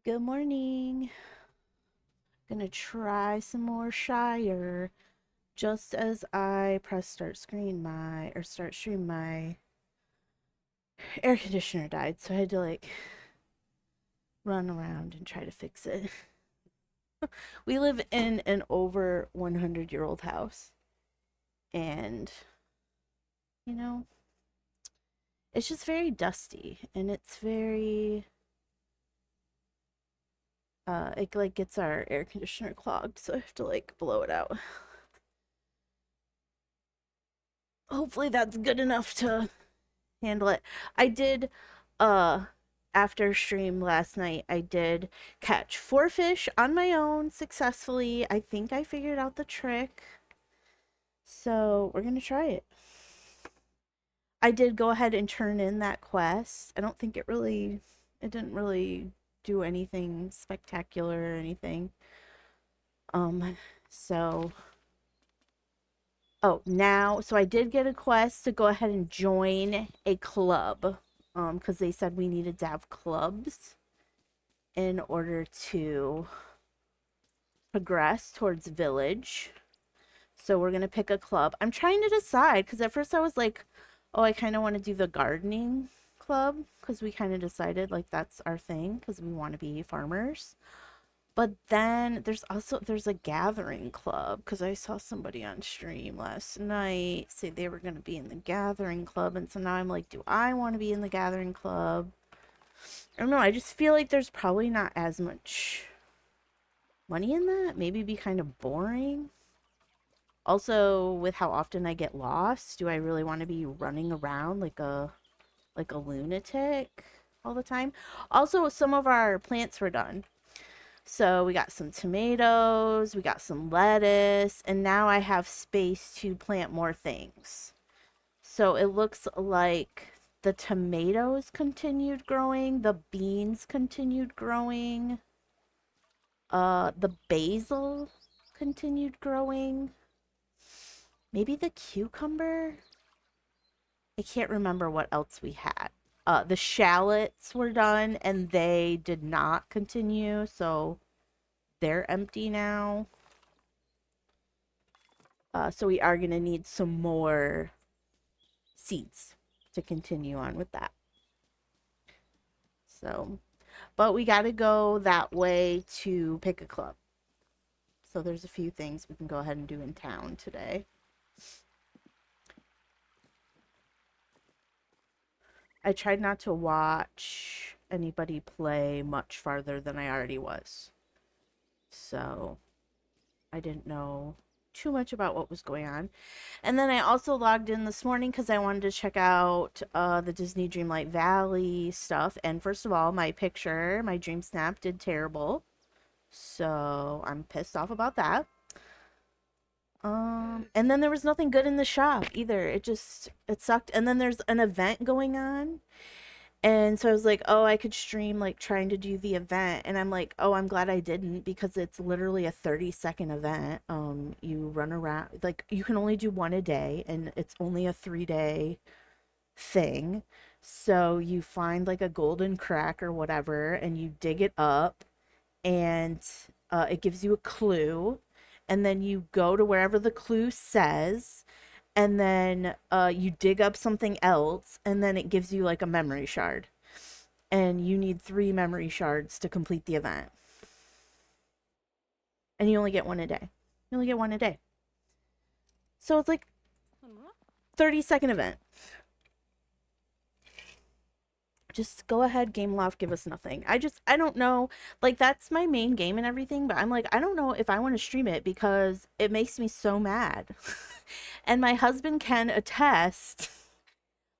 Good morning. Gonna try some more Shire. Just as I press start stream, my air conditioner died, so I had to run around and try to fix it. We live in an over 100-year-old house, and you know, it's just very dusty and it's very it gets our air conditioner clogged, so I have to blow it out. Hopefully that's good enough to handle it. I did uh after stream last night, I did catch 4 fish on my own successfully. I think I figured out the trick. So, we're going to try it. I did go ahead and turn in that quest. I don't think it didn't really do anything spectacular or anything. Um so Oh, now, so I did get a quest to go ahead and join a club. Because they said we needed to have clubs in order to progress towards village. So we're gonna pick a club. I'm trying to decide because at first I was like, oh, I kind of want to do the gardening club because we kind of decided like that's our thing because we want to be farmers. But then there's a gathering club because I saw somebody on stream last night say they were going to be in the gathering club, and so now I'm like, do I want to be in the gathering club? I don't know. I just feel like there's probably not as much money in that. Maybe be kind of boring. Also, with how often I get lost, do I really want to be running around like a lunatic all the time? Also, some of our plants were done. So we got some tomatoes, we got some lettuce, and now I have space to plant more things. So it looks like the tomatoes continued growing, the beans continued growing, the basil continued growing, maybe the cucumber. I can't remember what else we had. The shallots were done and they did not continue, so they're empty now. So we are going to need some more seeds to continue on with that. So, but we got to go that way to pick a club. So there's a few things we can go ahead and do in town today. I tried not to watch anybody play much farther than I already was. So I didn't know too much about what was going on. And then I also logged in this morning because I wanted to check out the Disney Dreamlight Valley stuff. And first of all, my dream snap did terrible. So I'm pissed off about that. And then there was nothing good in the shop either. It sucked. And then there's an event going on. And so I was like, oh, I could stream like trying to do the event. And I'm like, oh, I'm glad I didn't because it's literally a 30-second event. You run around, like, you can only do one a day, and it's only a 3-day thing. So you find like a golden crack or whatever, and you dig it up, and it gives you a clue. And then you go to wherever the clue says, and then you dig up something else, and then it gives you like a memory shard. And you need 3 memory shards to complete the event. And you only get one a day. You only get one a day. So it's like 30-second event. Just go ahead, Gameloft, give us nothing. I don't know. Like, that's my main game and everything, but I'm like, I don't know if I want to stream it because it makes me so mad. And my husband can attest.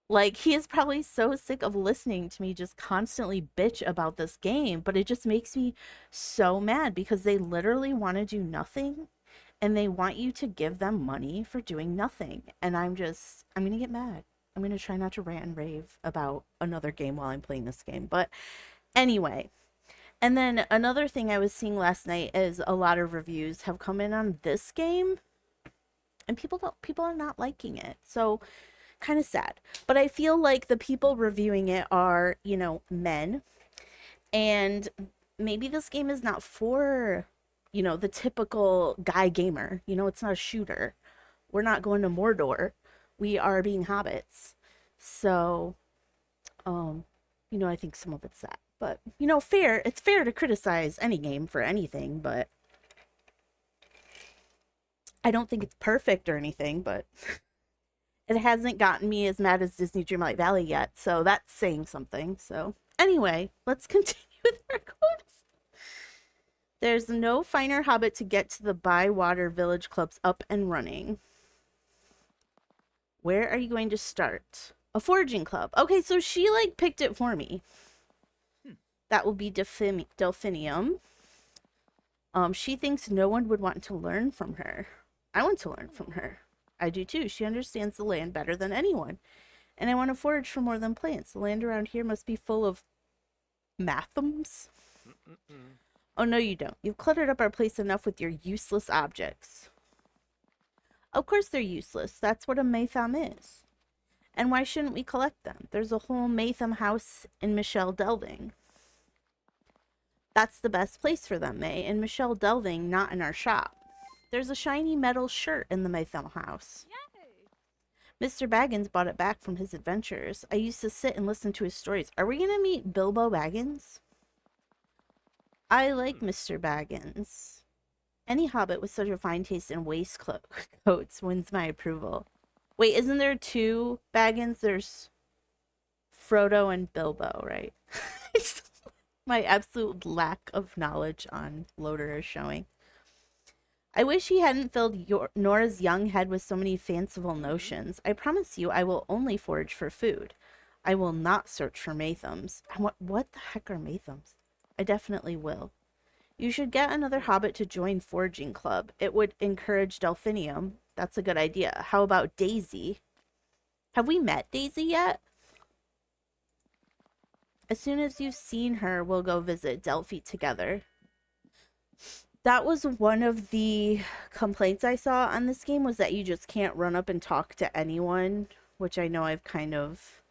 Like, he is probably so sick of listening to me just constantly bitch about this game, but it just makes me so mad because they literally want to do nothing and they want you to give them money for doing nothing. And I'm gonna get mad. I'm gonna try not to rant and rave about another game while I'm playing this game. But anyway, and then another thing I was seeing last night is a lot of reviews have come in on this game, and people are not liking it. So kind of sad. But I feel like the people reviewing it are, men, and maybe this game is not for, the typical guy gamer. It's not a shooter. We're not going to Mordor. We are being hobbits. So, um, I think some of it's that. But, fair. It's fair to criticize any game for anything, but I don't think it's perfect or anything, but it hasn't gotten me as mad as Disney Dreamlight Valley yet. So that's saying something. So, anyway, let's continue with our quest. There's no finer hobbit to get to the Bywater Village clubs up and running. Where are you going to start? A foraging club. Okay, so she picked it for me. That will be Delphinium. She thinks no one would want to learn from her. I want to learn from her. I do too. She understands the land better than anyone. And I want to forage for more than plants. The land around here must be full of mathums. Oh, no, you don't. You've cluttered up our place enough with your useless objects. Of course they're useless. That's what a Maytham is. And why shouldn't we collect them? There's a whole Maytham house in Michelle Delving. That's the best place for them, May. In Michelle Delving, not in our shop. There's a shiny metal shirt in the Maytham house. Yay! Mr. Baggins bought it back from his adventures. I used to sit and listen to his stories. Are we gonna meet Bilbo Baggins? I like Mr. Baggins. Any hobbit with such a fine taste in waistcoats wins my approval. Wait, isn't there two Baggins? There's Frodo and Bilbo, right? My absolute lack of knowledge on Loader is showing. I wish he hadn't filled Nora's young head with so many fanciful notions. I promise you I will only forage for food. I will not search for Maythams. What the heck are Maythams? I definitely will. You should get another hobbit to join Foraging Club. It would encourage Delphinium. That's a good idea. How about Daisy? Have we met Daisy yet? As soon as you've seen her, we'll go visit Delphi together. That was one of the complaints I saw on this game, was that you just can't run up and talk to anyone, which I know I've kind of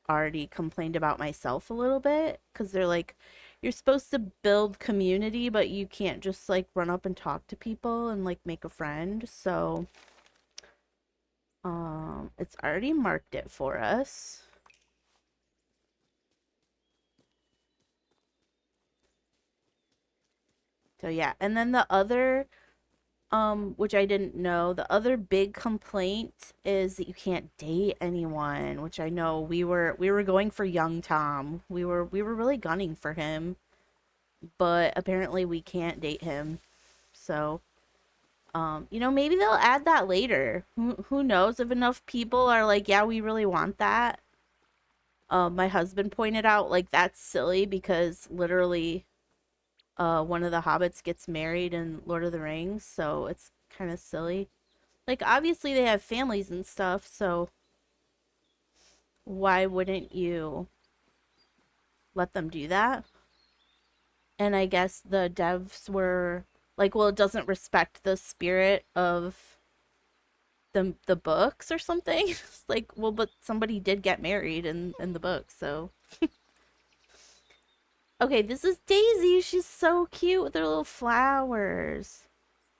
already complained about myself a little bit, because they're like, you're supposed to build community, but you can't just run up and talk to people and make a friend. So it's already marked it for us. So yeah, and then the other which I didn't know, the other big complaint is that you can't date anyone, which I know we were going for young Tom. We were really gunning for him, but apparently we can't date him. So maybe they'll add that later. Who knows, if enough people are like, yeah, we really want that. My husband pointed out that's silly because literally one of the hobbits gets married in Lord of the Rings, so it's kind of silly. Obviously they have families and stuff, so why wouldn't you let them do that? And I guess the devs were well, it doesn't respect the spirit of the books or something. It's well, but somebody did get married in the book, so okay, this is Daisy. She's so cute with her little flowers.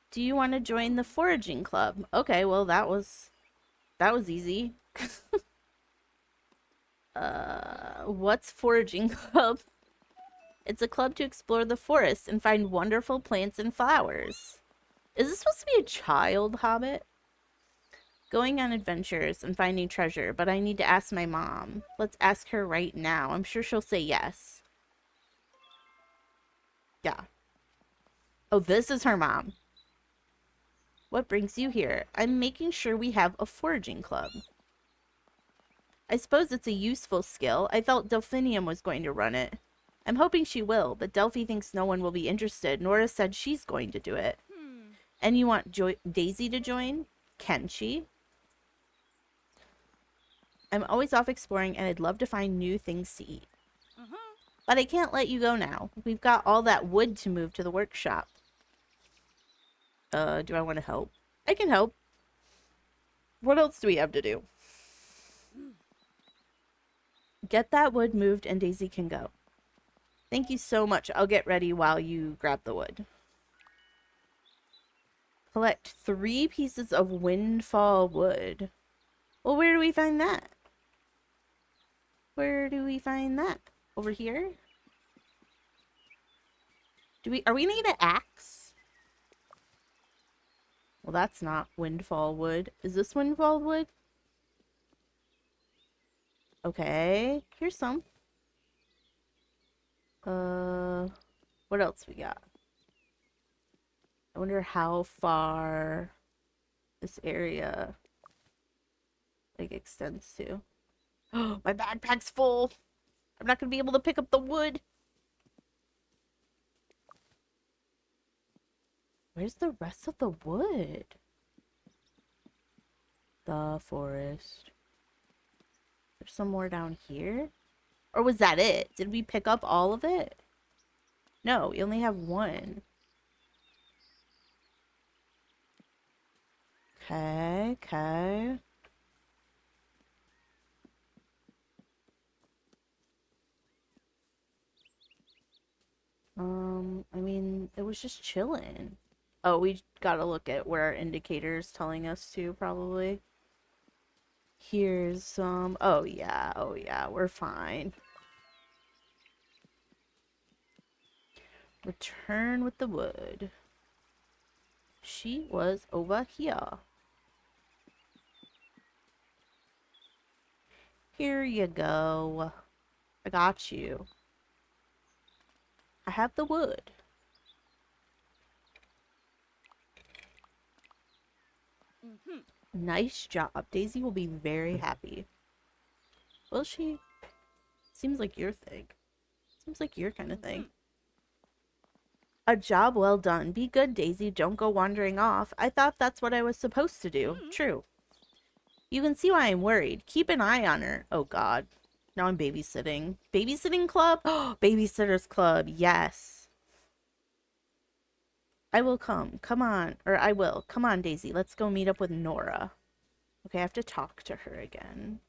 Do you want to join the foraging club? Okay, well, that was easy. What's foraging club? It's a club to explore the forest and find wonderful plants and flowers. Is this supposed to be a child hobbit? Going on adventures and finding treasure, but I need to ask my mom. Let's ask her right now. I'm sure she'll say yes. Yeah. Oh, this is her mom. What brings you here? I'm making sure we have a foraging club. I suppose it's a useful skill. I thought Delphinium was going to run it. I'm hoping she will, but Delphi thinks no one will be interested. Nora said she's going to do it. And you want Daisy to join? Can she? I'm always off exploring, and I'd love to find new things to eat. But I can't let you go now. We've got all that wood to move to the workshop. Do I want to help? I can help. What else do we have to do? Get that wood moved and Daisy can go. Thank you so much. I'll get ready while you grab the wood. Collect 3 pieces of windfall wood. Well, where do we find that? Where do we find that? Over here? Are we gonna get an axe? Well, that's not windfall wood. Is this windfall wood? Okay, here's some. What else we got? I wonder how far this area like extends to. Oh, my backpack's full. I'm not gonna be able to pick up the wood. Where's the rest of the wood? The forest. There's some more down here? Or was that it? Did we pick up all of it? No, we only have one. Okay, okay. I mean, it was just chilling. Oh, we gotta look at where our indicator's telling us to, probably. Here's some. Oh, yeah, we're fine. Return with the wood. She was over here. Here you go. I got you. I have the wood. Nice job. Daisy will be very happy. Will she? Seems like your thing. Seems like your kind of thing. A job well done. Be good, Daisy. Don't go wandering off. I thought that's what I was supposed to do. True. You can see why I'm worried. Keep an eye on her. Oh, God. Now I'm babysitting. Babysitting club? Oh, babysitters club. Yes. I will come. Come on. Or I will. Come on, Daisy. Let's go meet up with Nora. Okay, I have to talk to her again.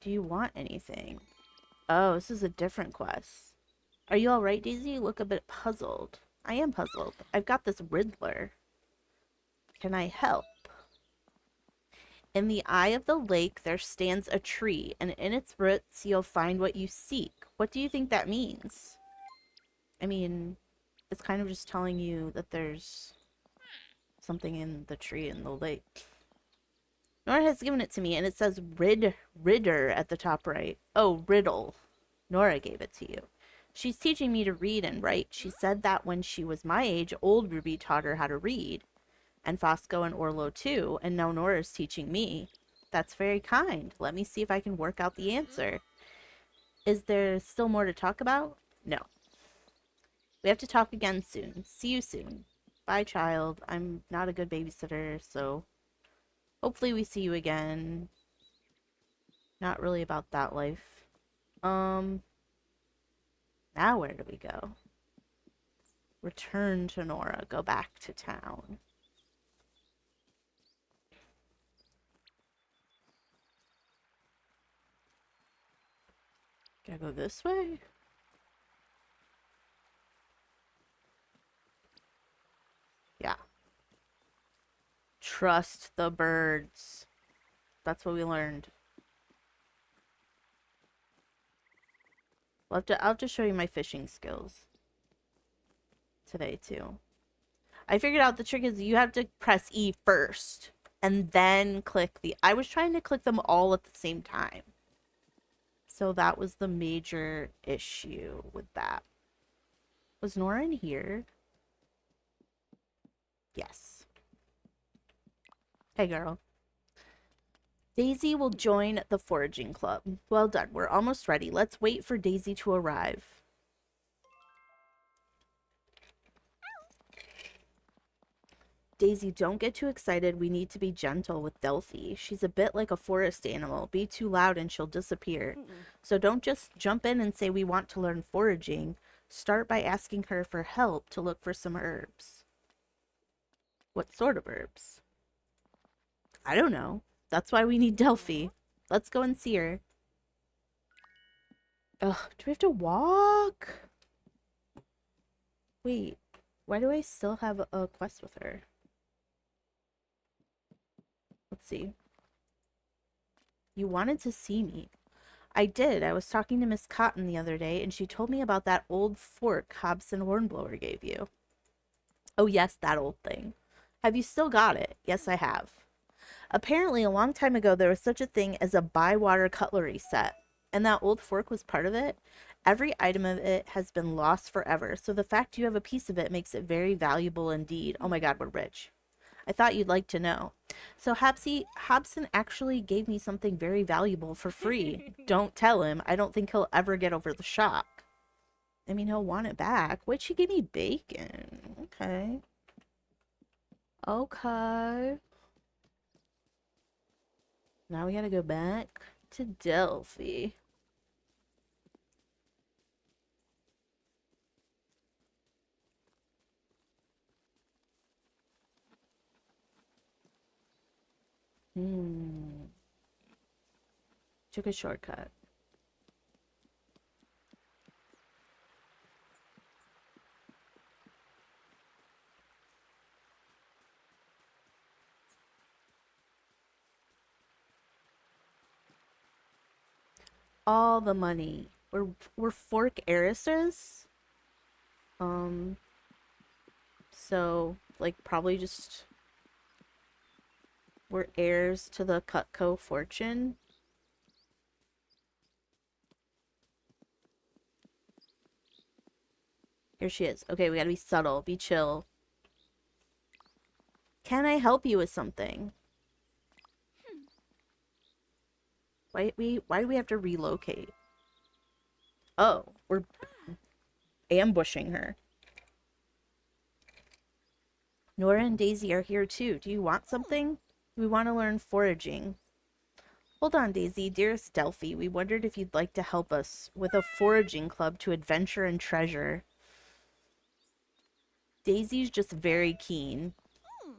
Do you want anything? Oh, this is a different quest. Are you alright, Daisy? You look a bit puzzled. I am puzzled. I've got this Riddler. Can I help? In the eye of the lake, there stands a tree, and in its roots, you'll find what you seek. What do you think that means? I mean, it's kind of just telling you that there's something in the tree in the lake. Nora has given it to me, and it says Ridder at the top right. Oh, Riddle. Nora gave it to you. She's teaching me to read and write. She said that when she was my age, old Ruby taught her how to read. And Fosco and Orlo too, and now Nora's teaching me. That's very kind. Let me see if I can work out the answer. Is there still more to talk about? No. We have to talk again soon. See you soon. Bye, child. I'm not a good babysitter, so hopefully we see you again. Not really about that life. Now where do we go? Return to Nora. Go back to town. Gotta go this way? Yeah. Trust the birds. That's what we learned. I'll have to show you my fishing skills today too. I figured out the trick is you have to press E first and then click the... I was trying to click them all at the same time. So that was the major issue with that. Was Nora in here? Yes. Hey, girl. Daisy will join the foraging club. Well done. We're almost ready. Let's wait for Daisy to arrive. Daisy, don't get too excited. We need to be gentle with Delphi. She's a bit like a forest animal. Be too loud and she'll disappear. So don't just jump in and say we want to learn foraging. Start by asking her for help to look for some herbs. What sort of herbs? I don't know. That's why we need Delphi. Let's go and see her. Ugh, do we have to walk? Wait, why do I still have a quest with her? Let's see. You wanted to see me. I did. I was talking to Miss Cotton the other day, and she told me about that old fork Hobson Hornblower gave you. Oh, yes, that old thing. Have you still got it? Yes, I have. Apparently, a long time ago, there was such a thing as a bywater cutlery set, and that old fork was part of it. Every item of it has been lost forever, so the fact you have a piece of it makes it very valuable indeed. Oh my god, we're rich. I thought you'd like to know. So Hobson actually gave me something very valuable for free. Don't tell him. I don't think he'll ever get over the shock. I mean, he'll want it back. Wait, she gave me bacon. Okay. Okay. Now we gotta go back to Delphi. Hmm. Took a shortcut. All the money. We're fork heiresses. Um, so like probably just we're heirs to the Cutco fortune. Here she is. Okay, we gotta be subtle, be chill. Can I help you with something? Why do we have to relocate? Oh, we're ambushing her. Nora and Daisy are here too. Do you want something? We want to learn foraging. Hold on, Daisy. Dearest Delphi, we wondered if you'd like to help us with a foraging club to adventure and treasure. Daisy's just very keen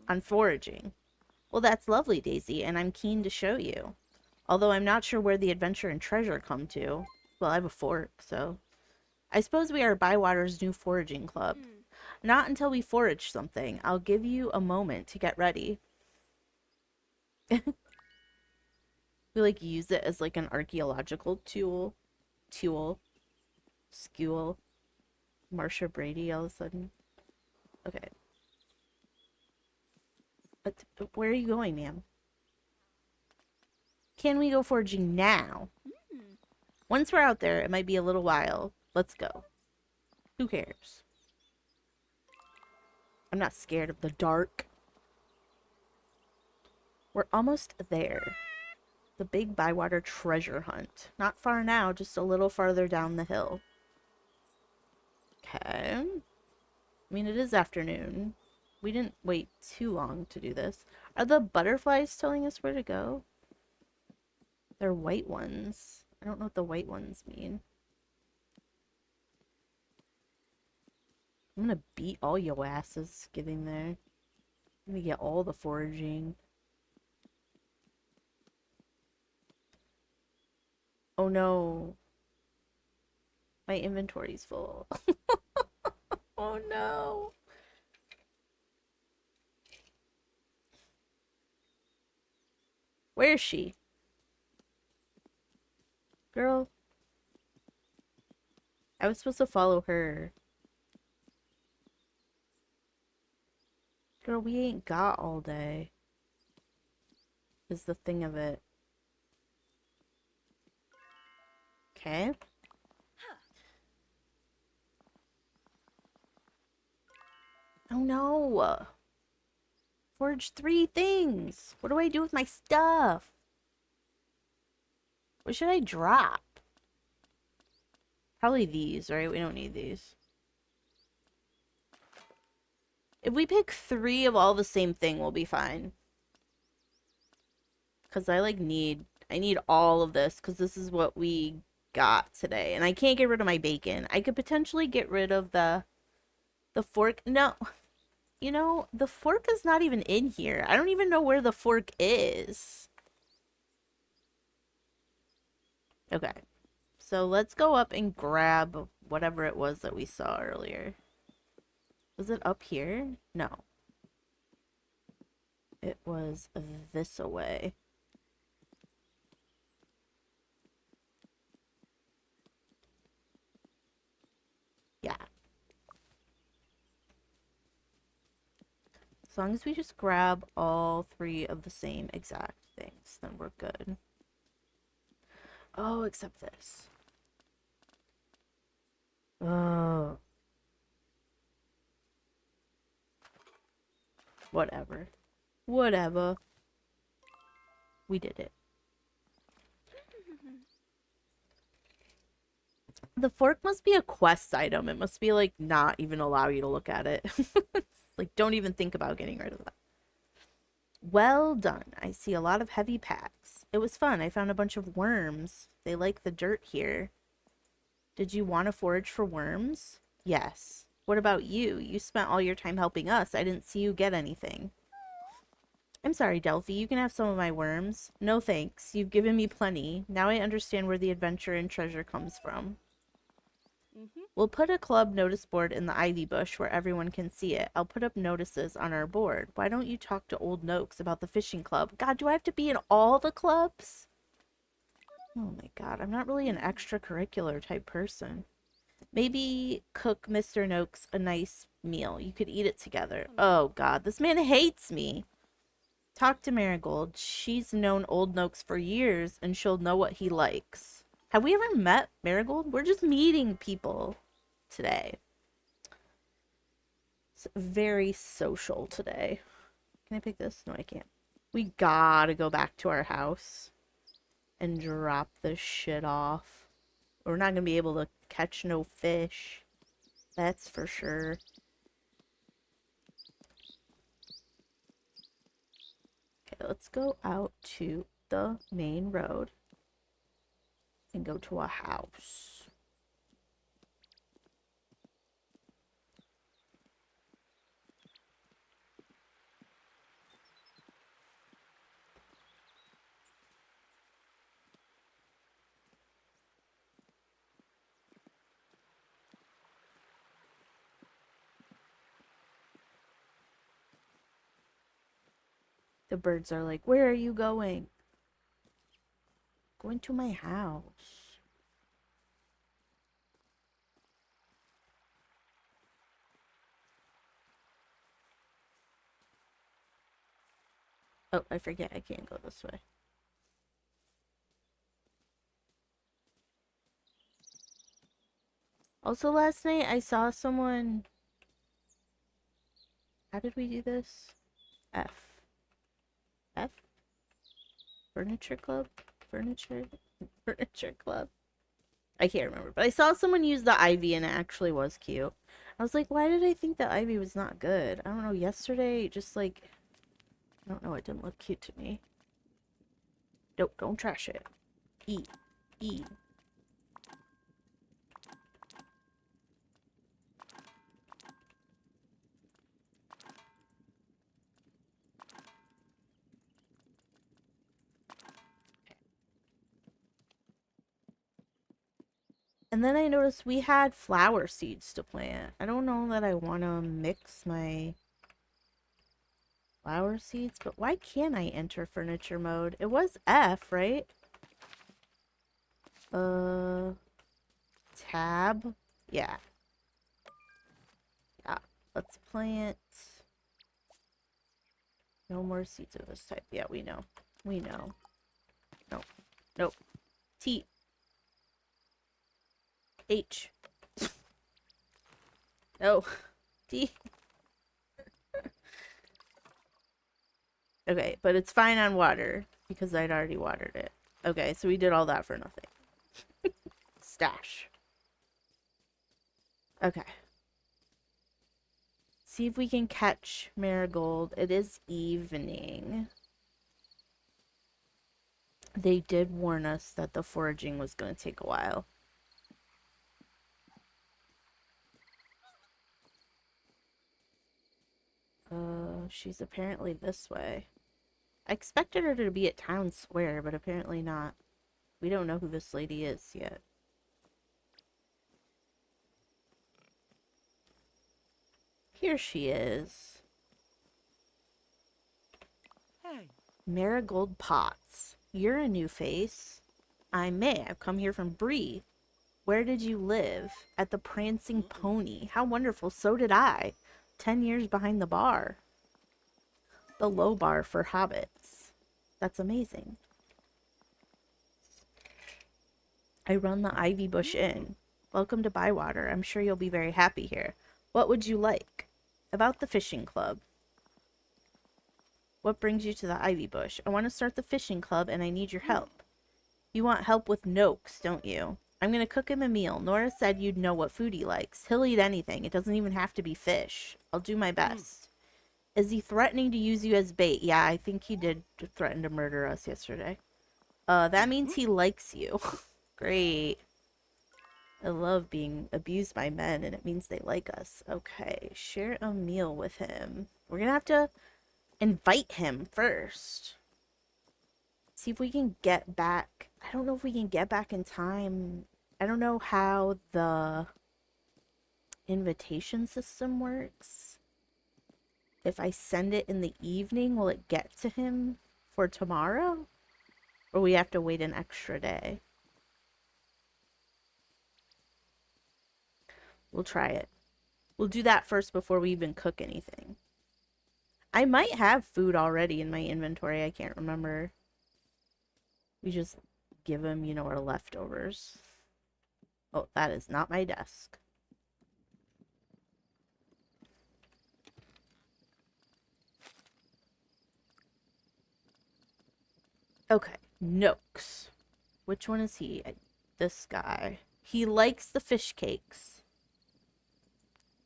on foraging. Well, that's lovely, Daisy, and I'm keen to show you. Although I'm not sure where the adventure and treasure come to. Well, I have a fork, so... I suppose we are Bywater's new foraging club. Not until we forage something. I'll give you a moment to get ready. We, like, use it as, like, an archaeological tool. Skewel. Marsha Brady all of a sudden. Okay. But where are you going, ma'am? Can we go foraging now? Once we're out there, it might be a little while. Let's go. Who cares? I'm not scared of the dark. We're almost there. The big Bywater treasure hunt. Not far now, just a little farther down the hill. Okay. I mean, it is afternoon. We didn't wait too long to do this. Are the butterflies telling us where to go? They're white ones. I don't know what the white ones mean. I'm gonna beat all your asses getting there. I'm gonna get all the foraging. Oh no. My inventory's full. Oh no. Where is she? Girl. I was supposed to follow her. Girl, we ain't got all day. Is the thing of it. Okay. Oh no. Forge 3 things. What do I do with my stuff? What should I drop? Probably these, right? We don't need these. If we pick 3 of all the same thing, we'll be fine. Because I need all of this because this is what we got today. And I can't get rid of my bacon. I could potentially get rid of the fork. No. You know, the fork is not even in here. I don't even know where the fork is. Okay. So let's go up and grab whatever it was that we saw earlier. Was it up here? No. It was this away. Yeah. As long as we just grab all three of the same exact things, then we're good. Oh, except this. Oh. Whatever. Whatever. We did it. The fork must be a quest item. It must be like not even allow you to look at it. Like don't even think about getting rid of that. Well done. I see a lot of heavy packs. It was fun. I found a bunch of worms. They like the dirt here. Did you want to forage for worms? Yes. What about you? You spent all your time helping us. I didn't see you get anything. I'm sorry, Delphi. You can have some of my worms. No thanks. You've given me plenty. Now I understand where the adventure and treasure comes from. We'll put a club notice board in the ivy bush where everyone can see it. I'll put up notices on our board. Why don't you talk to Old Noakes about the fishing club? God, do I have to be in all the clubs? Oh my god, I'm not really an extracurricular type person. Maybe cook Mr. Noakes a nice meal. You could eat it together. Oh god, this man hates me. Talk to Marigold. She's known Old Noakes for years and she'll know what he likes. Have we ever met Marigold? We're just meeting people today. It's very social today. Can I pick this? No, I can't. We gotta go back to our house and drop this shit off. We're not gonna be able to catch no fish. That's for sure. Okay, let's go out to the main road and go to a house. The birds are like, where are you going? Going to my house. Oh, I forget. I can't go this way. Also, last night I saw someone... How did we do this? F. F? Furniture club? Furniture? Furniture club? I can't remember, but I saw someone use the ivy and it actually was cute. I was like, why did I think the ivy was not good? I don't know, yesterday, just like, I don't know, it didn't look cute to me. Nope, don't trash it. E. E. And then I noticed we had flower seeds to plant. I don't know that I want to mix my flower seeds, but why can't I enter furniture mode? It was F, right? Tab? Yeah. Yeah. Let's plant. No more seeds of this type. Yeah, we know. We know. Nope. Nope. T. H. No. D. Okay, but it's fine on water because I'd already watered it. Okay, so we did all that for nothing. Stash. Okay. See if we can catch Marigold. It is evening. They did warn us that the foraging was going to take a while. She's apparently this way. I expected her to be at town square, but apparently not. We don't know who this lady is yet. Here she is. Hey. Marigold Potts. You're a new face. I'm May. I've come here from Bree. Where did you live? At the Prancing Pony. How wonderful. So did I. 10 years behind the bar. The low bar for hobbits. That's amazing. I run the Ivy Bush Inn. Welcome to Bywater. I'm sure you'll be very happy here. What would you like? About the fishing club. What brings you to the Ivy Bush? I want to start the fishing club and I need your help. You want help with Noakes, don't you? I'm going to cook him a meal. Nora said you'd know what food he likes. He'll eat anything. It doesn't even have to be fish. I'll do my best. Is he threatening to use you as bait? Yeah, I think he did threaten to murder us yesterday. That means he likes you. Great. I love being abused by men, and it means they like us. Okay, share a meal with him. We're gonna have to invite him first. See if we can get back. I don't know if we can get back in time. I don't know how the invitation system works. If I send it in the evening, will it get to him for tomorrow? Or we have to wait an extra day? We'll try it. We'll do that first before we even cook anything. I might have food already in my inventory. I can't remember. We just give him, you know, our leftovers. Oh, that is not my desk. Okay, Noakes. Which one is he? This guy. He likes the fish cakes.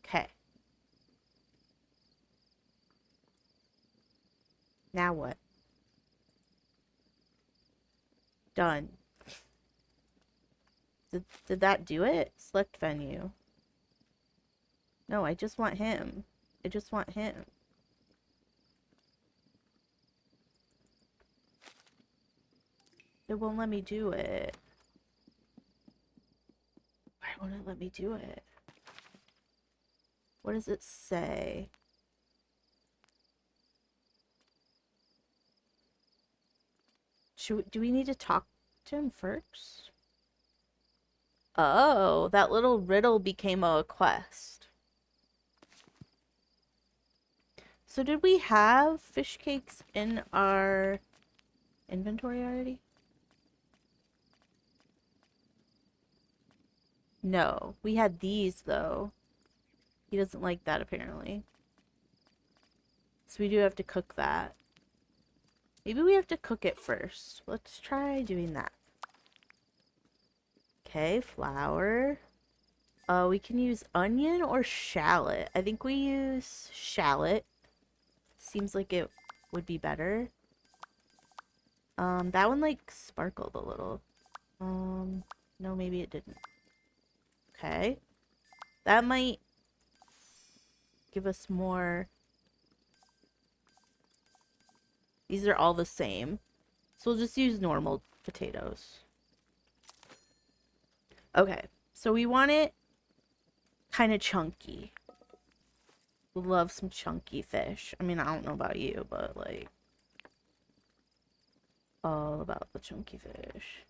Okay. Now what? Done. Did that do it? Select venue. No, I just want him. I just want him. It won't let me do it. Why won't it let me do it? What does it say? Do we need to talk to him first? Oh, that little riddle became a quest. So did we have fish cakes in our inventory already? No, we had these though. He doesn't like that apparently. So we do have to cook that. Maybe we have to cook it first. Let's try doing that. Okay, flour. We can use onion or shallot. I think we use shallot. Seems like it would be better. That one like sparkled a little. No, maybe it didn't. Okay. That might give us more. These are all the same. So we'll just use normal potatoes. Okay. So we want it kind of chunky. Love some chunky fish. I mean, I don't know about you, but like all about the chunky fish.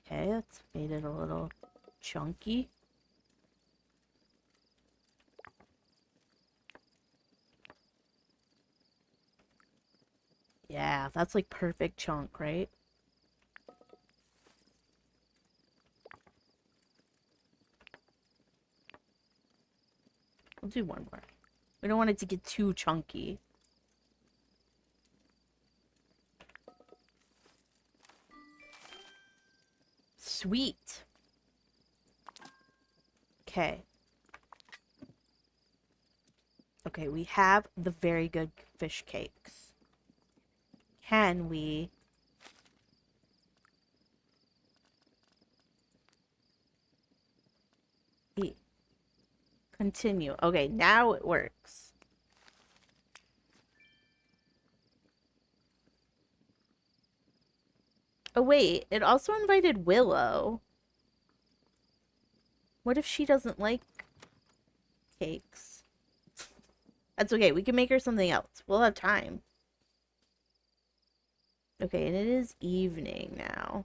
Okay, that's made it a little chunky. Yeah, that's like perfect chunk, right? We'll do one more. We don't want it to get too chunky. Sweet. Okay. Okay, we have the very good fish cakes. Can we eat? Continue. Okay, now it works. Oh, wait. It also invited Willow. What if she doesn't like cakes. That's okay. We can make her something else. We'll have time. Okay, and it is evening now.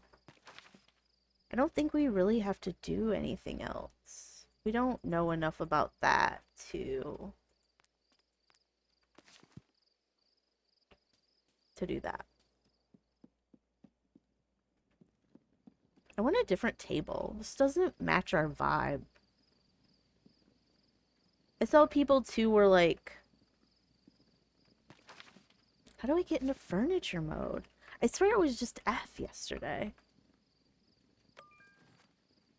I don't think we really have to do anything else. We don't know enough about that to do that. I want a different table. This doesn't match our vibe. I saw people too were like, how do I get into furniture mode? I swear it was just F yesterday.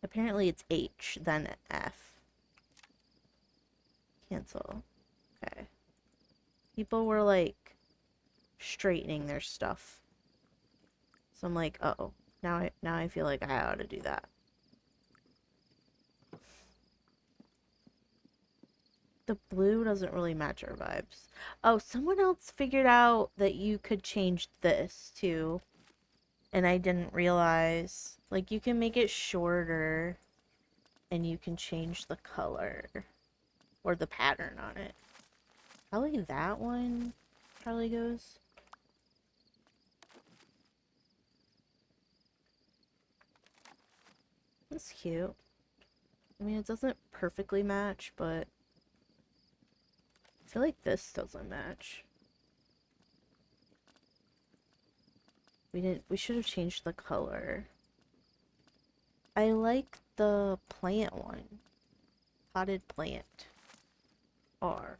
Apparently it's H, then F. Cancel. Okay. People were like straightening their stuff. So I'm like, uh-oh. Now I feel like I ought to do that. The blue doesn't really match our vibes. Oh, someone else figured out that you could change this too. And I didn't realize. Like, you can make it shorter and you can change the color or the pattern on it. Probably that one probably goes. That's cute. I mean, it doesn't perfectly match, but I feel like this doesn't match. We should have changed the color. I like the plant one. Potted plant. R.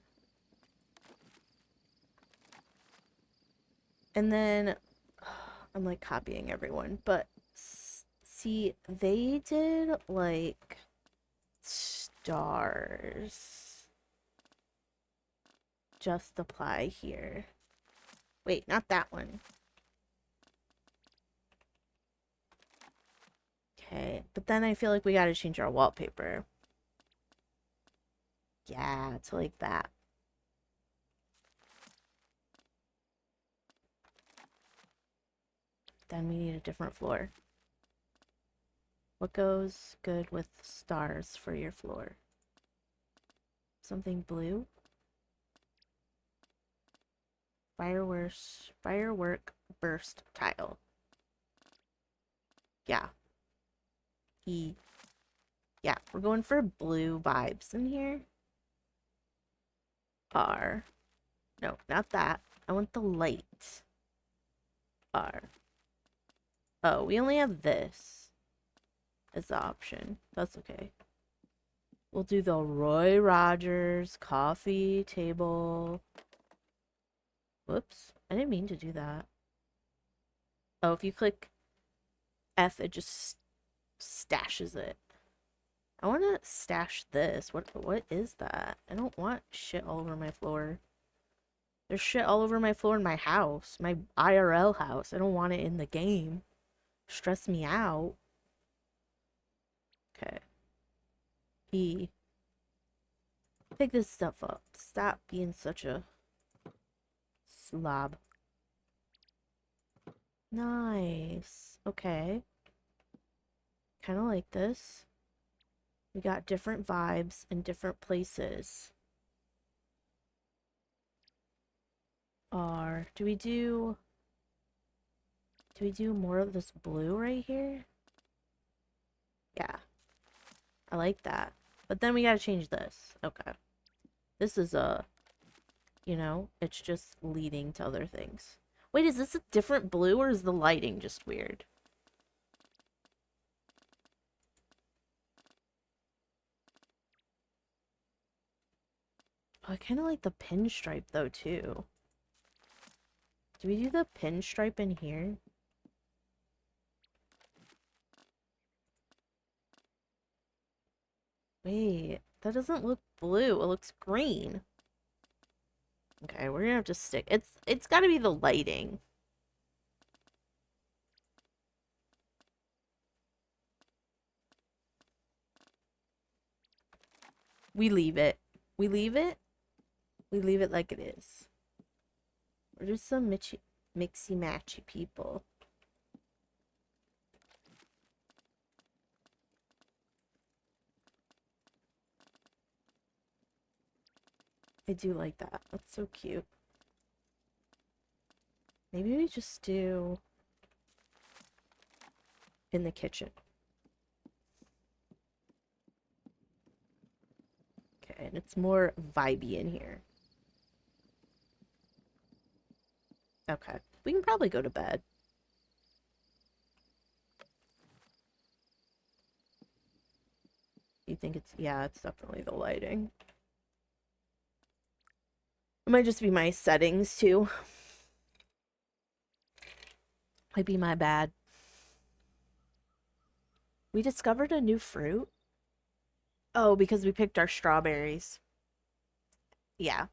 And then I'm like copying everyone, but see, they did like stars. Just apply here. Wait, not that one. Okay, but then I feel like we gotta change our wallpaper. Yeah, to like that. Then we need a different floor. What goes good with stars for your floor? Something blue? Firework burst tile. Yeah. E. Yeah, we're going for blue vibes in here. R. No, not that. I want the light. R. Oh, we only have this as the option. That's okay. We'll do the Roy Rogers coffee table. Whoops. I didn't mean to do that. Oh, if you click F, it just stashes it. I want to stash this. What is that? I don't want shit all over my floor. There's shit all over my floor in my house. My IRL house. I don't want it in the game. Stress me out. Okay. E. Pick this stuff up. Stop being such a slob. Nice. Okay. Kind of like this. We got different vibes in different places. R. Do we do more of this blue right here? Yeah. I like that. But then we gotta change this. Okay. This is it's just leading to other things. Wait, is this a different blue or is the lighting just weird? Oh, I kind of like the pinstripe though too. Do we do the pinstripe in here? Wait, that doesn't look blue. It looks green. Okay, we're gonna have to stick. It's gotta be the lighting. We leave it. We leave it. We leave it like it is. We're just some mixy-matchy people. I do like that. That's so cute. Maybe we just do in the kitchen. Okay, and it's more vibey in here. Okay, we can probably go to bed. You think it's, yeah, it's definitely the lighting. It might just be my settings too. Might be my bad. We discovered a new fruit. Oh, because we picked our strawberries. Yeah.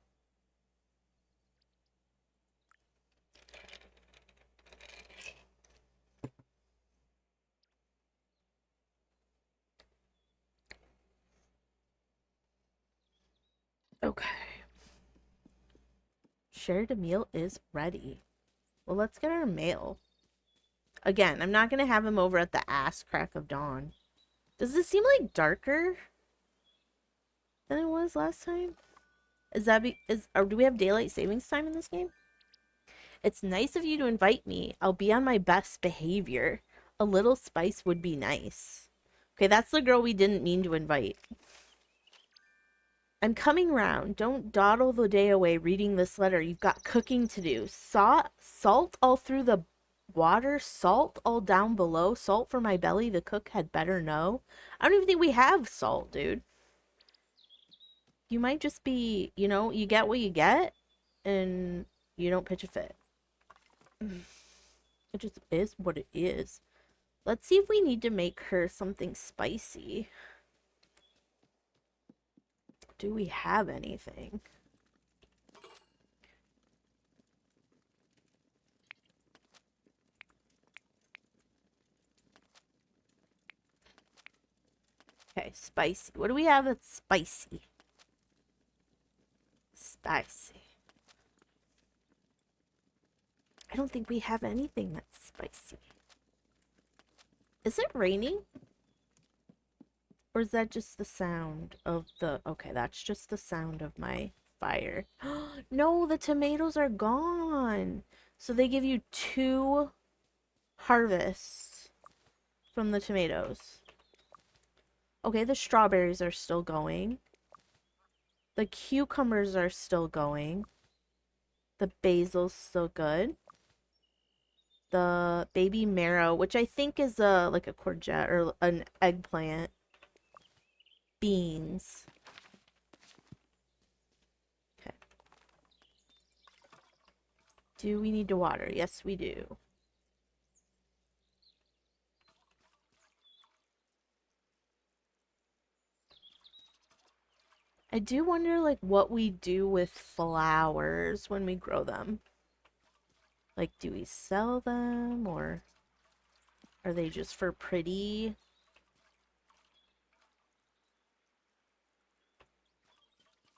Okay. Shared meal is ready. Well, let's get our mail. Again, I'm not gonna have him over at the ass crack of dawn. Does this seem like darker than it was last time? Is that or do we have daylight savings time in this game? It's nice of you to invite me. I'll be on my best behavior. A little spice would be nice. Okay, that's the girl we didn't mean to invite. I'm coming round. Don't dawdle the day away reading this letter. You've got cooking to do. Salt all through the water, salt all down below. Salt for my belly, the cook had better know. I don't even think we have salt, dude. You might just be, you know, you get what you get, and you don't pitch a fit. It just is what it is. Let's see if we need to make her something spicy. Do we have anything? Okay, spicy. What do we have that's spicy? Spicy. I don't think we have anything that's spicy. Is it raining? Or is that just the sound of the... Okay, that's just the sound of my fire. No, the tomatoes are gone. So they give you 2 harvests from the tomatoes. Okay, the strawberries are still going. The cucumbers are still going. The basil's still good. The baby marrow, which I think is like a courgette or an eggplant. Beans. Okay. Do we need to water? Yes, we do. I do wonder like what we do with flowers when we grow them. Like, do we sell them or are they just for pretty?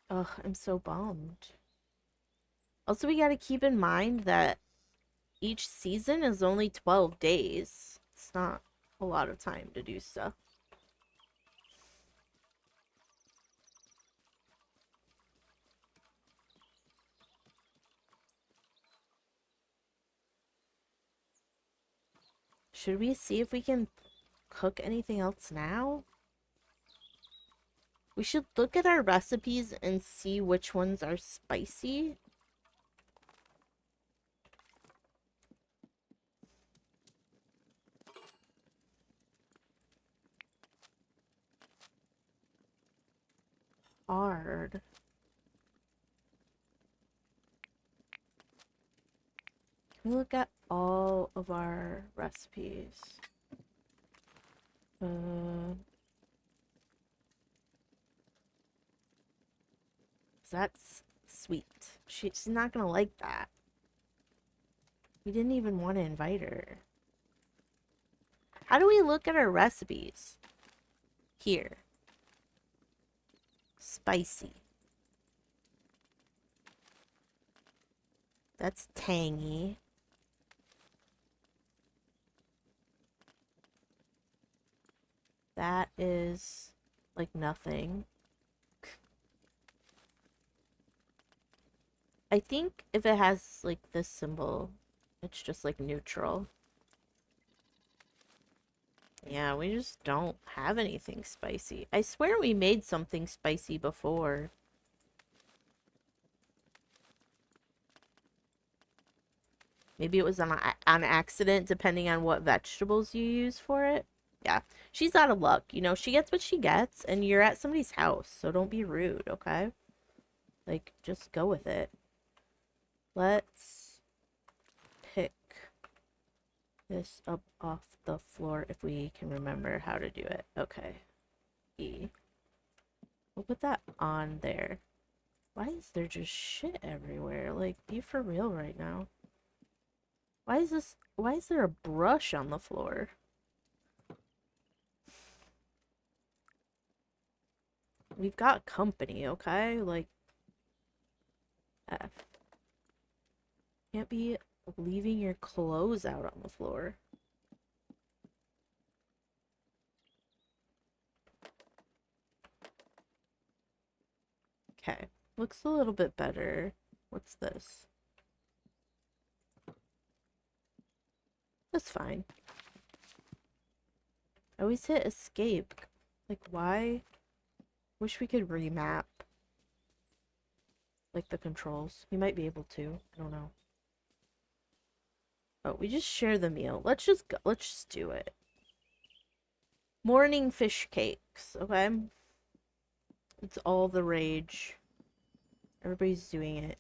Ugh, I'm so bummed. Also, we gotta keep in mind that each season is only 12 days. It's not a lot of time to do stuff. Should we see if we can cook anything else now? We should look at our recipes and see which ones are spicy. Hard. Can we look at all of our recipes? That's sweet. She's not gonna like that. We didn't even want to invite her. How do we look at our recipes? Here. Spicy. That's tangy. That is like nothing. I think if it has, like, this symbol, it's just, like, neutral. Yeah, we just don't have anything spicy. I swear we made something spicy before. Maybe it was on accident, depending on what vegetables you use for it. Yeah, she's out of luck. You know, she gets what she gets, and you're at somebody's house, so don't be rude, okay? Like, just go with it. Let's pick this up off the floor if we can remember how to do it. Okay. E. We'll put that on there. Why is there just shit everywhere? Like, be for real right now. Why is there a brush on the floor? We've got company, okay? Like, F. Can't be leaving your clothes out on the floor. Okay. Looks a little bit better. What's this? That's fine. I always hit escape. Like, why? Wish we could remap. Like, the controls. We might be able to. I don't know. Oh, we just share the meal. Let's just go. Let's just do it. Morning fish cakes, okay? It's all the rage. Everybody's doing it.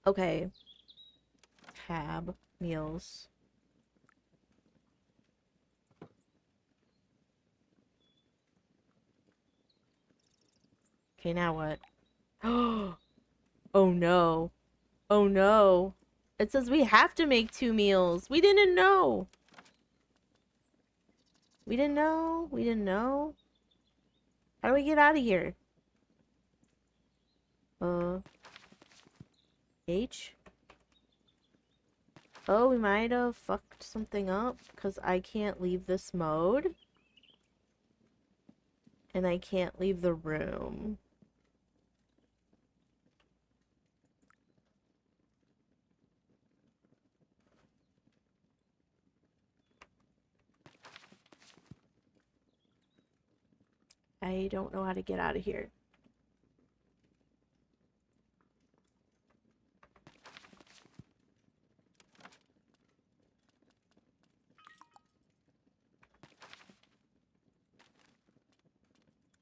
Okay. Tab. Meals. Okay, now what? Oh no. Oh no. It says we have to make 2 meals. We didn't know. We didn't know. We didn't know. How do we get out of here? H? Oh, we might have fucked something up because I can't leave this mode. And I can't leave the room. I don't know how to get out of here.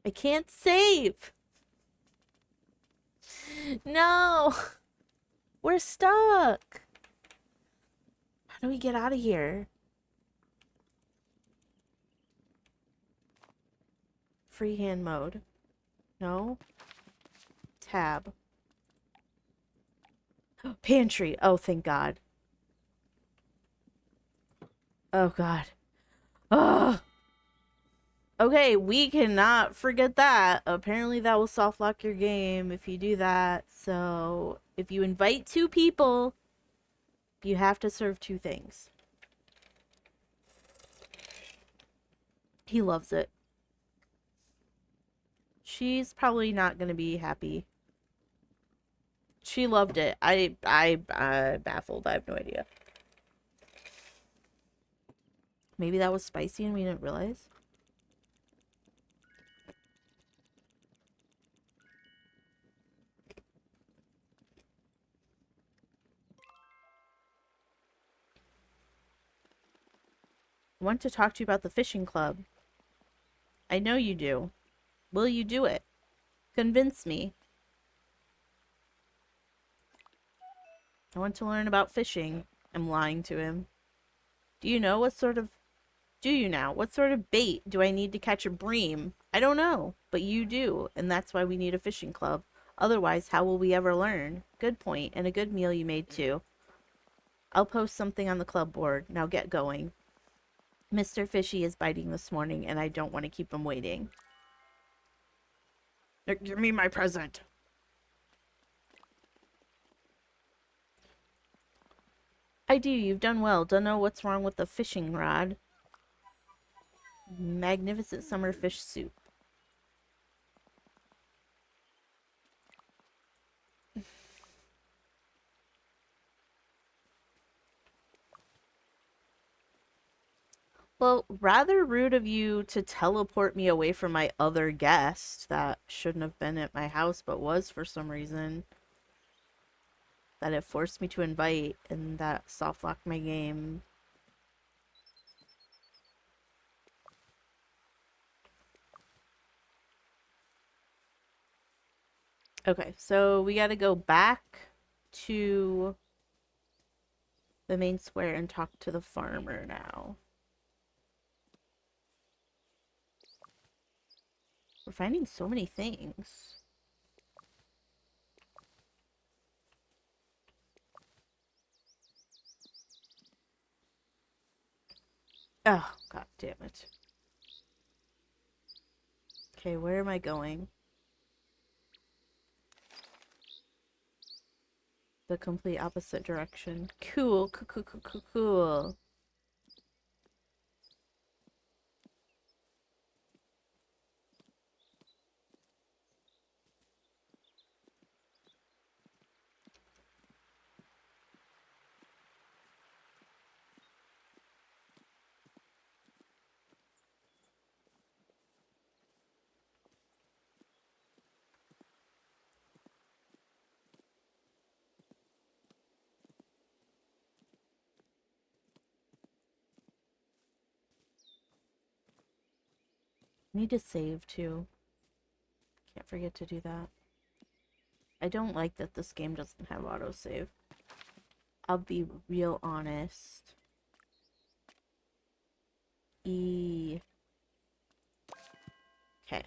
I can't save! No! We're stuck! How do we get out of here? Freehand mode. No? Tab. Pantry! Oh, thank God. Oh, God. Ugh! Okay, we cannot forget that. Apparently that will soft lock your game if you do that. So, if you invite 2 people, you have to serve 2 things. He loves it. She's probably not gonna be happy. She loved it. I baffled. I have no idea. Maybe that was spicy and we didn't realize. I want to talk to you about the fishing club. I know you do. Will you do it? Convince me. I want to learn about fishing. I'm lying to him. Do you know what sort of... Do you now? What sort of bait do I need to catch a bream? I don't know, but you do, and that's why we need a fishing club. Otherwise, how will we ever learn? Good point, and a good meal you made too. I'll post something on the club board. Now get going. Mr. Fishy is biting this morning, and I don't want to keep him waiting. Give me my present. I do. You've done well. Don't know what's wrong with the fishing rod. Magnificent summer fish soup. Well, rather rude of you to teleport me away from my other guest that shouldn't have been at my house but was for some reason. That it forced me to invite and that soft locked my game. Okay, so we gotta go back to the main square and talk to the farmer now. We're finding so many things. Oh, god damn it. Okay, where am I going? The complete opposite direction. Cool, cool, cool, cool, cool, cool. Need to save too. Can't forget to do that. I don't like that this game doesn't have autosave. I'll be real honest. E. Okay.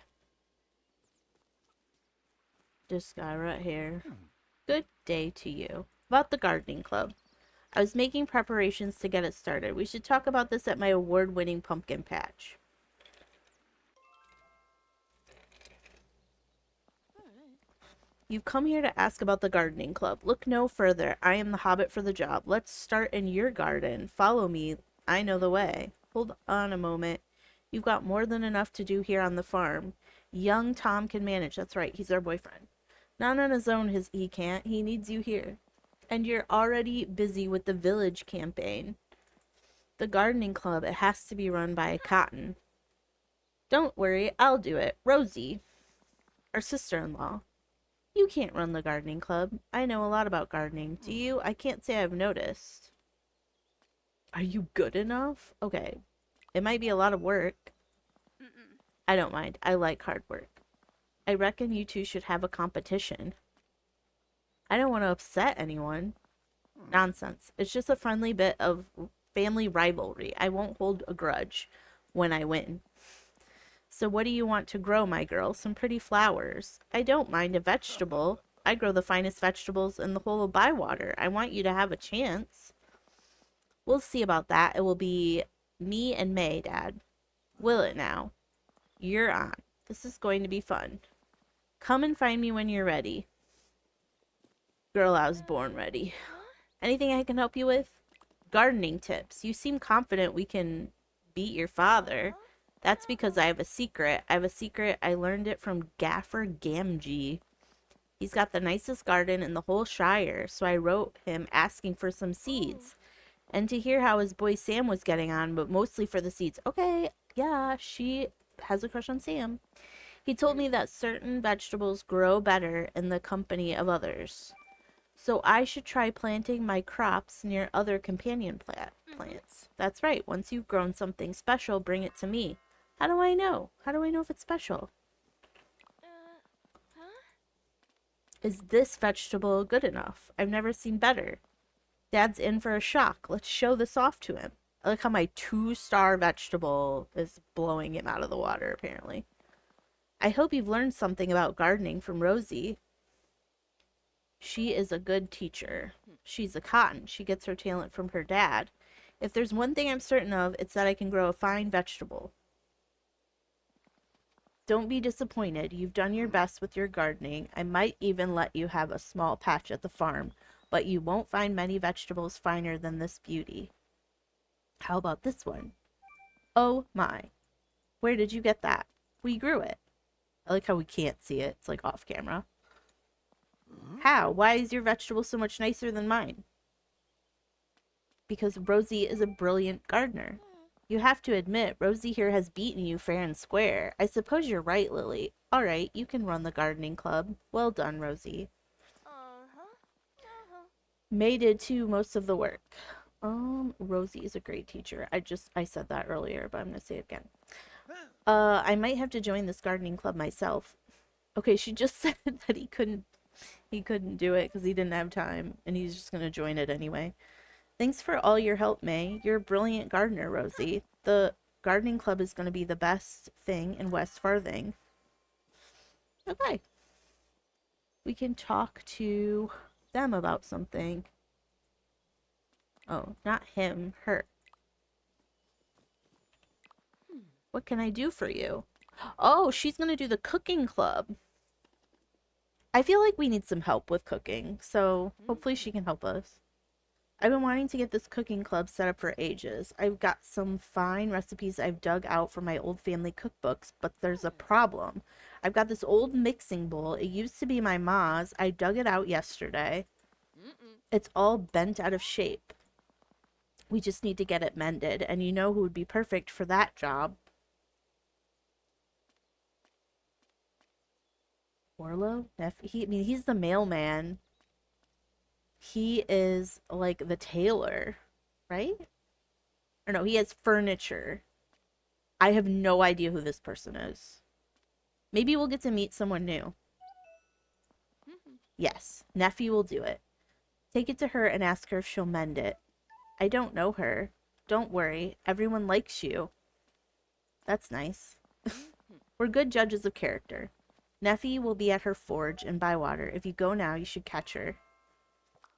This guy right here. Good day to you. About the gardening club. I was making preparations to get it started. We should talk about this at my award-winning pumpkin patch. You've come here to ask about the gardening club. Look no further. I am the hobbit for the job. Let's start in your garden. Follow me. I know the way. Hold on a moment. You've got more than enough to do here on the farm. Young Tom can manage. That's right. He's our boyfriend. Not on his own, he can't. He needs you here. And you're already busy with the village campaign. The gardening club, it has to be run by Cotton. Don't worry, I'll do it. Rosie, our sister-in-law. You can't run the gardening club. I know a lot about gardening. Do you? I can't say I've noticed. Are you good enough? Okay. It might be a lot of work. I don't mind. I like hard work. I reckon you two should have a competition. I don't want to upset anyone. Nonsense. It's just a friendly bit of family rivalry. I won't hold a grudge when I win. So what do you want to grow, my girl? Some pretty flowers. I don't mind a vegetable. I grow the finest vegetables in the whole of Bywater. I want you to have a chance. We'll see about that. It will be me and May, Dad. Will it now? You're on. This is going to be fun. Come and find me when you're ready. Girl, I was born ready. Anything I can help you with? Gardening tips. You seem confident we can beat your father. That's because I have a secret. I have a secret. I learned it from Gaffer Gamgee. He's got the nicest garden in the whole Shire, so I wrote him asking for some seeds. And to hear how his boy Sam was getting on, but mostly for the seeds. Okay, yeah, she has a crush on Sam. He told me that certain vegetables grow better in the company of others. So I should try planting my crops near other companion plants. That's right. Once you've grown something special, bring it to me. How do I know? How do I know if it's special? Is this vegetable good enough? I've never seen better. Dad's in for a shock. Let's show this off to him. I like how my 2-star vegetable is blowing him out of the water, apparently. I hope you've learned something about gardening from Rosie. She is a good teacher. She's a Cotton. She gets her talent from her dad. If there's one thing I'm certain of, it's that I can grow a fine vegetable. Don't be disappointed. You've done your best with your gardening. I might even let you have a small patch at the farm, but you won't find many vegetables finer than this beauty. How about this one? Oh my. Where did you get that? We grew it. I like how we can't see it. It's like off camera. How? Why is your vegetable so much nicer than mine? Because Rosie is a brilliant gardener. You have to admit, Rosie here has beaten you fair and square. I suppose you're right, Lily. All right, you can run the gardening club. Well done, Rosie. May did too most of the work. Rosie is a great teacher. I said that earlier, but I'm gonna say it again. I might have to join this gardening club myself. Okay, she just said that he couldn't do it because he didn't have time, and he's just gonna join it anyway. Thanks for all your help, May. You're a brilliant gardener, Rosie. The gardening club is gonna be the best thing in West Farthing. Okay. We can talk to them about something. Oh, not him, her. What can I do for you? Oh, she's gonna do the cooking club. I feel like we need some help with cooking, so hopefully she can help us. I've been wanting to get this cooking club set up for ages. I've got some fine recipes I've dug out from my old family cookbooks, but there's a problem. I've got this old mixing bowl. It used to be my ma's. I dug it out yesterday. It's all bent out of shape. We just need to get it mended, and you know who would be perfect for that job? Orlo? He's the mailman. He is like the tailor, right? Or no, he has furniture. I have no idea who this person is. Maybe we'll get to meet someone new. Yes, Neffy will do it. Take it to her and ask her if she'll mend it. I don't know her. Don't worry, everyone likes you. That's nice. We're good judges of character. Neffy will be at her forge in Bywater. If you go now, you should catch her.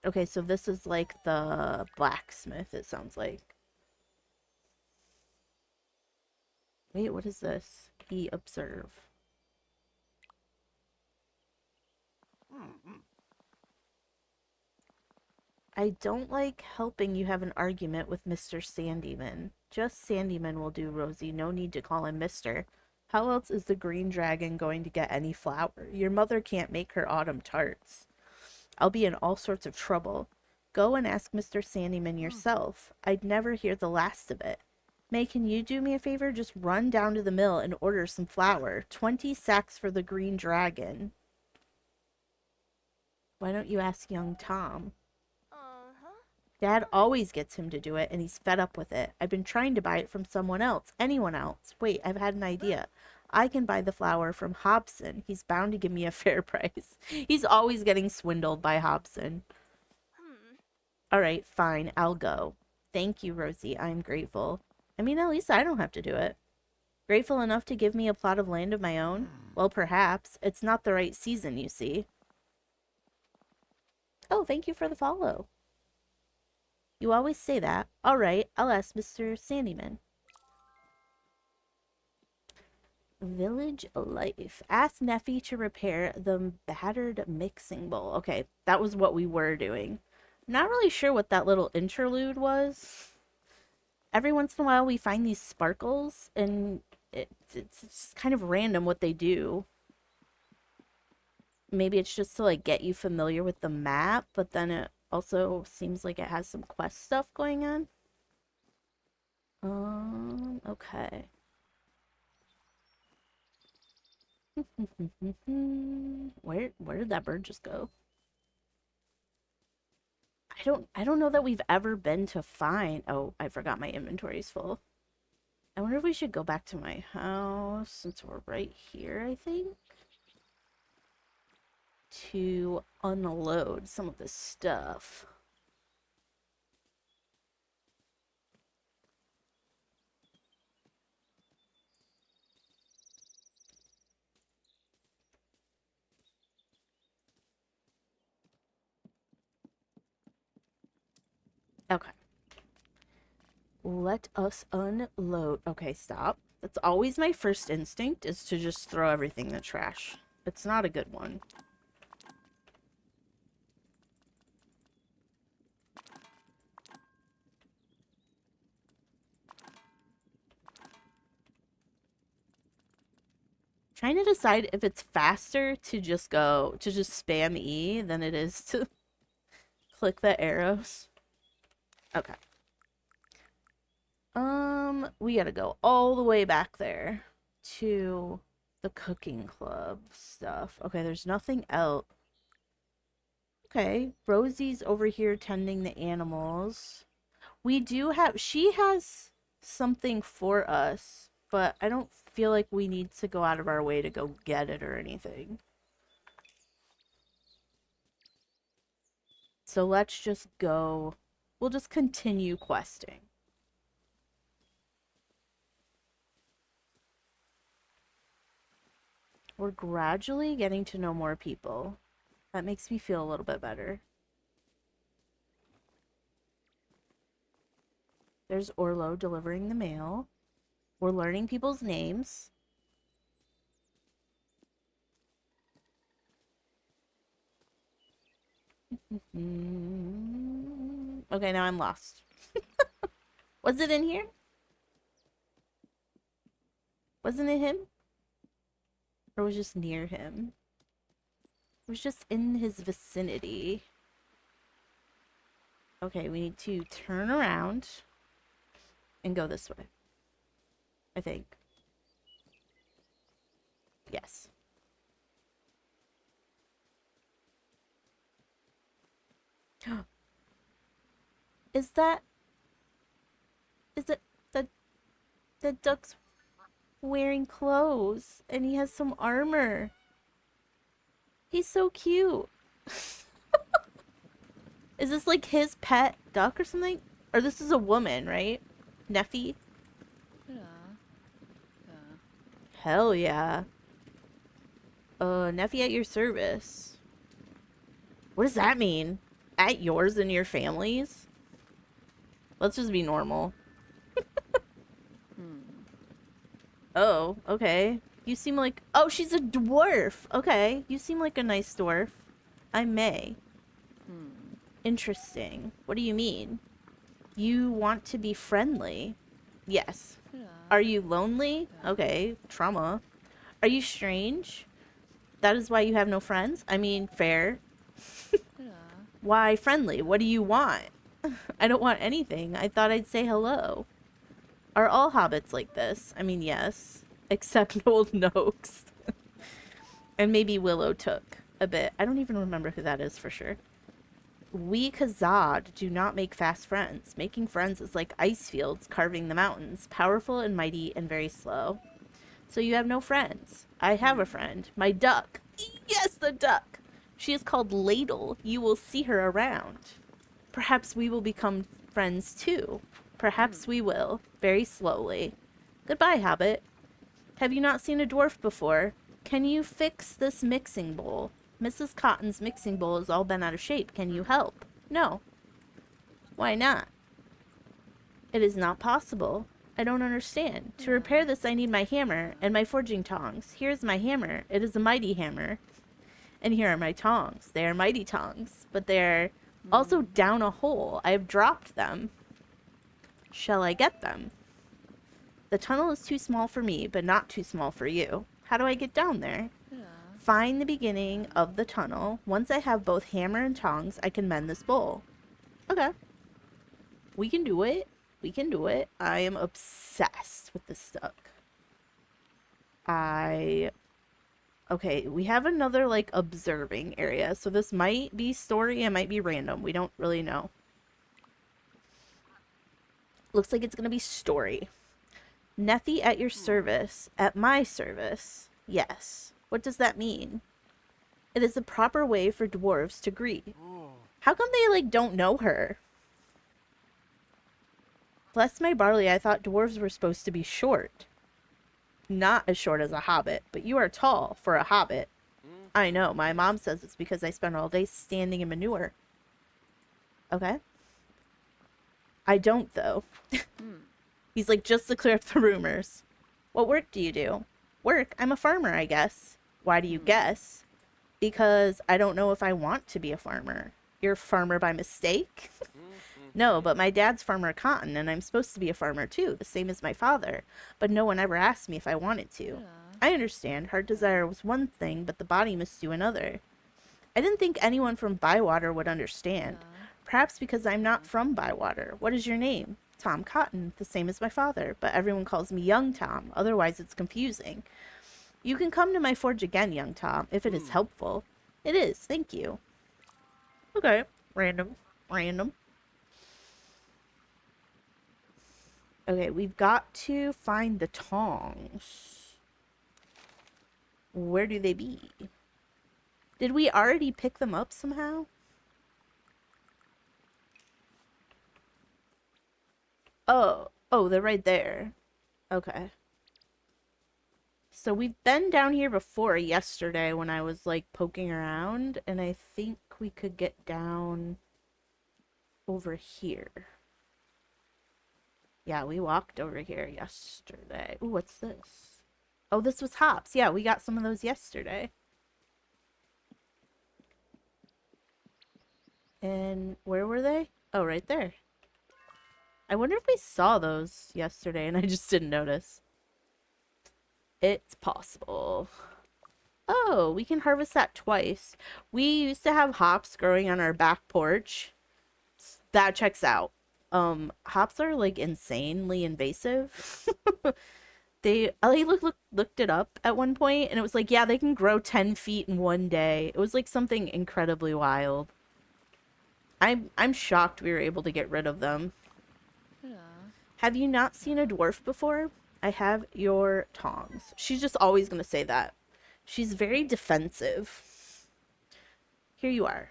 Okay, so this is like the blacksmith, it sounds like. Wait, what is this? Be observe. I don't like helping you have an argument with Mr. Sandyman. Just Sandyman will do, Rosie. No need to call him Mr. How else is the green dragon going to get any flour? Your mother can't make her autumn tarts. I'll be in all sorts of trouble. Go and ask Mr. Sandyman yourself. I'd never hear the last of it. May, can you do me a favor? Just run down to the mill and order some flour. 20 sacks for the green dragon. Why don't you ask young Tom? Dad always gets him to do it, and he's fed up with it. I've been trying to buy it from someone else. Anyone else. Wait, I've had an idea. I can buy the flour from Hobson. He's bound to give me a fair price. He's always getting swindled by Hobson. All right, fine. I'll go. Thank you, Rosie. I'm grateful. I mean, at least I don't have to do it. Grateful enough to give me a plot of land of my own? Well, perhaps. It's not the right season, you see. Oh, thank you for the follow. You always say that. All right, I'll ask Mr. Sandyman. Village life. Ask Neffy to repair the battered mixing bowl. Okay, that was what we were doing. Not really sure what that little interlude was. Every once in a while we find these sparkles, and it's kind of random what they do. Maybe it's just to like get you familiar with the map, but then it also seems like it has some quest stuff going on. Okay. Where did that bird just go? I don't know that we've ever been to find. Oh, I forgot my inventory's full. I wonder if we should go back to my house since we're right here, I think, to unload some of this stuff. Okay. Let us unload. Okay, stop. That's always my first instinct, is to just throw everything in the trash. It's not a good one. Trying to decide if it's faster to just spam E than it is to click the arrows. Okay. We gotta go all the way back there to the cooking club stuff. Okay, there's nothing else. Okay, Rosie's over here tending the animals. She has something for us, but I don't feel like we need to go out of our way to go get it or anything. So let's just go. We'll just continue questing. We're gradually getting to know more people. That makes me feel a little bit better. There's Orlo delivering the mail. We're learning people's names. Okay, now I'm lost. Was it in here? Wasn't it him? Or was it just near him? It was just in his vicinity. Okay, we need to turn around and go this way. I think. Yes. Is that the duck's wearing clothes and he has some armor. He's so cute. Is this like his pet duck or something? Or this is a woman, right? Neffy? Yeah. Hell yeah. Neffy at your service. What does that mean? At yours and your family's? Let's just be normal. Oh, okay. You seem like... Oh, she's a dwarf! Okay. You seem like a nice dwarf. I may. Interesting. What do you mean? You want to be friendly? Yes. Yeah. Are you lonely? Okay. Trauma. Are you strange? That is why you have no friends? I mean, fair. Yeah. Why friendly? What do you want? I don't want anything. I thought I'd say hello. Are all hobbits like this? I mean, yes. Except Old Noakes. And maybe Willow took a bit. I don't even remember who that is for sure. We Khazad do not make fast friends. Making friends is like ice fields carving the mountains. Powerful and mighty and very slow. So you have no friends. I have a friend. My duck. Yes, the duck. She is called Ladle. You will see her around. Perhaps we will become friends too. Perhaps we will. Very slowly. Goodbye, Hobbit. Have you not seen a dwarf before? Can you fix this mixing bowl? Mrs. Cotton's mixing bowl has all been out of shape. Can you help? No. Why not? It is not possible. I don't understand. To repair this, I need my hammer and my forging tongs. Here is my hammer. It is a mighty hammer. And here are my tongs. They are mighty tongs, but they are also down a hole. I have dropped them. Shall I get them? The tunnel is too small for me, but not too small for you. How do I get down there? Yeah. Find the beginning of the tunnel. Once I have both hammer and tongs, I can mend this bowl. Okay. We can do it. We can do it. I am obsessed with this duck. Okay, we have another, like, observing area. So this might be story, it might be random. We don't really know. Looks like it's gonna be story. Neffy at your service. At my service. Yes. What does that mean? It is the proper way for dwarves to greet. How come they, like, don't know her? Bless my barley, I thought dwarves were supposed to be short. Not as short as a hobbit, but you are tall for a hobbit. I know, my mom says it's because I spend all day standing in manure. Okay. I don't, though. He's like, just to clear up the rumors. What work do you do? Work? I'm a farmer, I guess. Why do you guess? Because I don't know if I want to be a farmer. You're a farmer by mistake? No, but my dad's farmer cotton, and I'm supposed to be a farmer too, the same as my father. But no one ever asked me if I wanted to. Yeah. I understand. Heart desire was one thing, but the body must do another. I didn't think anyone from Bywater would understand. Yeah. Perhaps because I'm not from Bywater. What is your name? Tom Cotton, the same as my father, but everyone calls me Young Tom, otherwise it's confusing. You can come to my forge again, Young Tom, if it is helpful. It is, thank you. Okay, random. Random. Okay, we've got to find the tongs. Where do they be? Did we already pick them up somehow? Oh, they're right there. Okay. So we've been down here before yesterday when I was like poking around, and I think we could get down over here. Yeah, we walked over here yesterday. Ooh, what's this? Oh, this was hops. Yeah, we got some of those yesterday. And where were they? Oh, right there. I wonder if we saw those yesterday and I just didn't notice. It's possible. Oh, we can harvest that twice. We used to have hops growing on our back porch. That checks out. Hops are like insanely invasive. I looked it up at one point and it was like, yeah, they can grow 10 feet in one day. It was like something incredibly wild. I'm shocked we were able to get rid of them. Yeah. Have you not seen a dwarf before? I have your tongs. She's just always gonna say that. She's very defensive. Here you are.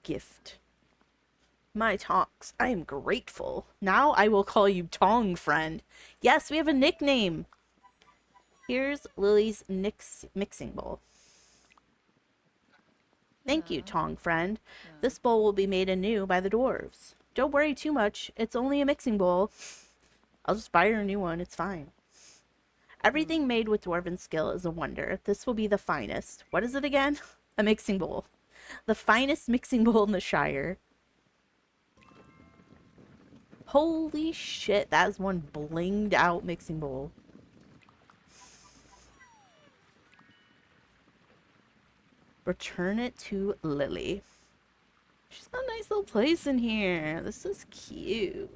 Gift. My tongs. I am grateful. Now I will call you Tong Friend. Yes, we have a nickname. Here's Lily's mixing bowl. Thank you, Yeah. Tong Friend. Yeah. This bowl will be made anew by the dwarves. Don't worry too much. It's only a mixing bowl. I'll just buy her a new one. It's fine. Everything made with dwarven skill is a wonder. This will be the finest. What is it again? A mixing bowl. The finest mixing bowl in the Shire. Holy shit, that is one blinged out mixing bowl. Return it to Lily. She's got a nice little place in here. This is cute.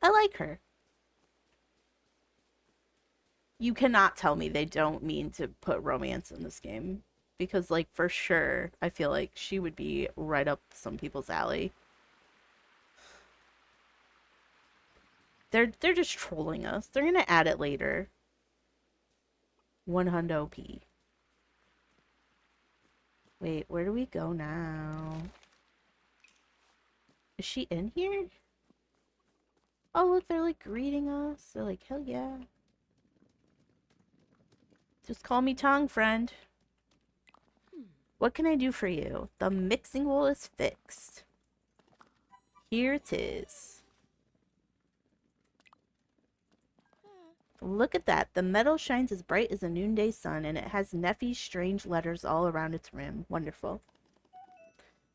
I like her. You cannot tell me they don't mean to put romance in this game. Because, like, for sure, I feel like she would be right up some people's alley. They're just trolling us. They're gonna add it later. 100 P. Wait, where do we go now? Is she in here? Oh, look, they're like greeting us. They're like, hell yeah. Just call me Tong Friend. What can I do for you? The mixing bowl is fixed. Here it is. Look at that. The metal shines as bright as a noonday sun, and it has Neffy's strange letters all around its rim. Wonderful.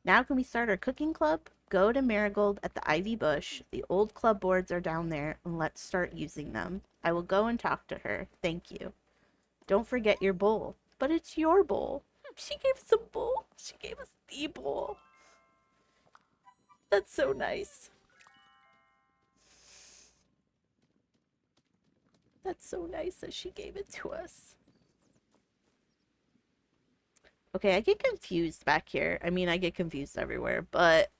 Now can we start our cooking club? Go to Marigold at the Ivy Bush. The old club boards are down there, and let's start using them. I will go and talk to her. Thank you. Don't forget your bowl. But it's your bowl. She gave us a bowl. She gave us the bowl. That's so nice. That's so nice that she gave it to us. Okay, I get confused back here. I mean, I get confused everywhere, but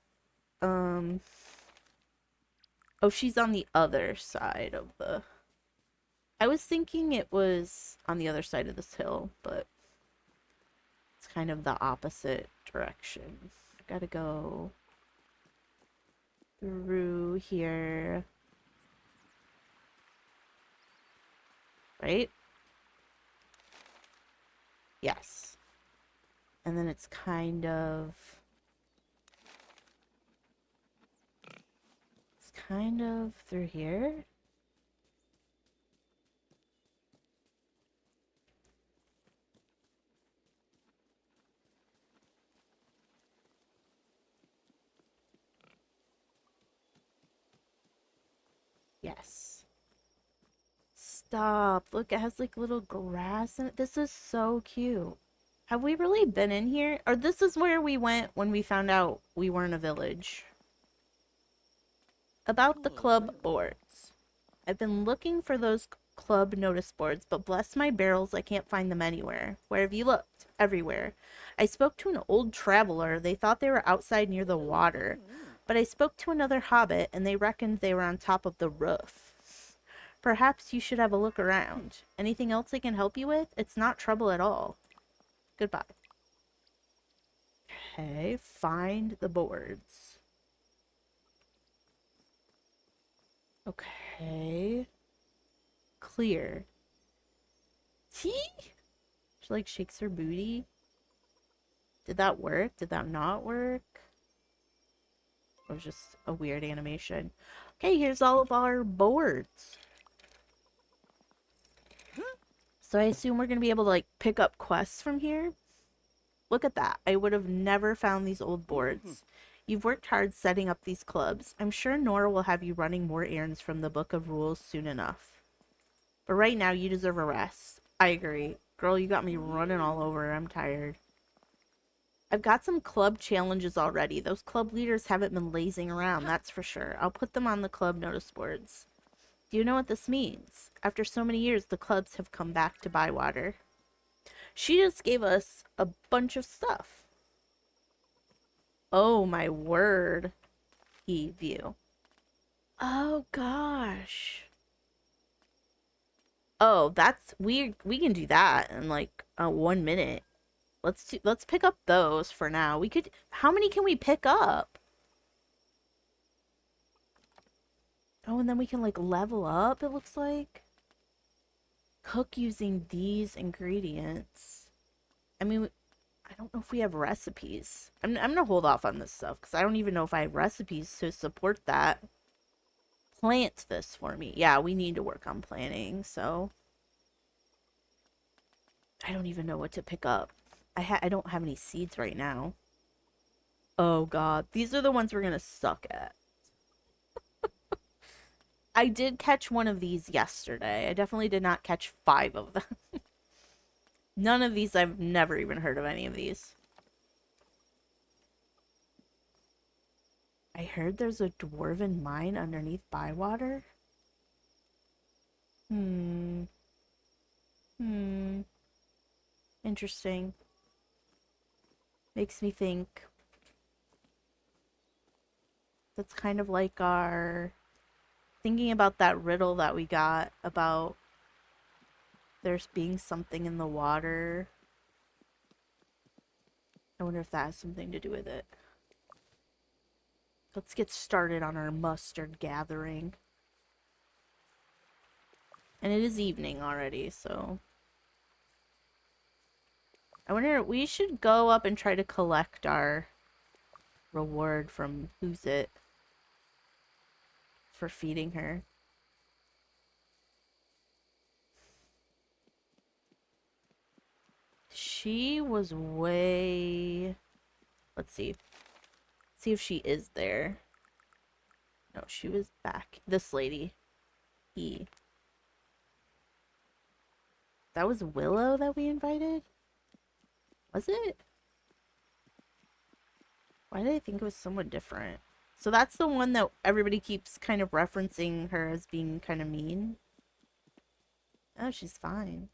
oh, she's on the other side of the... I was thinking it was on the other side of this hill, but it's kind of the opposite direction. Gotta go through here. Right? Yes. And then it's kind of... It's kind of through here. Yes. Stop. Look, it has like little grass in it. This is so cute. Have we really been in here? Or this is where we went when we found out we weren't a village. About the club boards. I've been looking for those club notice boards, but bless my barrels, I can't find them anywhere. Where have you looked? Everywhere. I spoke to an old traveler. They thought they were outside near the water. But I spoke to another hobbit, and they reckoned they were on top of the roof. Perhaps you should have a look around. Anything else I can help you with? It's not trouble at all. Goodbye. Okay, find the boards. Okay. Clear. Tea? She like shakes her booty. Did that work? Did that not work? It was just a weird animation. Okay, here's all of our boards. So I assume we're going to be able to like pick up quests from here. Look at that. I would have never found these old boards. You've worked hard setting up these clubs. I'm sure Nora will have you running more errands from the Book of Rules soon enough. But right now, you deserve a rest. I agree. Girl, you got me running all over. I'm tired. I've got some club challenges already. Those club leaders haven't been lazing around, that's for sure. I'll put them on the club notice boards. Do you know what this means? After so many years, the clubs have come back to Bywater. She just gave us a bunch of stuff. Oh my word. View. Oh gosh. Oh, that's we can do that in like 1 minute. Let's pick up those for now. We could how many can we pick up? Oh, and then we can like level up, it looks like. Cook using these ingredients. I mean, I don't know if we have recipes. I'm gonna hold off on this stuff because I don't even know if I have recipes to support that. Plant this for me. Yeah, we need to work on planning, so I don't even know what to pick up. I don't have any seeds right now. Oh god, these are the ones we're gonna suck at. I did catch one of these yesterday. I definitely did not catch 5 of them. None of these, I've never even heard of any of these. I heard there's a dwarven mine underneath Bywater. Hmm. Hmm. Interesting. Makes me think. That's kind of like our... Thinking about that riddle that we got about there's being something in the water. I wonder if that has something to do with it. Let's get started on our mustard gathering. And it is evening already, so... I wonder, we should go up and try to collect our reward from Who's It for feeding her. She was way... Let's see. See if she is there. No, she was back. This lady. That was Willow that we invited? Was it? Why did I think it was someone different? So that's the one that everybody keeps kind of referencing her as being kind of mean. Oh, she's fine.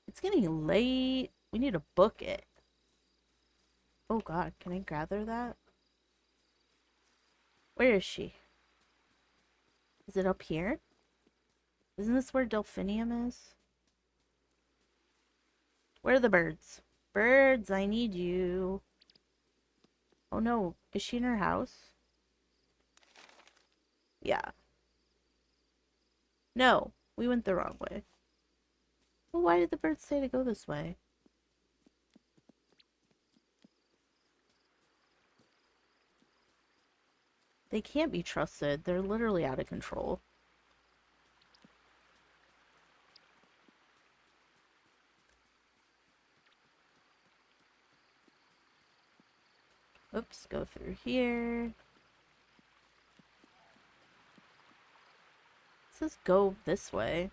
It's getting late. We need to book it. Oh god, can I gather that? Where is she? Is it up here? Isn't this where Delphinium is? Where are the birds? Birds, I need you. Oh no, is she in her house? Yeah. No, we went the wrong way. Well, why did the birds say to go this way? They can't be trusted. They're literally out of control. Oops, go through here. It says go this way.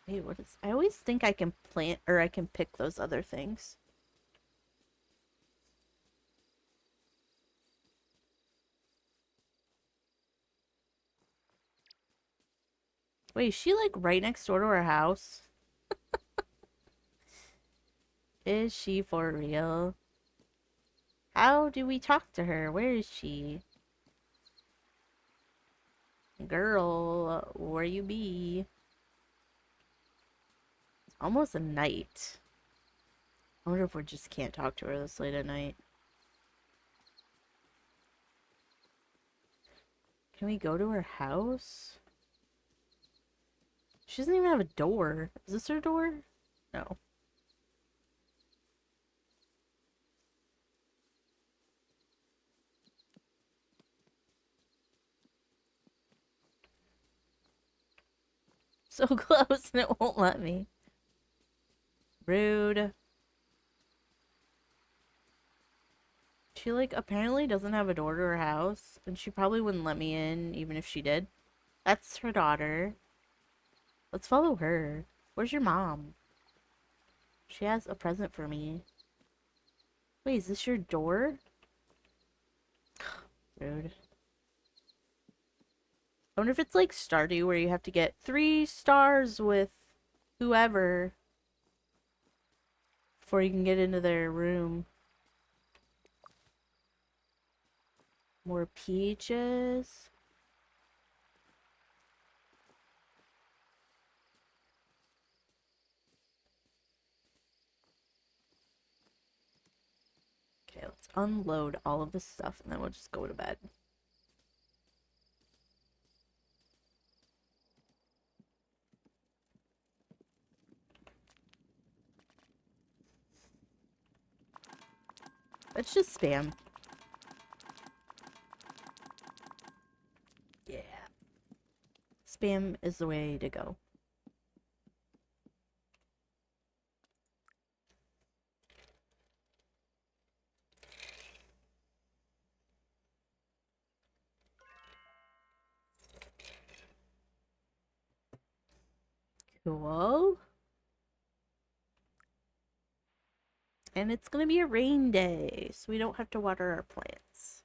Wait, what is... I always think I can plant, or I can pick those other things. Wait, is she like right next door to our house? Is she for real? How do we talk to her? Where is she? Girl, where you be? It's almost a night. I wonder if we just can't talk to her this late at night. Can we go to her house? She doesn't even have a door. Is this her door? No. So close and it won't let me. Rude. She, like, apparently doesn't have a door to her house, and she probably wouldn't let me in, even if she did. That's her daughter. Let's follow her. Where's your mom? She has a present for me. Wait, is this your door? Rude. I wonder if it's like Stardew, where you have to get 3 stars with whoever before you can get into their room. More peaches. Okay, let's unload all of this stuff and then we'll just go to bed. Let's just spam. Yeah. Spam is the way to go. Cool. And it's gonna be a rain day, so we don't have to water our plants.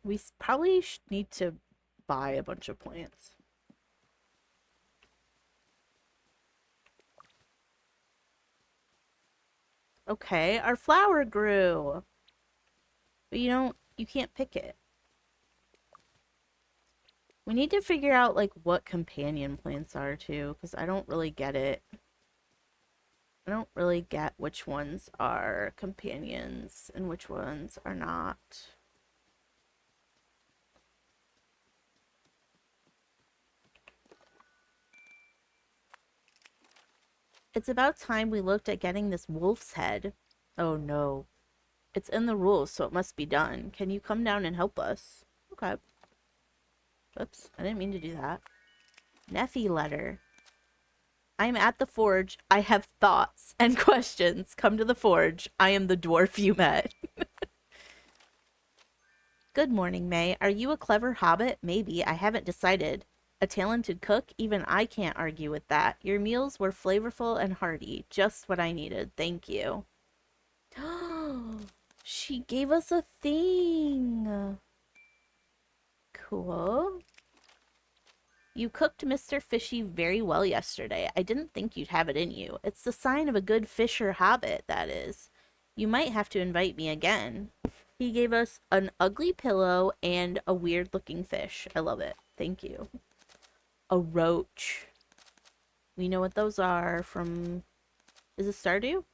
We probably need to buy a bunch of plants. Okay, our flower grew. But you can't pick it. We need to figure out, like, what companion plants are, too, because I don't really get it. I don't really get which ones are companions and which ones are not. It's about time we looked at getting this wolf's head. Oh no. It's in the rules, so it must be done. Can you come down and help us? Okay. Oops, I didn't mean to do that. Nephi letter. I'm at the forge. I have thoughts and questions. Come to the forge. I am the dwarf you met. Good morning, May. Are you a clever hobbit? Maybe. I haven't decided. A talented cook? Even I can't argue with that. Your meals were flavorful and hearty. Just what I needed. Thank you. She gave us a thing. Cool. You cooked Mr. Fishy very well yesterday. I didn't think you'd have it in you. It's the sign of a good fisher hobbit, that is. You might have to invite me again. He gave us an ugly pillow and a weird-looking fish. I love it. Thank you. A roach. We know what those are from... Is it Stardew?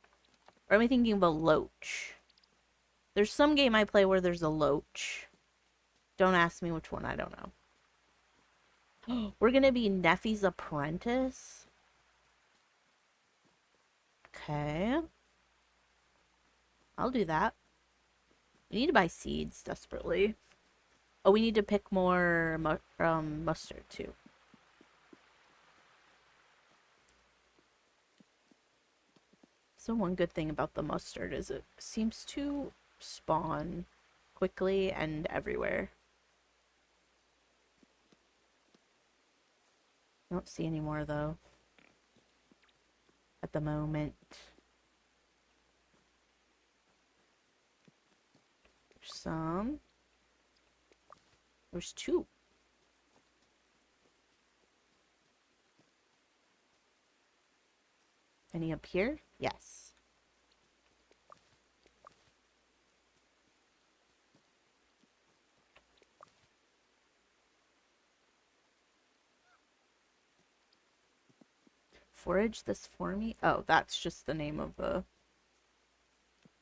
Or am I thinking of a loach? There's some game I play where there's a loach. Don't ask me which one, I don't know. We're gonna be Nephi's apprentice? Okay. I'll do that. We need to buy seeds desperately. Oh, we need to pick more mustard too. So one good thing about the mustard is it seems to spawn quickly and everywhere. I don't see any more though at the moment. There's some. There's two. Any up here? Yes. Forage this for me? Oh, that's just the name of the...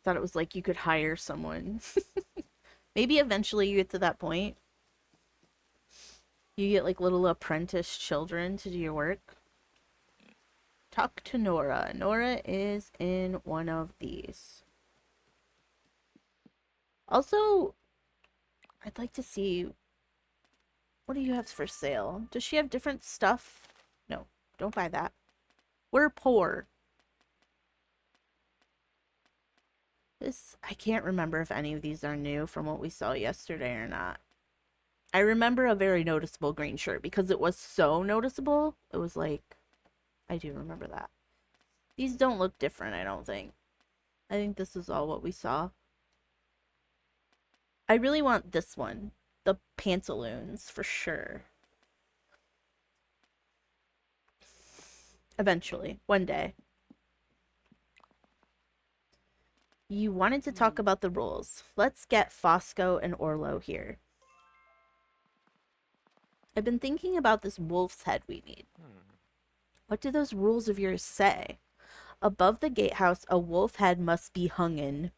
Thought it was like you could hire someone. Maybe eventually you get to that point. You get like little apprentice children to do your work. Talk to Nora. Nora is in one of these. Also, I'd like to see... What do you have for sale? Does she have different stuff? No, don't buy that. We're poor. I can't remember if any of these are new from what we saw yesterday or not. I remember a very noticeable green shirt because it was so noticeable. It was like, I do remember that. These don't look different, I don't think. I think this is all what we saw. I really want this one. The pantaloons, for sure. Eventually, one day. You wanted to talk about the rules. Let's get Fosco and Orlo here. I've been thinking about this wolf's head we need. What do those rules of yours say? Above the gatehouse, a wolf head must be hung in.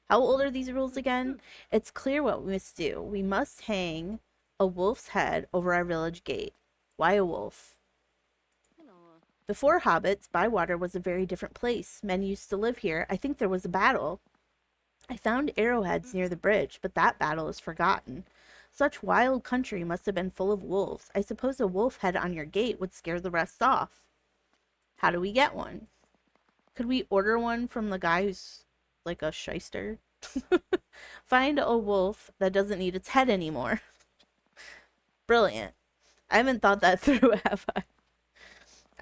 How old are these rules again? It's clear what we must do. We must hang a wolf's head over our village gate. Why a wolf? Before hobbits, Bywater was a very different place. Men used to live here. I think there was a battle. I found arrowheads near the bridge, but that battle is forgotten. Such wild country must have been full of wolves. I suppose a wolf head on your gate would scare the rest off. How do we get one? Could we order one from the guy who's like a shyster? Find a wolf that doesn't need its head anymore. Brilliant. I haven't thought that through, have I?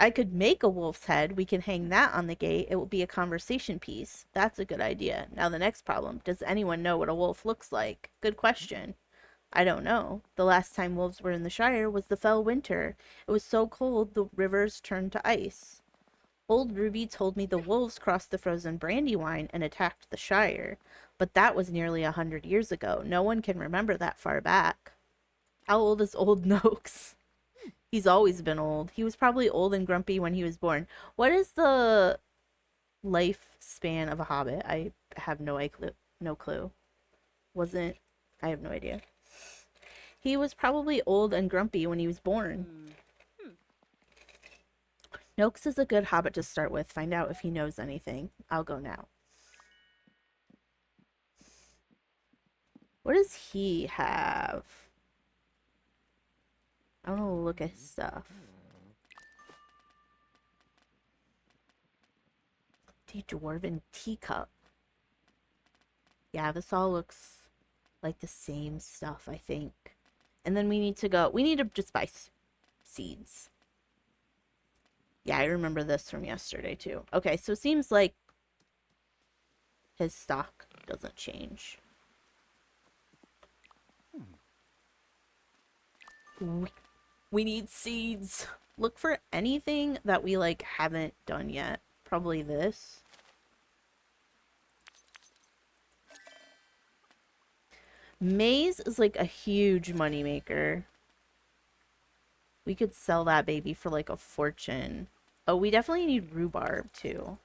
I could make a wolf's head. We can hang that on the gate. It will be a conversation piece. That's a good idea. Now the next problem. Does anyone know what a wolf looks like? Good question. I don't know. The last time wolves were in the Shire was the fell winter. It was so cold the rivers turned to ice. Old Ruby told me the wolves crossed the frozen Brandywine and attacked the Shire, but that was nearly 100 years ago. No one can remember that far back. How old is old Noakes? He's always been old. He was probably old and grumpy when he was born. What is the lifespan of a hobbit? I have no clue. I have no idea. He was probably old and grumpy when he was born. Noakes is a good hobbit to start with. Find out if he knows anything. I'll go now. What does he have? I want to look at his stuff. The dwarven teacup. Yeah, this all looks like the same stuff, I think. And then we need to just buy seeds. Yeah, I remember this from yesterday too. Okay, so it seems like his stock doesn't change. We need seeds. Look for anything that we like haven't done yet. Probably this. Maize is like a huge moneymaker. We could sell that baby for like a fortune. Oh, we definitely need rhubarb too.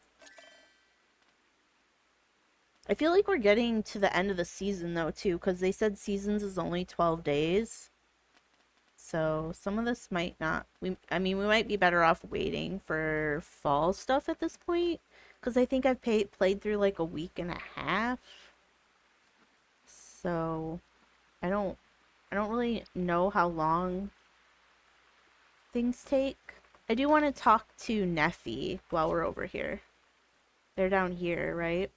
I feel like we're getting to the end of the season though too, because they said seasons is only 12 days. So some of this might not... I mean, we might be better off waiting for fall stuff at this point. Because I think I've played through like a week and a half. So I don't really know how long things take. I do want to talk to Neffy while we're over here. They're down here, right?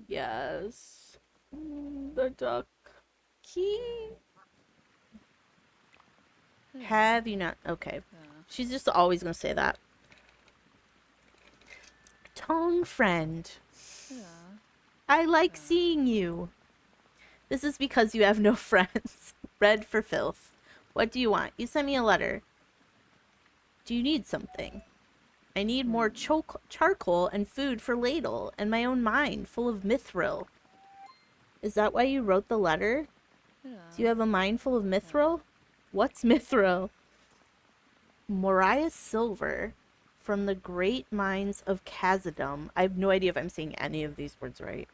Yes. The duck. Key. Yeah. Have you not? Okay. Yeah. She's just always going to say that. Tong friend. Yeah. I like Yeah. seeing you. This is because you have no friends. Red for filth. What do you want? You sent me a letter. Do you need something? I need more charcoal and food for ladle, and my own mind full of mithril. Is that why you wrote the letter? Do you Yeah. have a mind full of Yeah. mithril? What's mithril? Moriah Silver from the great mines of Khazadum. I have no idea if I'm saying any of these words right.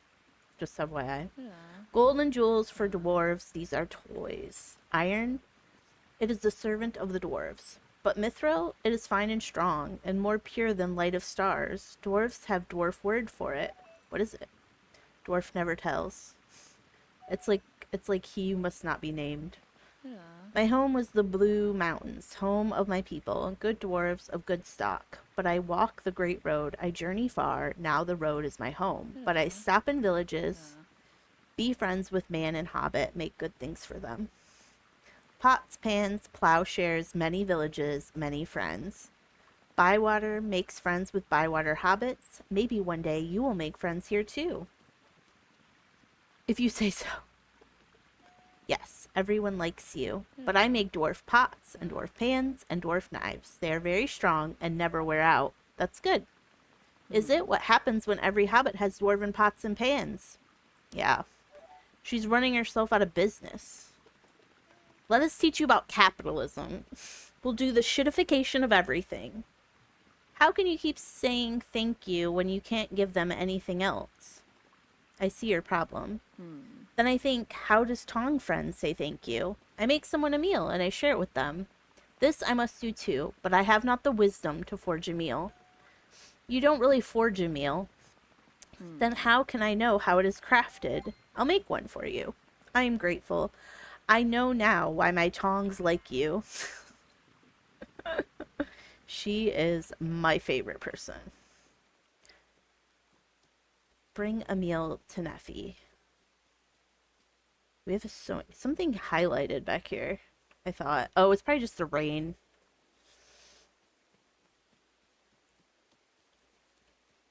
Just FYI. Yeah. Gold and jewels for Yeah. dwarves. These are toys. Iron. It is the servant of the dwarves. But mithril, it is fine and strong, and more pure than light of stars. Dwarves have dwarf word for it. What is it? Dwarf never tells. It's like he must not be named. Yeah. My home was the Blue Mountains, home of my people, good dwarves of good stock. But I walk the great road, I journey far, now the road is my home. But I Yeah. stop in villages, Yeah. be friends with man and hobbit, make good things for them. Pots, pans, plowshares, many villages, many friends. Bywater makes friends with Bywater hobbits. Maybe one day you will make friends here too. If you say so. Yes, everyone likes you. But I Yeah. make dwarf pots and Yeah. dwarf pans and dwarf knives. They are very strong and never wear out. That's good. Is it what happens when every hobbit has dwarven pots and pans? Yeah. She's running herself out of business. Let us teach you about capitalism. We'll do the shitification of everything. How can you keep saying thank you when you can't give them anything else? I see your problem. Then I think, how does Tong friends say thank you? I make someone a meal and I share it with them. This I must do too, but I have not the wisdom to forge a meal. You don't really forge a meal. Then how can I know how it is crafted? I'll make one for you. I am grateful. I know now why my tongs like you. She is my favorite person. Bring a meal to Neffy. We have something highlighted back here. I thought. Oh, it's probably just the rain.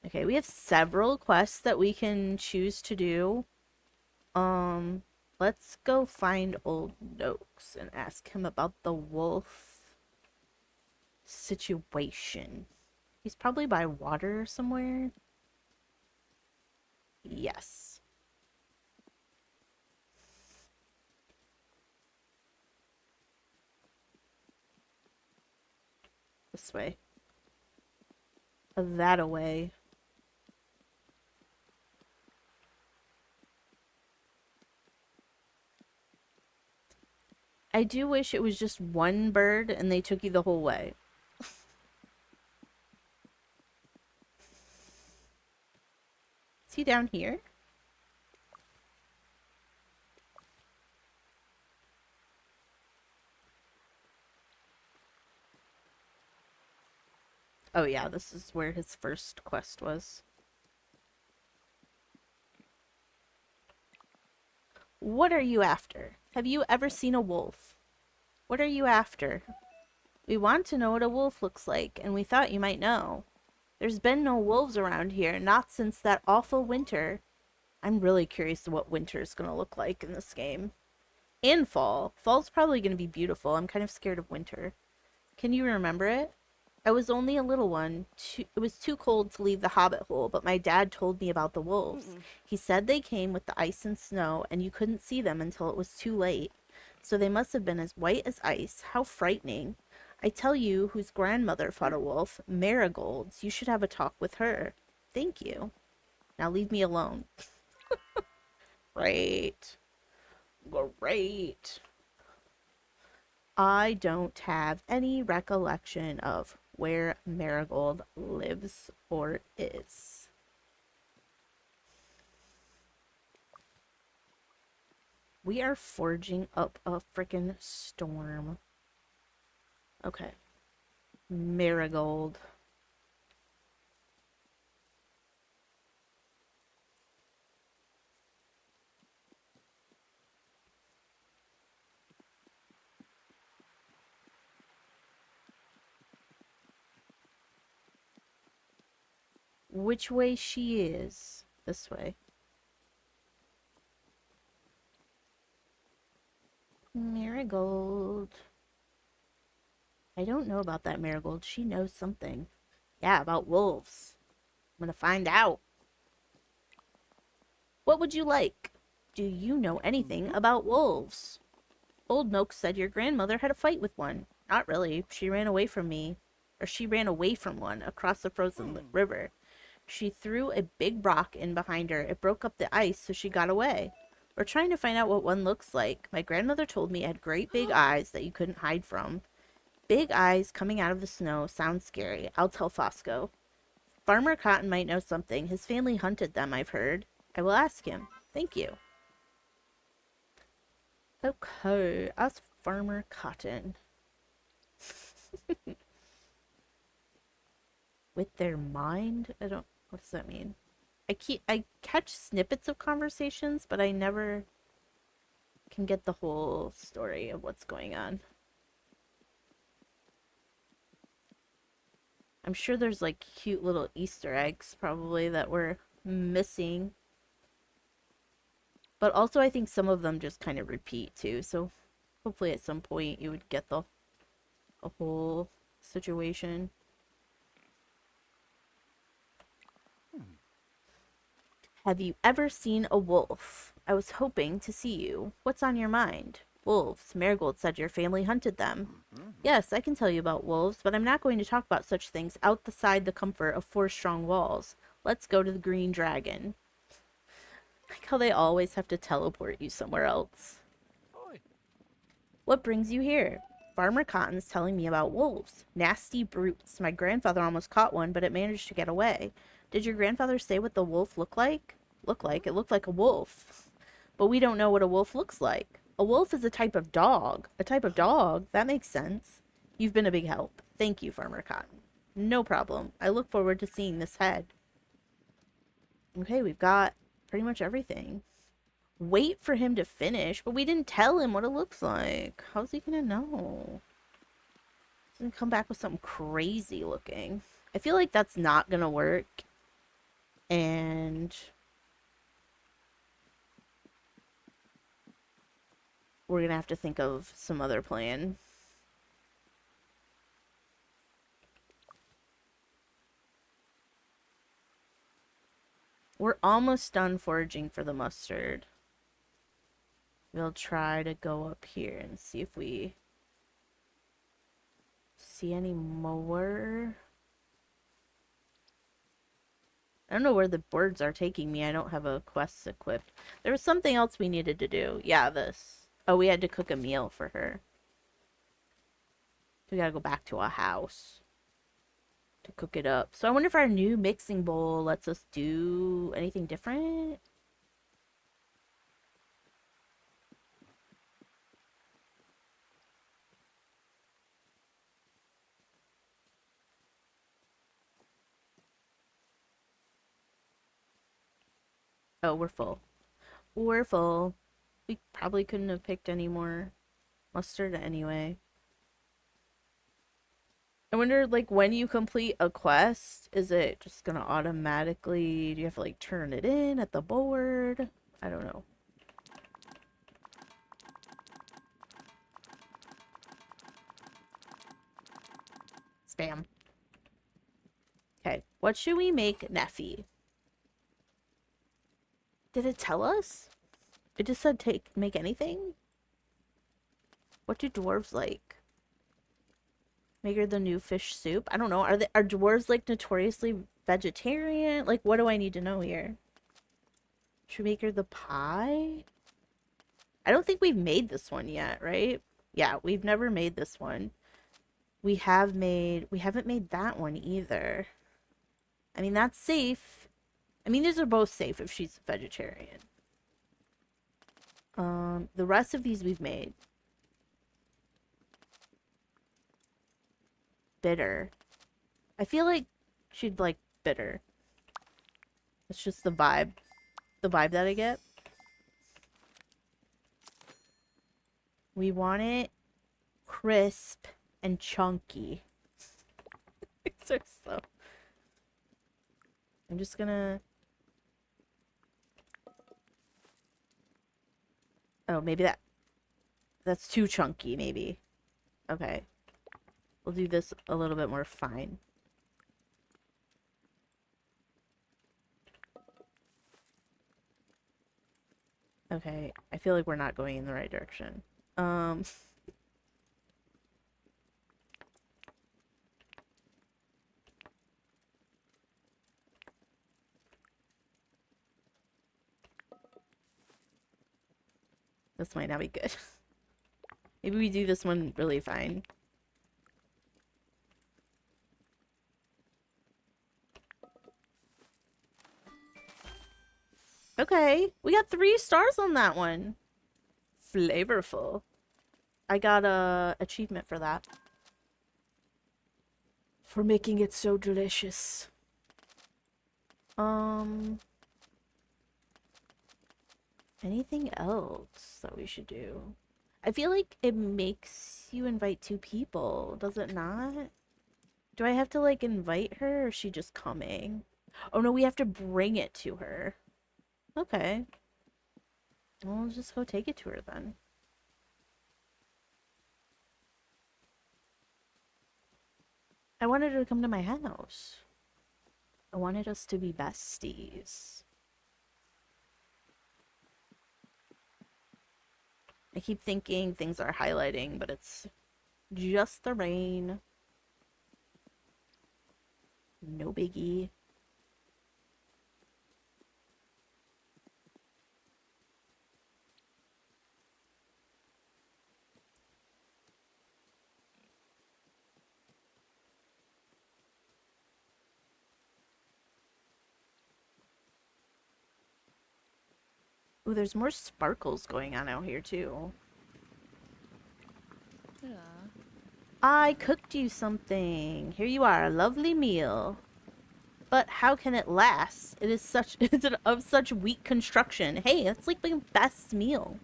Okay, we have several quests that we can choose to do. Um, let's go find old Noakes and ask him about the wolf situation. He's probably by water somewhere. Yes. This way. That away. I do wish it was just one bird and they took you the whole way. Is he down here? Oh yeah, this is where his first quest was. What are you after? Have you ever seen a wolf? What are you after? We want to know what a wolf looks like, and we thought you might know. There's been no wolves around here, not since that awful winter. I'm really curious to what winter is going to look like in this game. And fall. Fall's probably going to be beautiful. I'm kind of scared of winter. Can you remember it? I was only a little one. It was too cold to leave the hobbit hole, but my dad told me about the wolves. He said they came with the ice and snow, and you couldn't see them until it was too late. So they must have been as white as ice. How frightening. I tell you, whose grandmother fought a wolf, Marigold's. You should have a talk with her. Thank you. Now leave me alone. Great. Great. I don't have any recollection of where Marigold lives or is. We are forging up a freaking storm. Okay. Marigold. Which way she is? This way. Marigold. I don't know about that Marigold. She knows something. Yeah, about wolves. I'm gonna find out. What would you like? Do you know anything about wolves? Old Milk said your grandmother had a fight with one. Not really. She ran away from me. Or she ran away from one across the frozen river. She threw a big rock in behind her. It broke up the ice, so she got away. We're trying to find out what one looks like. My grandmother told me it had great big eyes that you couldn't hide from. Big eyes coming out of the snow sounds scary. I'll tell Fosco. Farmer Cotton might know something. His family hunted them, I've heard. I will ask him. Thank you. Okay, ask Farmer Cotton. With their mind? What does that mean? I catch snippets of conversations, but I never can get the whole story of what's going on. I'm sure there's like cute little Easter eggs probably that we're missing. But also I think some of them just kind of repeat too. So hopefully at some point you would get the whole situation. Have you ever seen a wolf? I was hoping to see you. What's on your mind? Wolves. Marigold said your family hunted them. Yes, I can tell you about wolves, but I'm not going to talk about such things outside the comfort of 4 strong walls. Let's go to the Green Dragon. Like how they always have to teleport you somewhere else. Oi. What brings you here? Farmer Cotton's telling me about wolves. Nasty brutes. My grandfather almost caught one, but it managed to get away. Did your grandfather say what the wolf looked like? It looked like a wolf. But we don't know what a wolf looks like. A wolf is a type of dog. A type of dog? That makes sense. You've been a big help. Thank you, Farmer Cotton. No problem. I look forward to seeing this head. Okay, we've got pretty much everything. Wait for him to finish, but we didn't tell him what it looks like. How's he gonna know? He's gonna come back with something crazy looking. I feel like that's not gonna work. And we're gonna have to think of some other plan. We're almost done foraging for the mustard. We'll try to go up here and see if we see any more. I don't know where the birds are taking me. I don't have a quest equipped. There was something else we needed to do. Yeah, this. Oh, we had to cook a meal for her. We gotta go back to our house to cook it up. So I wonder if our new mixing bowl lets us do anything different. Oh, we're full. We're full. We probably couldn't have picked any more mustard anyway. I wonder, like, when you complete a quest, is it just gonna automatically, do you have to, like, turn it in at the board? I don't know. Spam. Okay, what should we make Neffy? Did it tell us? It just said make anything? What do dwarves like? Make her the new fish soup? I don't know. Are dwarves like notoriously vegetarian? Like, what do I need to know here? Should we make her the pie? I don't think we've made this one yet, right? Yeah, we've never made this one. We haven't made that one either. I mean, that's safe. I mean, these are both safe if she's a vegetarian. The rest of these we've made. Bitter. I feel like she'd like bitter. It's just the vibe. The vibe that I get. We want it crisp and chunky. These are so... I'm just gonna... Oh, maybe that's too chunky, maybe. Okay. We'll do this a little bit more fine. Okay, I feel like we're not going in the right direction. This might not be good. Maybe we do this one really fine. Okay, we got 3 stars on that one. Flavorful. I got a achievement for that. For making it so delicious. Anything else that we should do? I feel like it makes you invite 2 people, does it not? Do I have to like invite her or is she just coming? Oh no, we have to bring it to her. Okay. Well, I'll just go take it to her then. I wanted her to come to my house. I wanted us to be besties. I keep thinking things are highlighting, but it's just the rain. No biggie. Ooh, there's more sparkles going on out here too. Yeah. I cooked you something. Here you are, a lovely meal. But how can it last? It is such is it of such weak construction. Hey, it's like the best meal.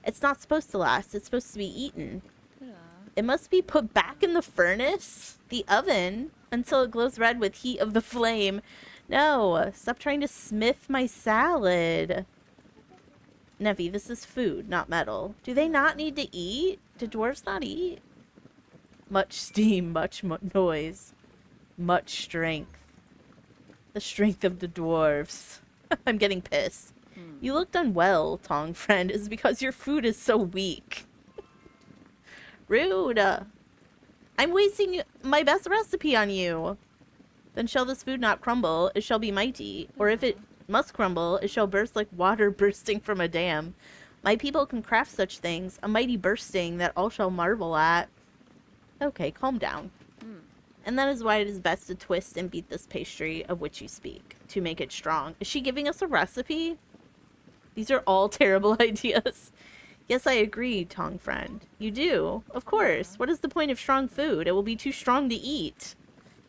It's not supposed to last. It's supposed to be eaten. Yeah. It must be put back in the furnace, the oven, until it glows red with heat of the flame. No, stop trying to smith my salad. Nevi, this is food, not metal. Do they not need to eat? Do dwarves not eat? Much steam, much noise, much strength. The strength of the dwarves. I'm getting pissed. You looked unwell, Tong friend. Is because your food is so weak. Rude. I'm wasting my best recipe on you. Then shall this food not crumble, it shall be mighty. Or if it must crumble, it shall burst like water bursting from a dam. My people can craft such things, a mighty bursting that all shall marvel at. Okay, calm down. And that is why it is best to twist and beat this pastry of which you speak, to make it strong. Is she giving us a recipe? These are all terrible ideas. Yes, I agree, Tong friend. You do? Of course. What is the point of strong food? It will be too strong to eat.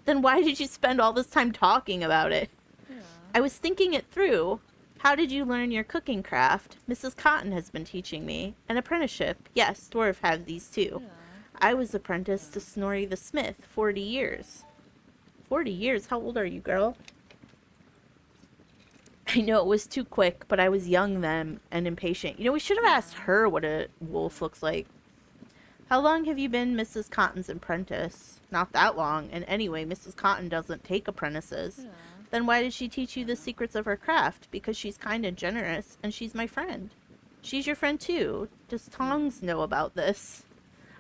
Then why did you spend all this time talking about it? Yeah. I was thinking it through. How did you learn your cooking craft? Mrs. Cotton has been teaching me. An apprenticeship. Yes, dwarf have these too. Yeah. I was apprenticed to Snorri the Smith 40 years. 40 years? How old are you, girl? I know it was too quick, but I was young then and impatient. You know, we should have asked her what a wolf looks like. How long have you been Mrs. Cotton's apprentice? Not that long, and anyway, Mrs. Cotton doesn't take apprentices. Yeah. Then why did she teach you the secrets of her craft? Because she's kind and generous, and she's my friend. She's your friend too. Does Tongs know about this?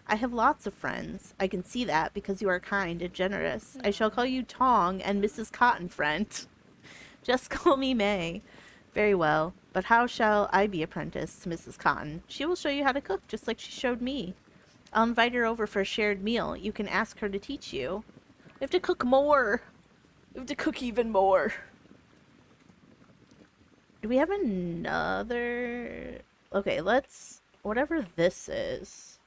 I have lots of friends. I can see that because you are kind and generous. I shall call you Tong and Mrs. Cotton friend. Just call me May. Very well. But how shall I be apprenticed to Mrs. Cotton? She will show you how to cook, just like she showed me. I'll invite her over for a shared meal. You can ask her to teach you. We have to cook more. We have to cook even more. Do we have another... Okay, let's... Whatever this is.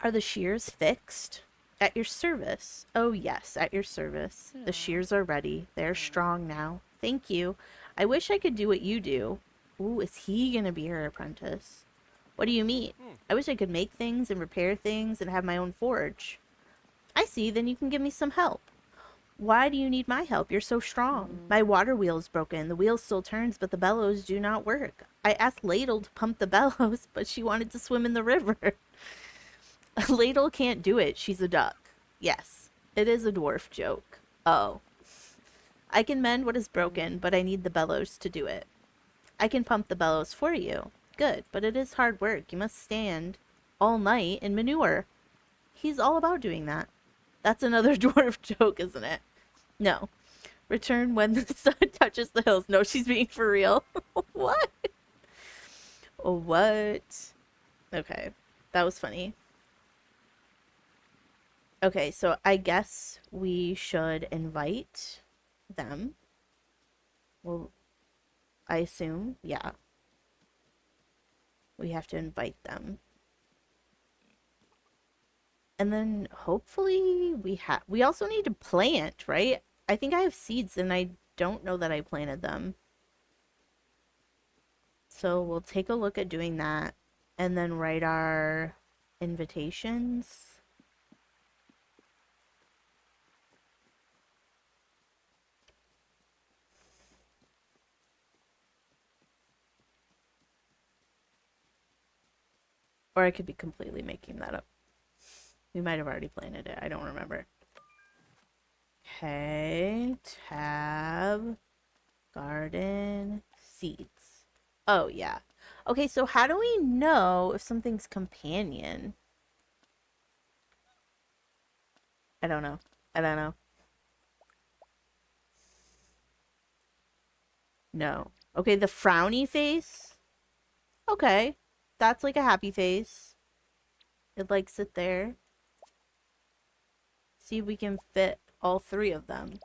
Are the shears fixed? At your service. Oh yes, at your service. The shears are ready. They're strong now. Thank you. I wish I could do what you do. Ooh, is he gonna be her apprentice? What do you mean? I wish I could make things and repair things and have my own forge. I see, then you can give me some help. Why do you need my help? You're so strong. My water wheel is broken. The wheel still turns, but the bellows do not work. I asked Ladle to pump the bellows, but she wanted to swim in the river. Ladle can't do it. She's a duck. Yes, it is a dwarf joke. Oh. I can mend what is broken, but I need the bellows to do it. I can pump the bellows for you. Good, but it is hard work. You must stand all night in manure. He's all about doing that. That's another dwarf joke, isn't it? No. Return when the sun touches the hills. No, she's being for real. What? What? Okay. That was funny. Okay, so I guess we should invite them. Well, I assume, yeah. We have to invite them. And then hopefully we also need to plant, right? I think I have seeds and I don't know that I planted them. So we'll take a look at doing that and then write our invitations. Or I could be completely making that up. We might have already planted it. I don't remember. Okay. Tab. Garden. Seeds. Oh, yeah. Okay, so how do we know if something's companion? I don't know. I don't know. No. Okay, the frowny face. Okay. That's like a happy face. It likes it there. See if we can fit all three of them.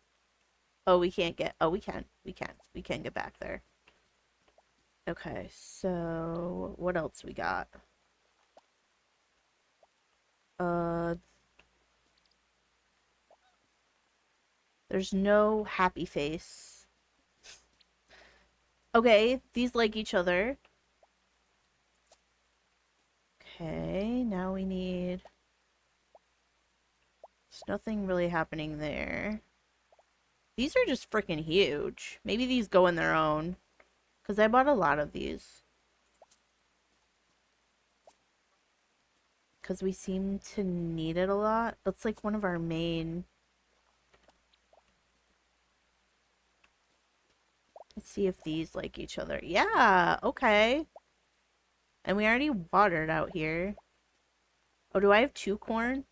Oh, we can't get... Oh, we can. We can. We can get back there. Okay, so... What else we got? There's no happy face. Okay, these like each other. Okay, now we need... There's nothing really happening there. These are just freaking huge. Maybe these go in their own. Because I bought a lot of these. Because we seem to need it a lot. That's like one of our main... Let's see if these like each other. Yeah, okay. And we already watered out here. Oh, do I have 2 corn?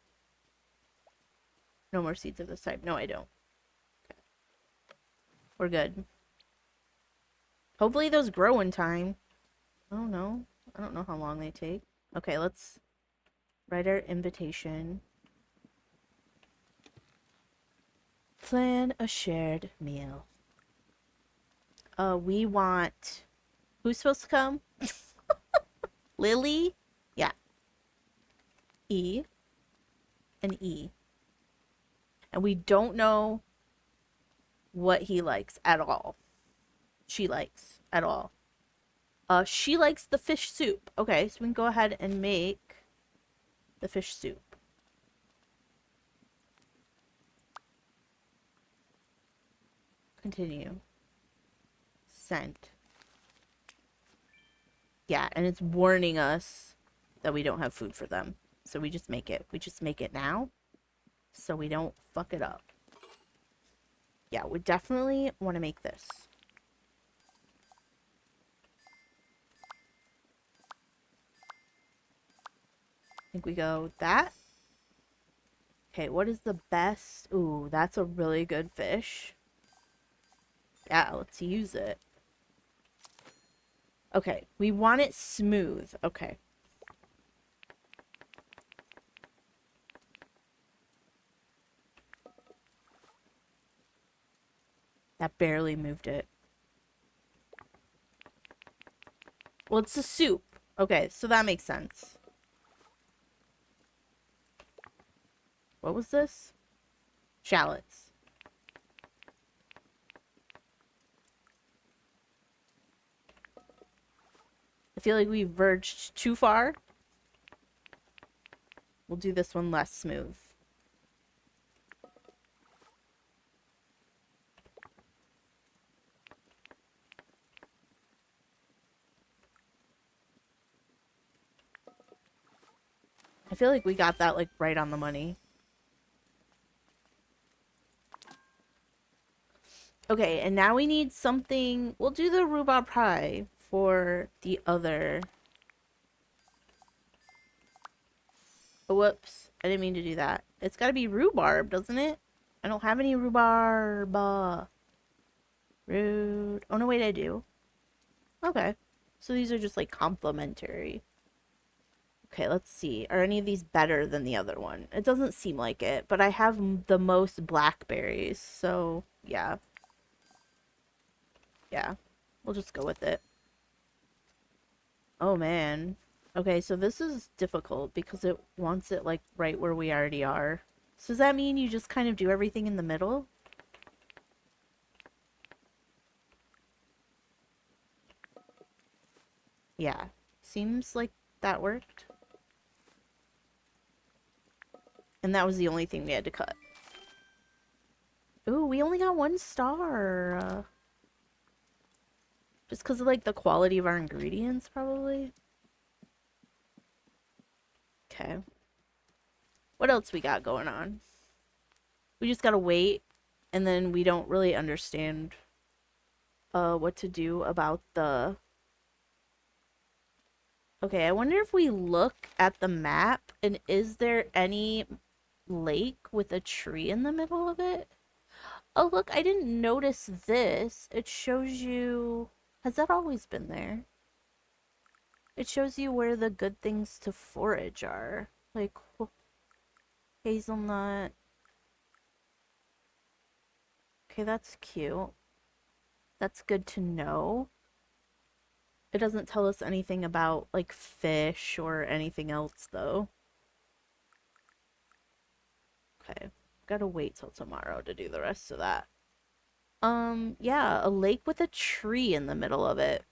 No more seeds of this type. No, I don't. Okay. We're good. Hopefully those grow in time. I don't know. I don't know how long they take. Okay, let's write our invitation. Plan a shared meal. We want... Who's supposed to come? Lily? Yeah. E. And E. And we don't know what he likes at all. She likes at all. She likes the fish soup. Okay, so we can go ahead and make the fish soup. Continue. Sent. Yeah, and it's warning us that we don't have food for them. So we just make it. We just make it now so we don't fuck it up. Yeah, we definitely want to make this. I think we go that. Okay, what is the best? Ooh, that's a really good fish. Yeah, let's use it. Okay, we want it smooth. Okay. That barely moved it. Well, it's a soup. Okay, so that makes sense. What was this? Shallots. I feel like we verged too far. We'll do this one less smooth. I feel like we got that like right on the money. Okay, and now we need something. We'll do the rhubarb pie for the other. Oh, whoops. I didn't mean to do that. It's got to be rhubarb, doesn't it? I don't have any rhubarb. Rude. Oh, no, wait, I do. Okay. So these are just like complimentary. Okay, let's see. Are any of these better than the other one? It doesn't seem like it, but I have the most blackberries, so yeah. Yeah. We'll just go with it. Oh man. Okay, so this is difficult because it wants it like right where we already are. So does that mean you just kind of do everything in the middle? Yeah. Seems like that worked. And that was the only thing we had to cut. Ooh, we only got 1 star. Just because of like the quality of our ingredients, probably. Okay. What else we got going on? We just gotta wait, and then we don't really understand what to do about the... Okay, I wonder if we look at the map, and is there any lake with a tree in the middle of it? Oh, look, I didn't notice this. It shows you... Has that always been there? It shows you where the good things to forage are. Like hazelnut. Okay, that's cute. That's good to know. It doesn't tell us anything about like fish or anything else though. Okay. Gotta wait till tomorrow to do the rest of that. Yeah, a lake with a tree in the middle of it.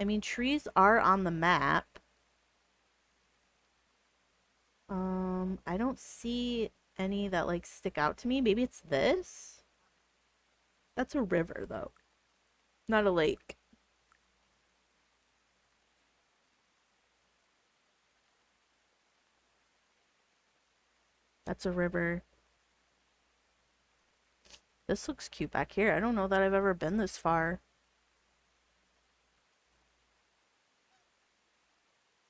I mean, trees are on the map. I don't see any that like stick out to me. Maybe it's this? That's a river though, not a lake. That's a river. This looks cute back here. I don't know that I've ever been this far.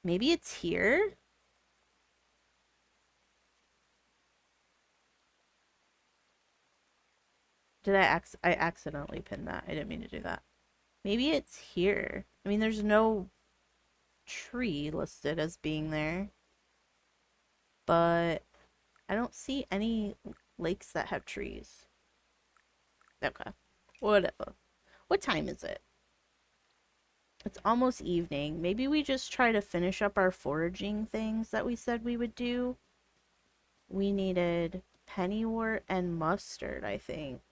Maybe it's here? Did I accidentally pinned that. I didn't mean to do that. Maybe it's here. I mean, there's no tree listed as being there, but I don't see any lakes that have trees. Okay. Whatever. What time is it? It's almost evening. Maybe we just try to finish up our foraging things that we said we would do. We needed pennywort and mustard, I think.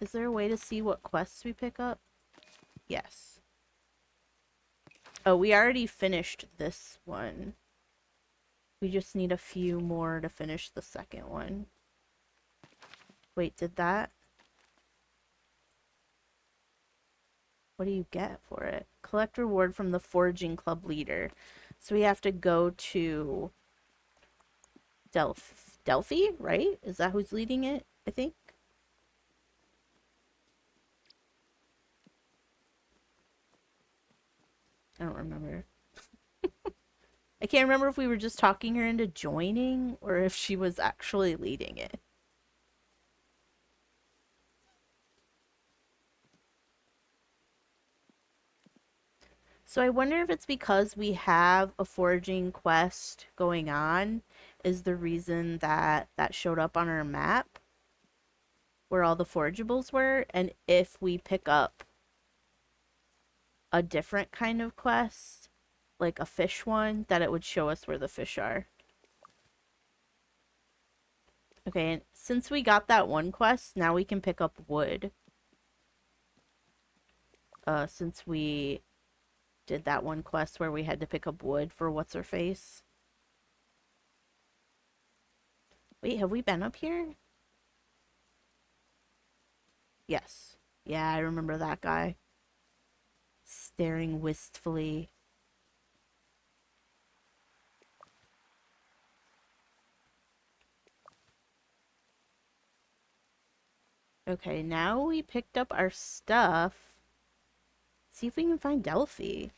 Is there a way to see what quests we pick up? Yes. Oh, we already finished this one. We just need a few more to finish the second one. Wait, did that? What do you get for it? Collect reward from the foraging club leader. So we have to go to Delphi, right? Is that who's leading it? I think. I don't remember. I can't remember if we were just talking her into joining or if she was actually leading it. So I wonder if it's because we have a foraging quest going on is the reason that that showed up on our map where all the forageables were, and if we pick up a different kind of quest, like a fish one, that it would show us where the fish are. Okay, and since we got that one quest, now we can pick up wood. Since we did that one quest where we had to pick up wood for what's her face. Wait, have we been up here? Yes. Yeah, I remember that guy. Staring wistfully. Okay, now we picked up our stuff. See if we can find Delphi.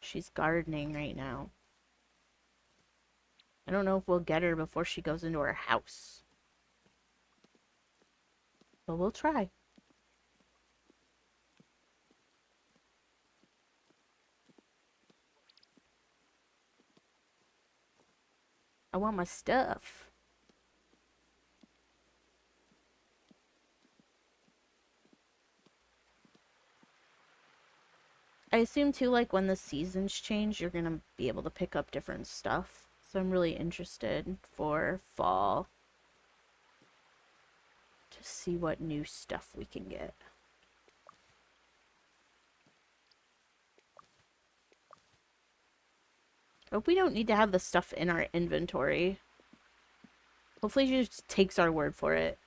She's gardening right now. I don't know if we'll get her before she goes into her house. But we'll try. I want my stuff. I assume too, like when the seasons change, you're gonna be able to pick up different stuff. So I'm really interested for fall to see what new stuff we can get. Hope we don't need to have the stuff in our inventory. Hopefully she just takes our word for it.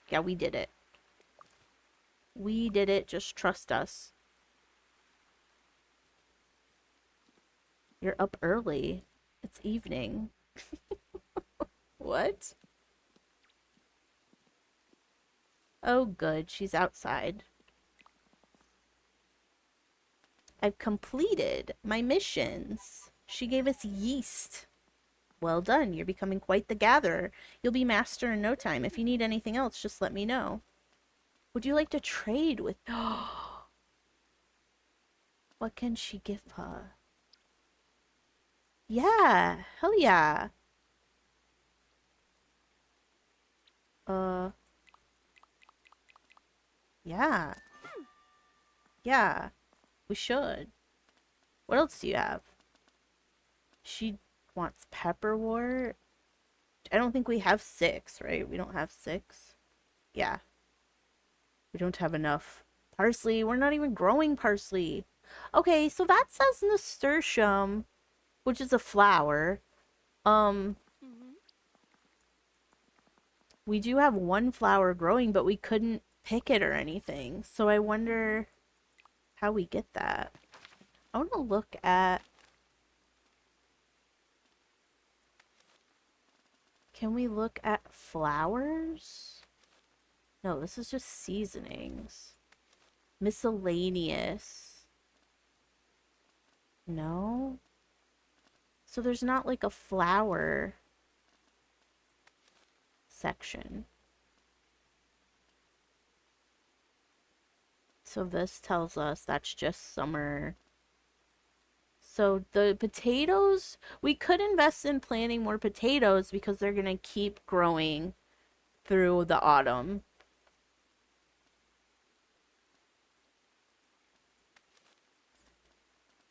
Yeah, we did it. We did it. Just trust us. You're up early. It's evening. What? Oh, good. She's outside. I've completed my missions. She gave us yeast. Well done. You're becoming quite the gatherer. You'll be master in no time. If you need anything else, just let me know. Would you like to trade with... What can she give her? Yeah. Hell yeah. Uh... Yeah. Yeah. We should. What else do you have? She wants pepperwort. I don't think we have 6, right? We don't have 6. Yeah. We don't have enough. Parsley. We're not even growing parsley. Okay, so that says nasturtium, which is a flower. We do have one flower growing, but we couldn't pick it or anything. So I wonder how we get that. I want to look at... Can we look at flowers? No, this is just seasonings. Miscellaneous. No? So there's not like a flower section. So this tells us that's just summer. So the potatoes, we could invest in planting more potatoes because they're going to keep growing through the autumn.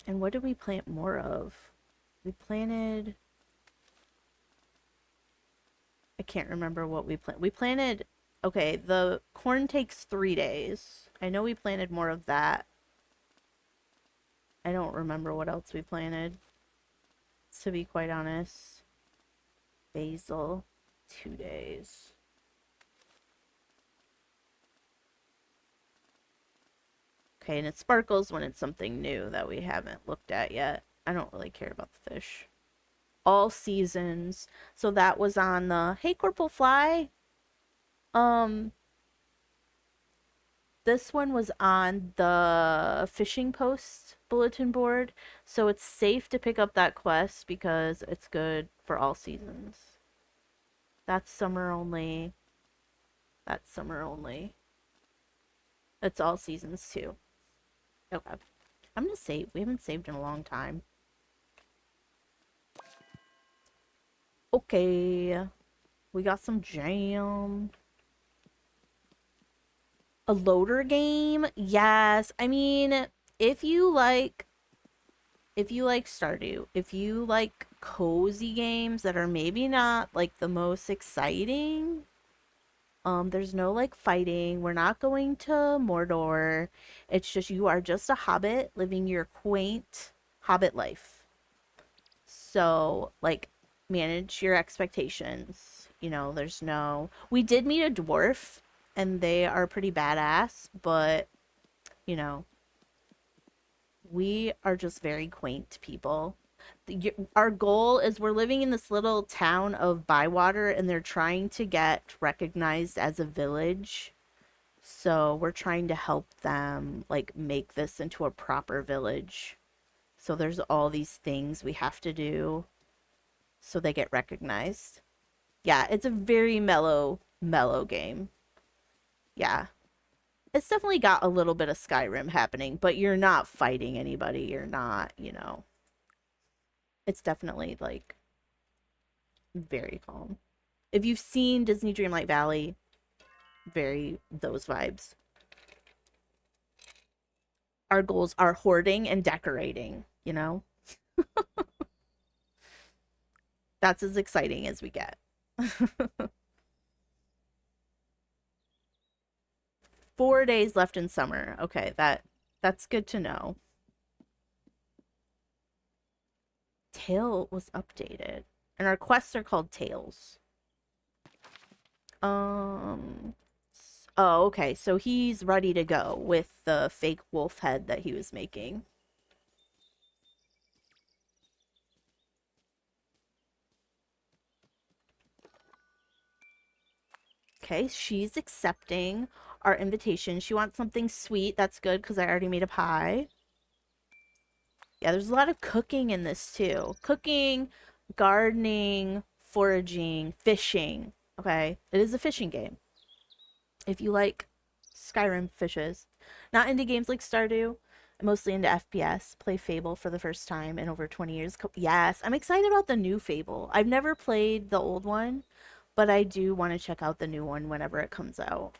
And what did we plant more of? We planted... I can't remember what we planted. We planted... Okay, the corn takes 3 days. I know we planted more of that. I don't remember what else we planted, to be quite honest. Basil, 2 days. Okay, and it sparkles when it's something new that we haven't looked at yet. I don't really care about the fish. All seasons. So that was on the... Hey, Corporal Fly. This one was on the fishing post bulletin board. So it's safe to pick up that quest because it's good for all seasons. That's summer only. That's summer only. It's all seasons too. Okay. I'm gonna save. We haven't saved in a long time. Okay. We got some jam. A loader game? Yes. I mean, if you like if you like Stardew, if you like cozy games that are maybe not like the most exciting, there's no like fighting. We're not going to Mordor. It's just you are just a hobbit living your quaint hobbit life. So, like, manage your expectations. You know, there's no. We did meet a dwarf, and they are pretty badass, but, you know, we are just very quaint people. Our goal is we're living in this little town of Bywater, and they're trying to get recognized as a village. So we're trying to help them, like, make this into a proper village. So there's all these things we have to do so they get recognized. Yeah, it's a very mellow game. Yeah. It's definitely got a little bit of Skyrim happening, but you're not fighting anybody. You're not, you know. It's definitely like very calm. If you've seen Disney Dreamlight Valley, very those vibes. Our goals are hoarding and decorating, you know? That's as exciting as we get. 4 days left in summer. Okay, that's good to know. Tail was updated. And our quests are called Tales. Um oh, okay. So he's ready to go with the fake wolf head that he was making. Okay, she's accepting our invitation. She wants something sweet. That's good because I already made a pie. Yeah, there's a lot of cooking in this too. Cooking, gardening, foraging, fishing. Okay, it is a fishing game. If you like Skyrim fishes, not into games like Stardew, I'm mostly into FPS. Play Fable for the first time in over 20 years. Yes, I'm excited about the new Fable. I've never played the old one, but I do want to check out the new one whenever it comes out.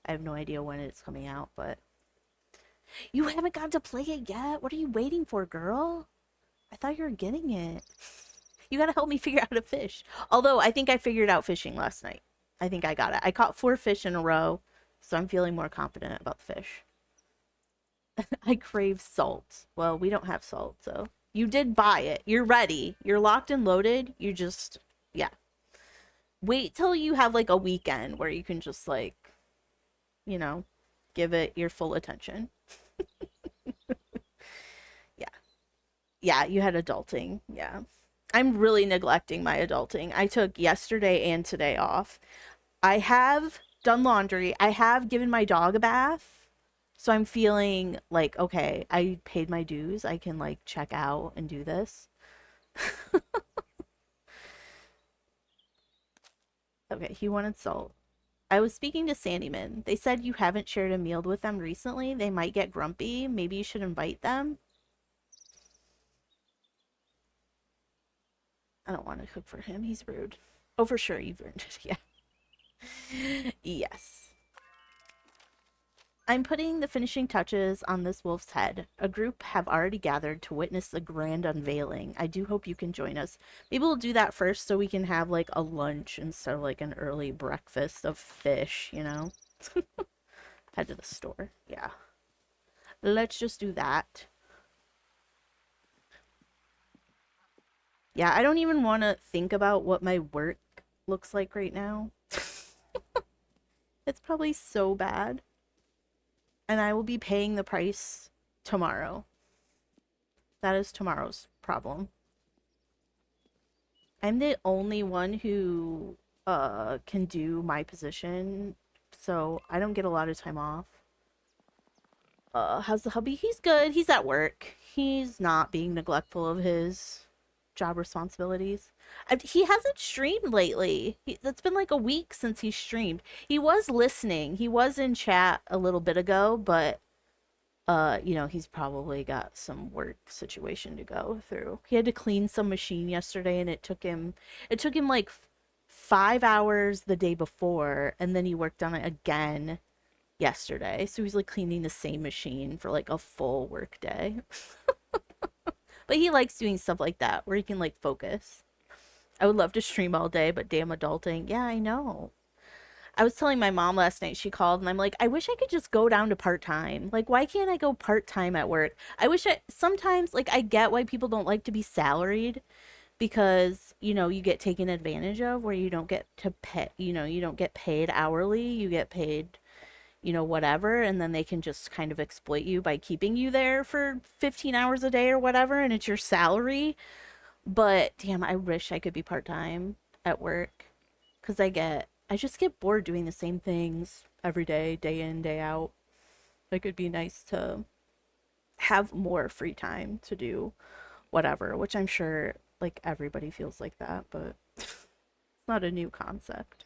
I have no idea when it's coming out, but you haven't got to play it yet. What are you waiting for, girl? I thought you were getting it. You gotta help me figure out how to fish. Although I think I figured out fishing last night. I think I got it. I caught 4 fish in a row, so I'm feeling more confident about the fish. I crave salt. Well, we don't have salt, so you did buy it. You're ready. You're locked and loaded. You just, yeah. Wait till you have like a weekend where you can just like, you know, give it your full attention. Yeah. Yeah, you had adulting. Yeah. I'm really neglecting my adulting. I took yesterday and today off. I have done laundry. I have given my dog a bath. So I'm feeling like, okay, I paid my dues. I can like check out and do this. Okay, he wanted salt. I was speaking to Sandyman. They said you haven't shared a meal with them recently. They might get grumpy. Maybe you should invite them. I don't want to cook for him. He's rude. Oh, for sure, you've earned it. Yeah. Yes. I'm putting the finishing touches on this wolf's head. A group have already gathered to witness the grand unveiling. I do hope you can join us. Maybe we'll do that first so we can have like a lunch instead of like an early breakfast of fish, you know? Head to the store. Yeah. Let's just do that. Yeah, I don't even want to think about what my work looks like right now. It's probably so bad. And I will be paying the price tomorrow. That is tomorrow's problem. I'm the only one who can do my position, so I don't get a lot of time off. How's the hubby? He's good. He's at work. He's not being neglectful of his job responsibilities. He hasn't streamed lately. It's been like a week since he streamed. He was listening. He was in chat a little bit ago, but you know, he's probably got some work situation to go through. He had to clean some machine yesterday and it took him like 5 hours the day before, and then he worked on it again yesterday. So he's like cleaning the same machine for like a full work day. But he likes doing stuff like that where he can like focus. I would love to stream all day, but damn adulting. Yeah, I know. I was telling my mom last night, she called, and I'm like, I wish I could just go down to part time. Like, why can't I go part time at work? I wish sometimes, like, I get why people don't like to be salaried because, you know, you get taken advantage of where you don't get to pay, you know, you don't get paid hourly, you get paid, you know, whatever, and then they can just kind of exploit you by keeping you there for 15 hours a day or whatever, and it's your salary. But damn, I wish I could be part time at work because I just get bored doing the same things every day, day in, day out. Like, it'd be nice to have more free time to do whatever, which I'm sure like everybody feels like that, but it's not a new concept.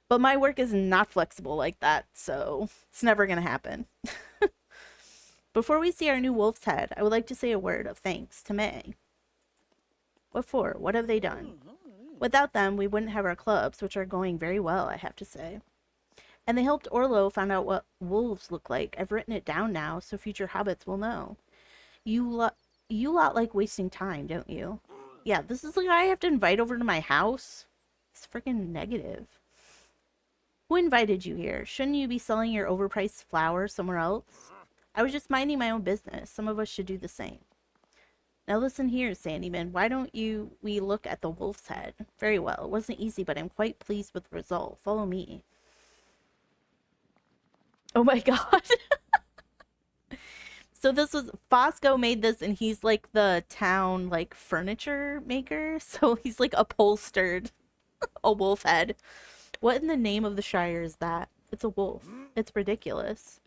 But my work is not flexible like that, so it's never gonna happen. Before we see our new wolf's head, I would like to say a word of thanks to May. What for? What have they done? Without them, we wouldn't have our clubs, which are going very well, I have to say. And they helped Orlo find out what wolves look like. I've written it down now, so future hobbits will know. You lot like wasting time, don't you? Yeah, this is the guy I have to invite over to my house? It's freaking negative. Who invited you here? Shouldn't you be selling your overpriced flowers somewhere else? I was just minding my own business. Some of us should do the same. Now listen here, Sandyman. Why don't we look at the wolf's head? Very well. It wasn't easy, but I'm quite pleased with the result. Follow me. Oh my god. So this was Fosco made this, and he's like the town like furniture maker. So he's like upholstered a wolf head. What in the name of the Shire is that? It's a wolf. It's ridiculous.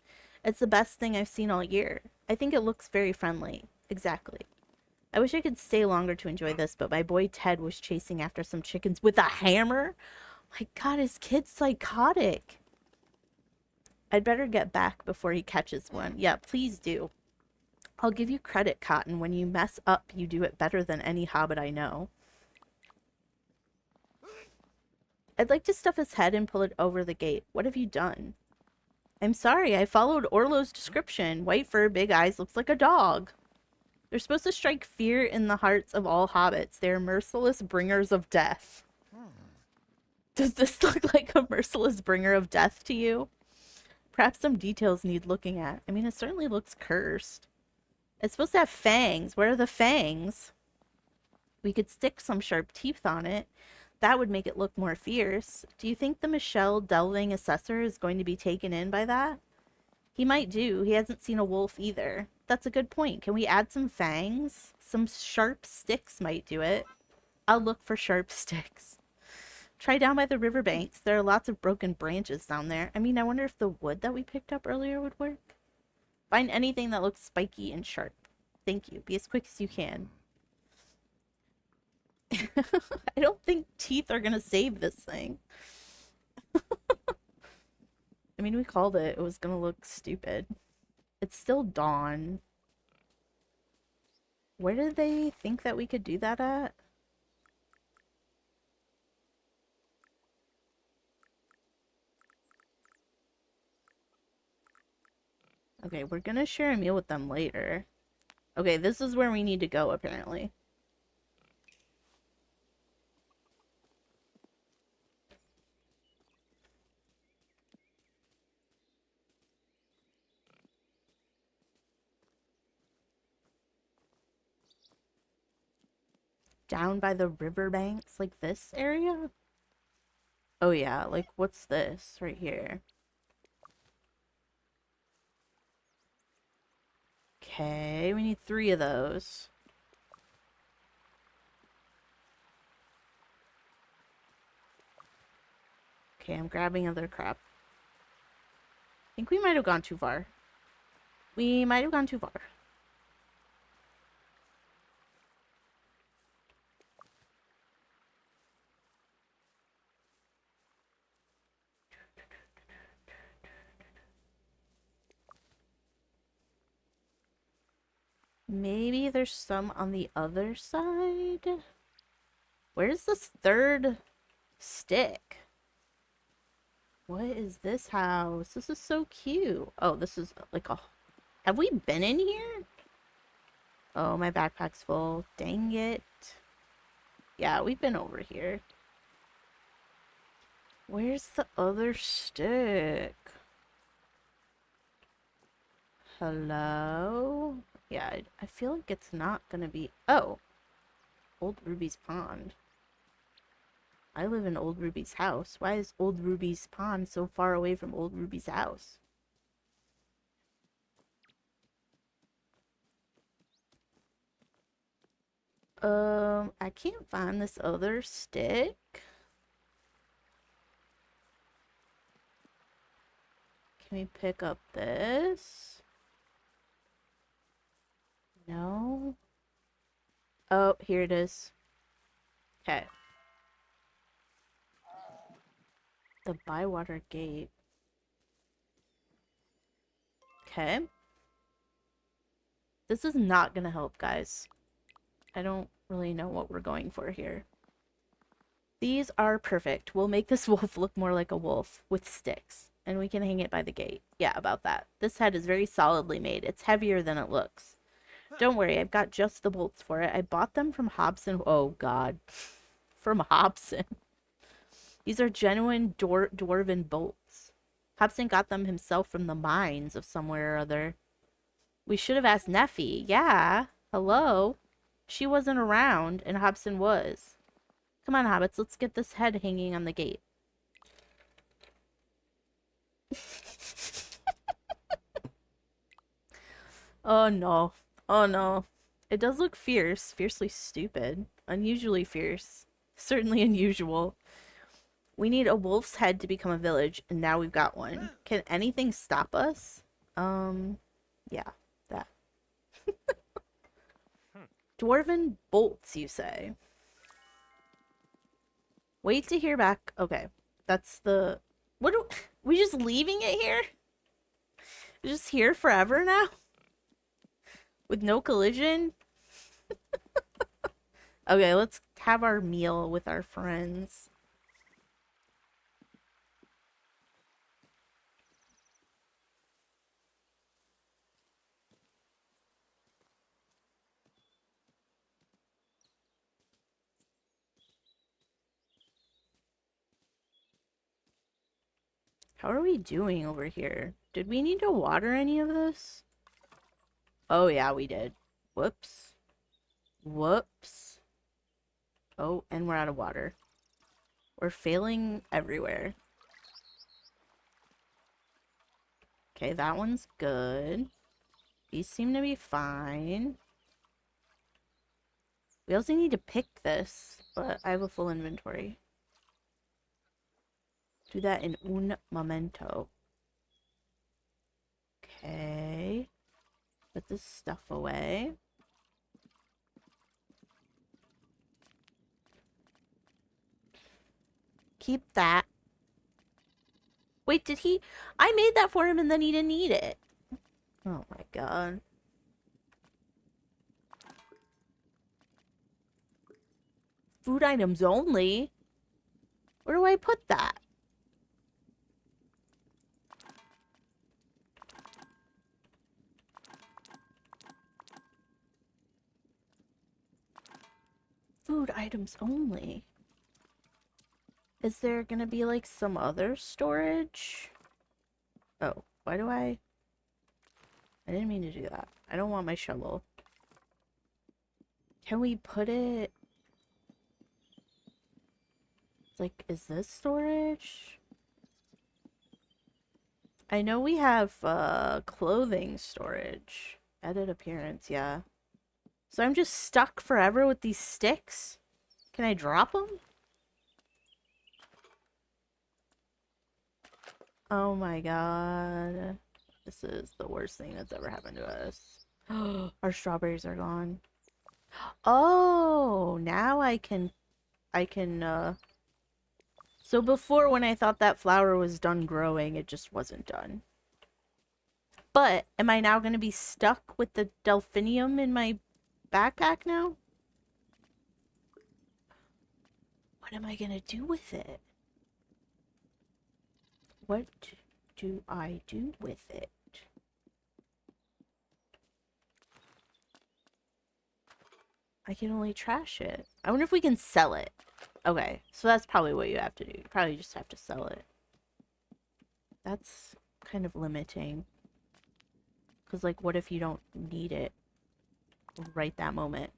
It's the best thing I've seen all year. I think it looks very friendly. Exactly. I wish I could stay longer to enjoy this, but my boy Ted was chasing after some chickens with a hammer. My god, his kid's psychotic. I'd better get back before he catches one. Yeah, please do. I'll give you credit, Cotton. When you mess up, you do it better than any hobbit I know. I'd like to stuff his head and pull it over the gate. What have you done? I'm sorry, I followed Orlo's description. White fur, big eyes, looks like a dog. They're supposed to strike fear in the hearts of all hobbits. They're merciless bringers of death. Does this look like a merciless bringer of death to you? Perhaps some details need looking at. I mean, it certainly looks cursed. It's supposed to have fangs. Where are the fangs? We could stick some sharp teeth on it. That would make it look more fierce. Do you think the Michelle Delving assessor is going to be taken in by that? He might do. He hasn't seen a wolf either. That's a good point. Can we add some fangs? Some sharp sticks might do it. I'll look for sharp sticks. Try down by the riverbanks. There are lots of broken branches down there. I mean, I wonder if the wood that we picked up earlier would work. Find anything that looks spiky and sharp. Thank you. Be as quick as you can. I don't think teeth are gonna save this thing. I mean, we called it. It was gonna look stupid. It's still dawn. Where did they think that we could do that at? Okay, we're gonna share a meal with them later. Okay, this is where we need to go, apparently. Down by the riverbanks, like this area? Oh yeah, like what's this right here? Okay, we need 3 of those. Okay, I'm grabbing other crap. I think we might have gone too far. We might have gone too far. Maybe there's some on the other side? Where's this third stick? What is this house? This is so cute. Oh, this is like a... Have we been in here? Oh, my backpack's full. Dang it. Yeah, we've been over here. Where's the other stick? Hello? Yeah, I feel like it's not gonna be... Oh! Old Ruby's pond. I live in Old Ruby's house. Why is Old Ruby's pond so far away from Old Ruby's house? I can't find this other stick. Can we pick up this? No. Oh, here it is. Okay. The Bywater Gate. Okay. This is not gonna help, guys. I don't really know what we're going for here. These are perfect. We'll make this wolf look more like a wolf with sticks. And we can hang it by the gate. Yeah, about that. This head is very solidly made. It's heavier than it looks. Don't worry, I've got just the bolts for it. I bought them from Hobson. Oh, God. From Hobson. These are genuine dwarven bolts. Hobson got them himself from the mines of somewhere or other. We should have asked Neffy. Yeah. Hello? She wasn't around, and Hobson was. Come on, hobbits, let's get this head hanging on the gate. Oh no. Oh no. It does look fierce. Fiercely stupid. Unusually fierce. Certainly unusual. We need a wolf's head to become a village, and now we've got one. Can anything stop us? Yeah, that. Dwarven bolts, you say? Wait to hear back. Okay, that's the... What are we just leaving it here? Just here forever now? With no collision? Okay, let's have our meal with our friends. How are we doing over here? Did we need to water any of this? Oh yeah, we did. Whoops. Whoops. Oh, and we're out of water. We're failing everywhere. Okay, that one's good. These seem to be fine. We also need to pick this, but I have a full inventory. Do that in un momento. Okay. Put this stuff away. Keep that. Wait, did he? I made that for him and then he didn't eat it. Oh my god. Food items only? Where do I put that? Food items only. Is there gonna be like some other storage? Oh, why do I didn't mean to do that. I don't want my shovel. Can we put it... It's like, is this storage? I know we have clothing storage. Edit appearance, yeah. So I'm just stuck forever with these sticks? Can I drop them? Oh my god. This is the worst thing that's ever happened to us. Our strawberries are gone. Oh, now I can, so before when I thought that flower was done growing, it just wasn't done. But am I now going to be stuck with the delphinium in my backpack now? What am I going to do with it? What do I do with it? I can only trash it. I wonder if we can sell it. Okay, so that's probably what you have to do. You probably just have to sell it. That's kind of limiting. Because, like, what if you don't need it right that moment?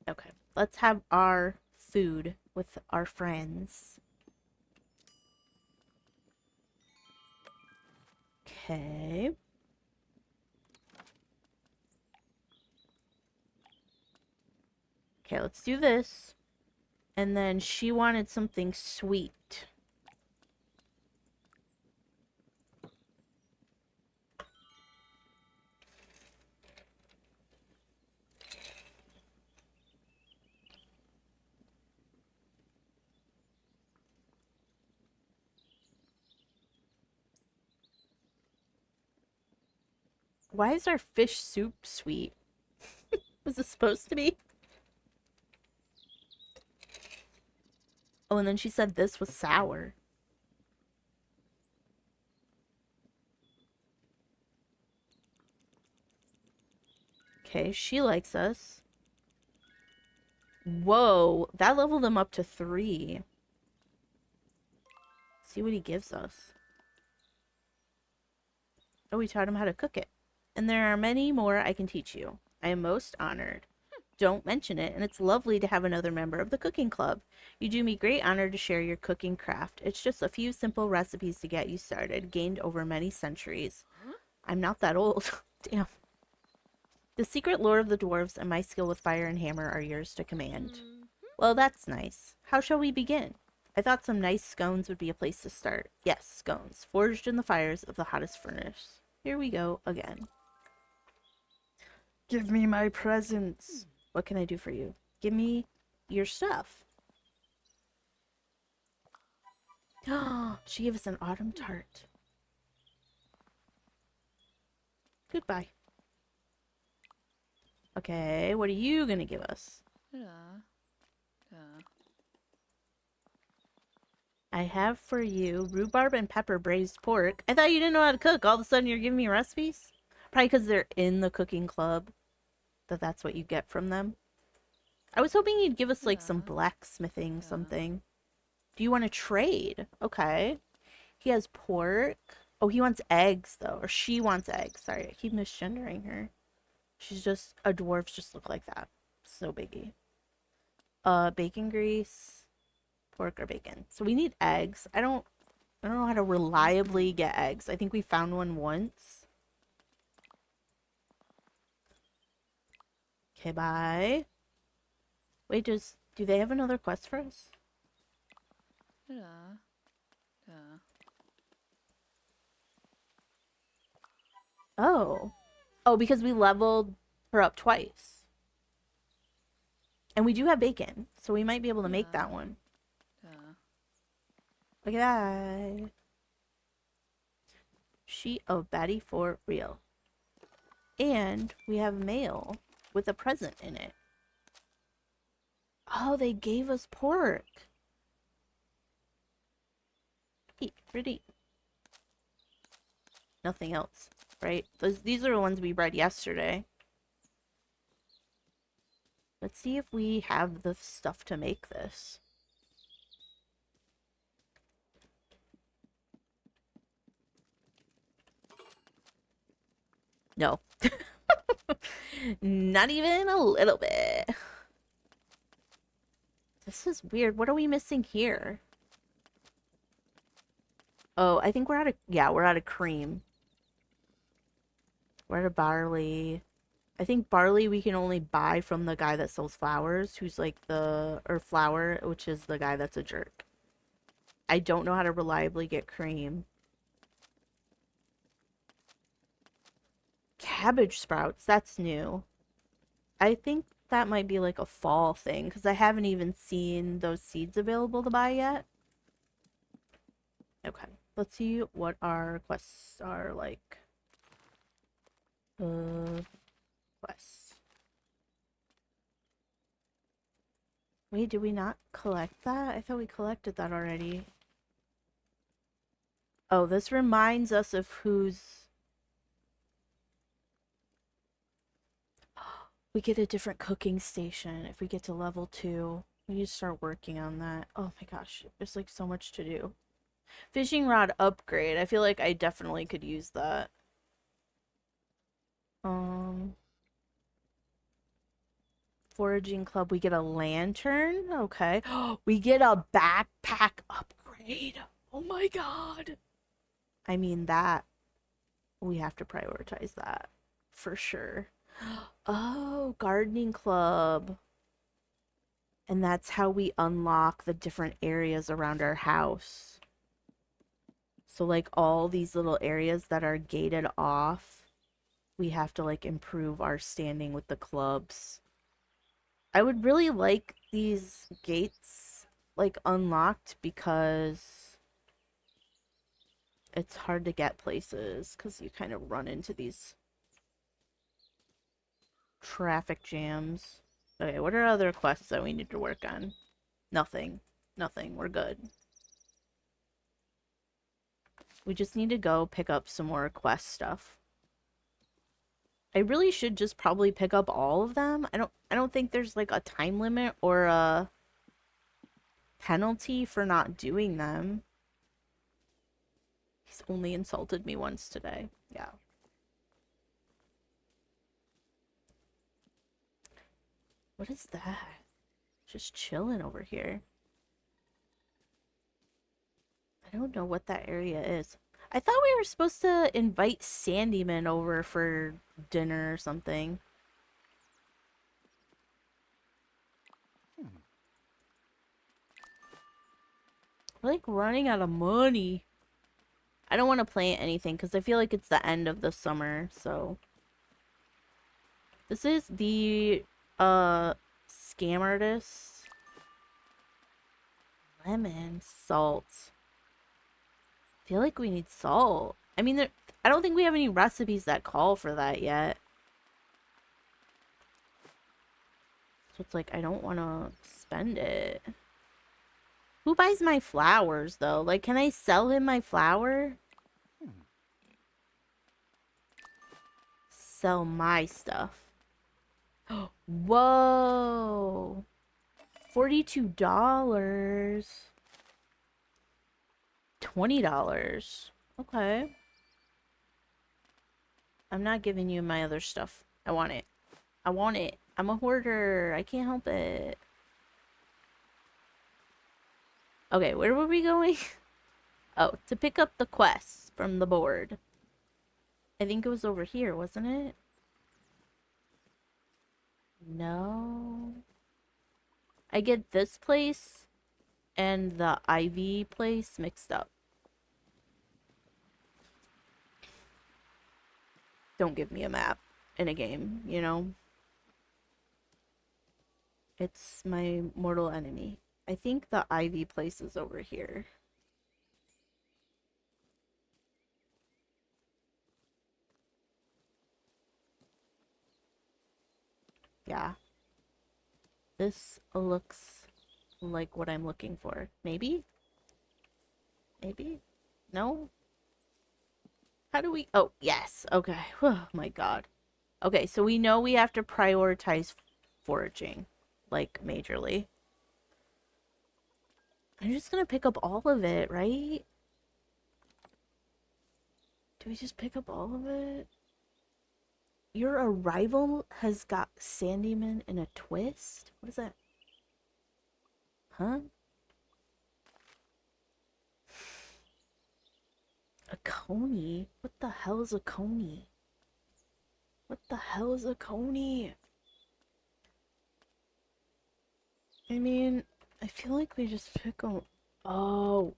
Okay, let's have our food with our friends. Okay. Okay, let's do this. And then she wanted something sweet. Why is our fish soup sweet? Was it supposed to be? Oh, and then she said this was sour. Okay, she likes us. Whoa, that leveled him up to 3. See what he gives us. Oh, we taught him how to cook it. And there are many more I can teach you. I am most honored. Don't mention it, and it's lovely to have another member of the cooking club. You do me great honor to share your cooking craft. It's just a few simple recipes to get you started, gained over many centuries. I'm not that old. Damn. The secret lore of the dwarves and my skill with fire and hammer are yours to command. Well, that's nice. How shall we begin? I thought some nice scones would be a place to start. Yes, scones, forged in the fires of the hottest furnace. Here we go again. Give me my presents. What can I do for you? Give me your stuff. She gave us an autumn tart. Goodbye. Okay, what are you gonna give us? I have for you rhubarb and pepper braised pork. I thought you didn't know how to cook. All of a sudden you're giving me recipes? Probably because they're in the cooking club. That's what you get from them. I was hoping you'd give us like some blacksmithing something. Do you want to trade? Okay. He has pork. Oh, he wants eggs though. Or she wants eggs. Sorry, I keep misgendering her. She's just, a dwarves just look like that. So biggie. Bacon grease. Pork or bacon. So we need eggs. I don't know how to reliably get eggs. I think we found one once. Okay, bye. Wait, do they have another quest for us? Oh. Oh, because we leveled her up twice. And we do have bacon, so we might be able to make that one. Look at that. Sheet of Batty for real. And we have mail with a present in it. Oh, they gave us pork. Eat, pretty. Nothing else, right? These are the ones we read yesterday. Let's see if we have the stuff to make this. No. Not even a little bit. This is weird. What are we missing here? Oh, I think we're out of... Yeah, we're out of cream. We're out of barley. I think barley we can only buy from the guy that sells flowers, who's like the... Or flour, which is the guy that's a jerk. I don't know how to reliably get cream. Cabbage sprouts, that's new. I think that might be like a fall thing, because I haven't even seen those seeds available to buy yet. Okay, Let's see what our quests are like. Quests. Wait, did we not collect that? I thought we collected that already. Oh, this reminds us of who's... We get a different cooking station if we get to level 2. We need to start working on that. Oh my gosh, there's like so much to do. Fishing rod upgrade. I feel like I definitely could use that. Foraging club, we get a lantern. Okay. We get a backpack upgrade. Oh my god. I mean, that we have to prioritize that for sure. Oh, gardening club. And that's how we unlock the different areas around our house. So like all these little areas that are gated off, we have to like improve our standing with the clubs. I would really like these gates like unlocked because it's hard to get places because you kind of run into these traffic jams. Okay, what are other quests that we need to work on? Nothing. Nothing. We're good. We just need to go pick up some more quest stuff. I really should just probably pick up all of them. I don't think there's like a time limit or a penalty for not doing them. He's only insulted me once today. Yeah. What is that? Just chilling over here. I don't know what that area is. I thought we were supposed to invite Sandyman over for dinner or something. We're like running out of money. I don't want to plant anything because I feel like it's the end of the summer, so. This is the scam artist. Lemon, salt. I feel like we need salt. I mean, I don't think we have any recipes that call for that yet. So it's like, I don't want to spend it. Who buys my flowers, though? Like, can I sell him my flower? Sell my stuff. Whoa. $42. $20. Okay. I'm not giving you my other stuff. I want it. I want it. I'm a hoarder. I can't help it. Okay, where were we going? Oh, to pick up the quests from the board. I think it was over here, wasn't it? No. I get this place and the Ivy place mixed up. Don't give me a map in a game, you know? It's my mortal enemy. I think the Ivy place is over here. Yeah. This looks like what I'm looking for. Maybe? Maybe? No? How do we... Oh, yes. Okay. Oh, my God. Okay, so we know we have to prioritize foraging. Like, majorly. I'm just gonna pick up all of it, right? Do we just pick up all of it? Your arrival has got Sandyman in a twist? What is that? Huh? A coney? What the hell is a coney? What the hell is a coney? I mean, I feel like we just pick them. Oh.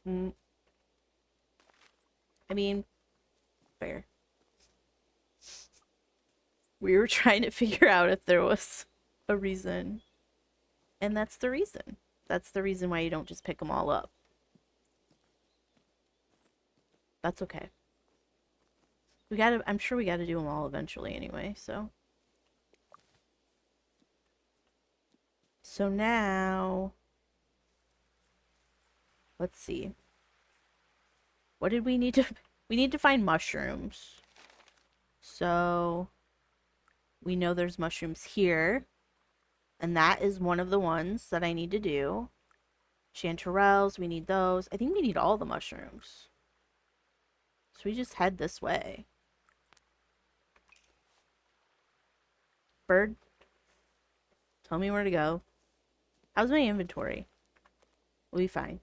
I mean, fair. We were trying to figure out if there was a reason. And that's the reason. That's the reason why you don't just pick them all up. That's okay. We gotta, I'm sure we gotta do them all eventually anyway, so. So now, let's see. What did we need to, we need to find mushrooms. So, we know there's mushrooms here. And that is one of the ones that I need to do. Chanterelles, we need those. I think we need all the mushrooms. So we just head this way. Bird, tell me where to go. How's my inventory? We'll be fine.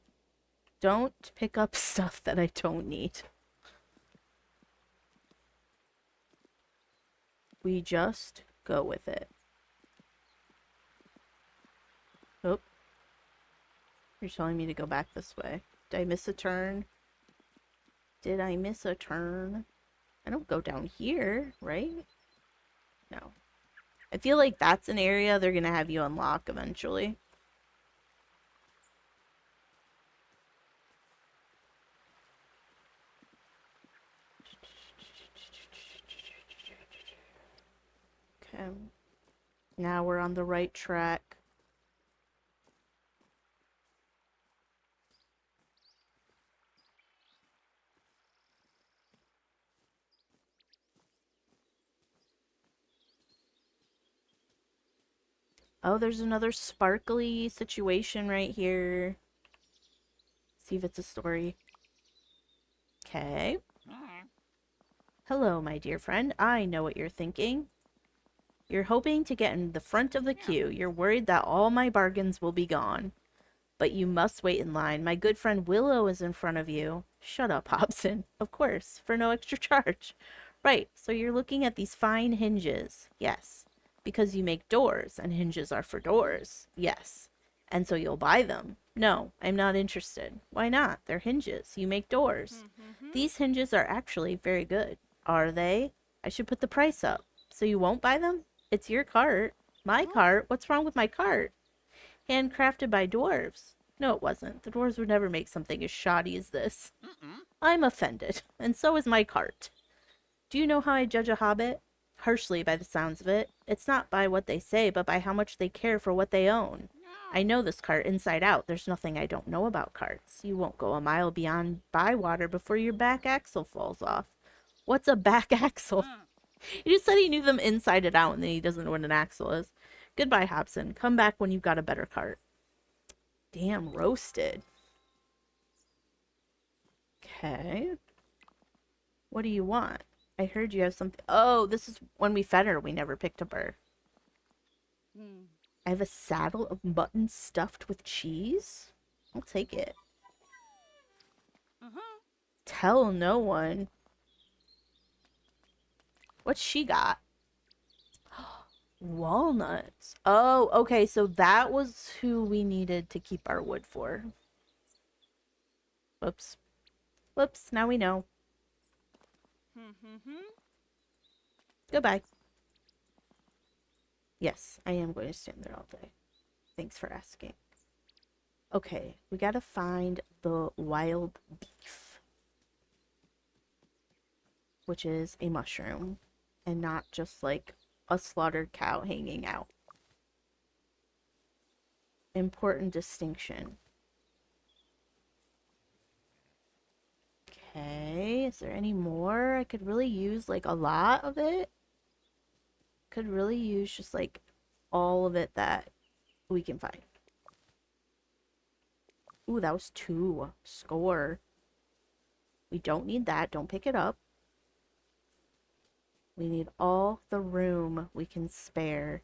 Don't pick up stuff that I don't need. We just go with it. Oh, you're telling me to go back this way. Did I miss a turn? Did I miss a turn? I don't go down here, right? No. I feel like that's an area they're gonna have you unlock eventually. Okay. Now we're on the right track. Oh, there's another sparkly situation right here. See if it's a story. Okay. Hello, my dear friend. I know what you're thinking. You're hoping to get in the front of the queue. You're worried that all my bargains will be gone. But you must wait in line. My good friend Willow is in front of you. Shut up, Hobson. Of course, for no extra charge. Right, so you're looking at these fine hinges. Yes. Because you make doors, and hinges are for doors. Yes. And so you'll buy them. No, I'm not interested. Why not? They're hinges. You make doors. These hinges are actually very good. Are they? I should put the price up. So you won't buy them? It's your cart. My cart? What's wrong with my cart? Handcrafted by dwarves. No, it wasn't. The dwarves would never make something as shoddy as this. I'm offended, and so is my cart. Do you know how I judge a hobbit? Harshly, by the sounds of it. It's not by what they say, but by how much they care for what they own. I know this cart inside out. There's nothing I don't know about carts. You won't go a mile beyond Bywater before your back axle falls off. What's a back axle? He just said he knew them inside and out, and then he doesn't know what an axle is. Goodbye, Hobson. Come back when you've got a better cart. Damn, roasted. Okay. What do you want? I heard you have something. Oh, this is when we fed her. We never picked up her. I have a saddle of mutton stuffed with cheese. I'll take it. Tell no one. What's she got? Walnuts. Oh, okay. So that was who we needed to keep our wood for. Whoops. Whoops. Now we know. Goodbye. Yes, I am going to stand there all day. Thanks for asking. Okay, we gotta find the wild beef, which is a mushroom, and not just like a slaughtered cow hanging out. Important distinction. Okay, is there any more? I could really use like a lot of it. Could really use just like all of it that we can find. Ooh, that was 2. Score. We don't need that. Don't pick it up. We need all the room we can spare.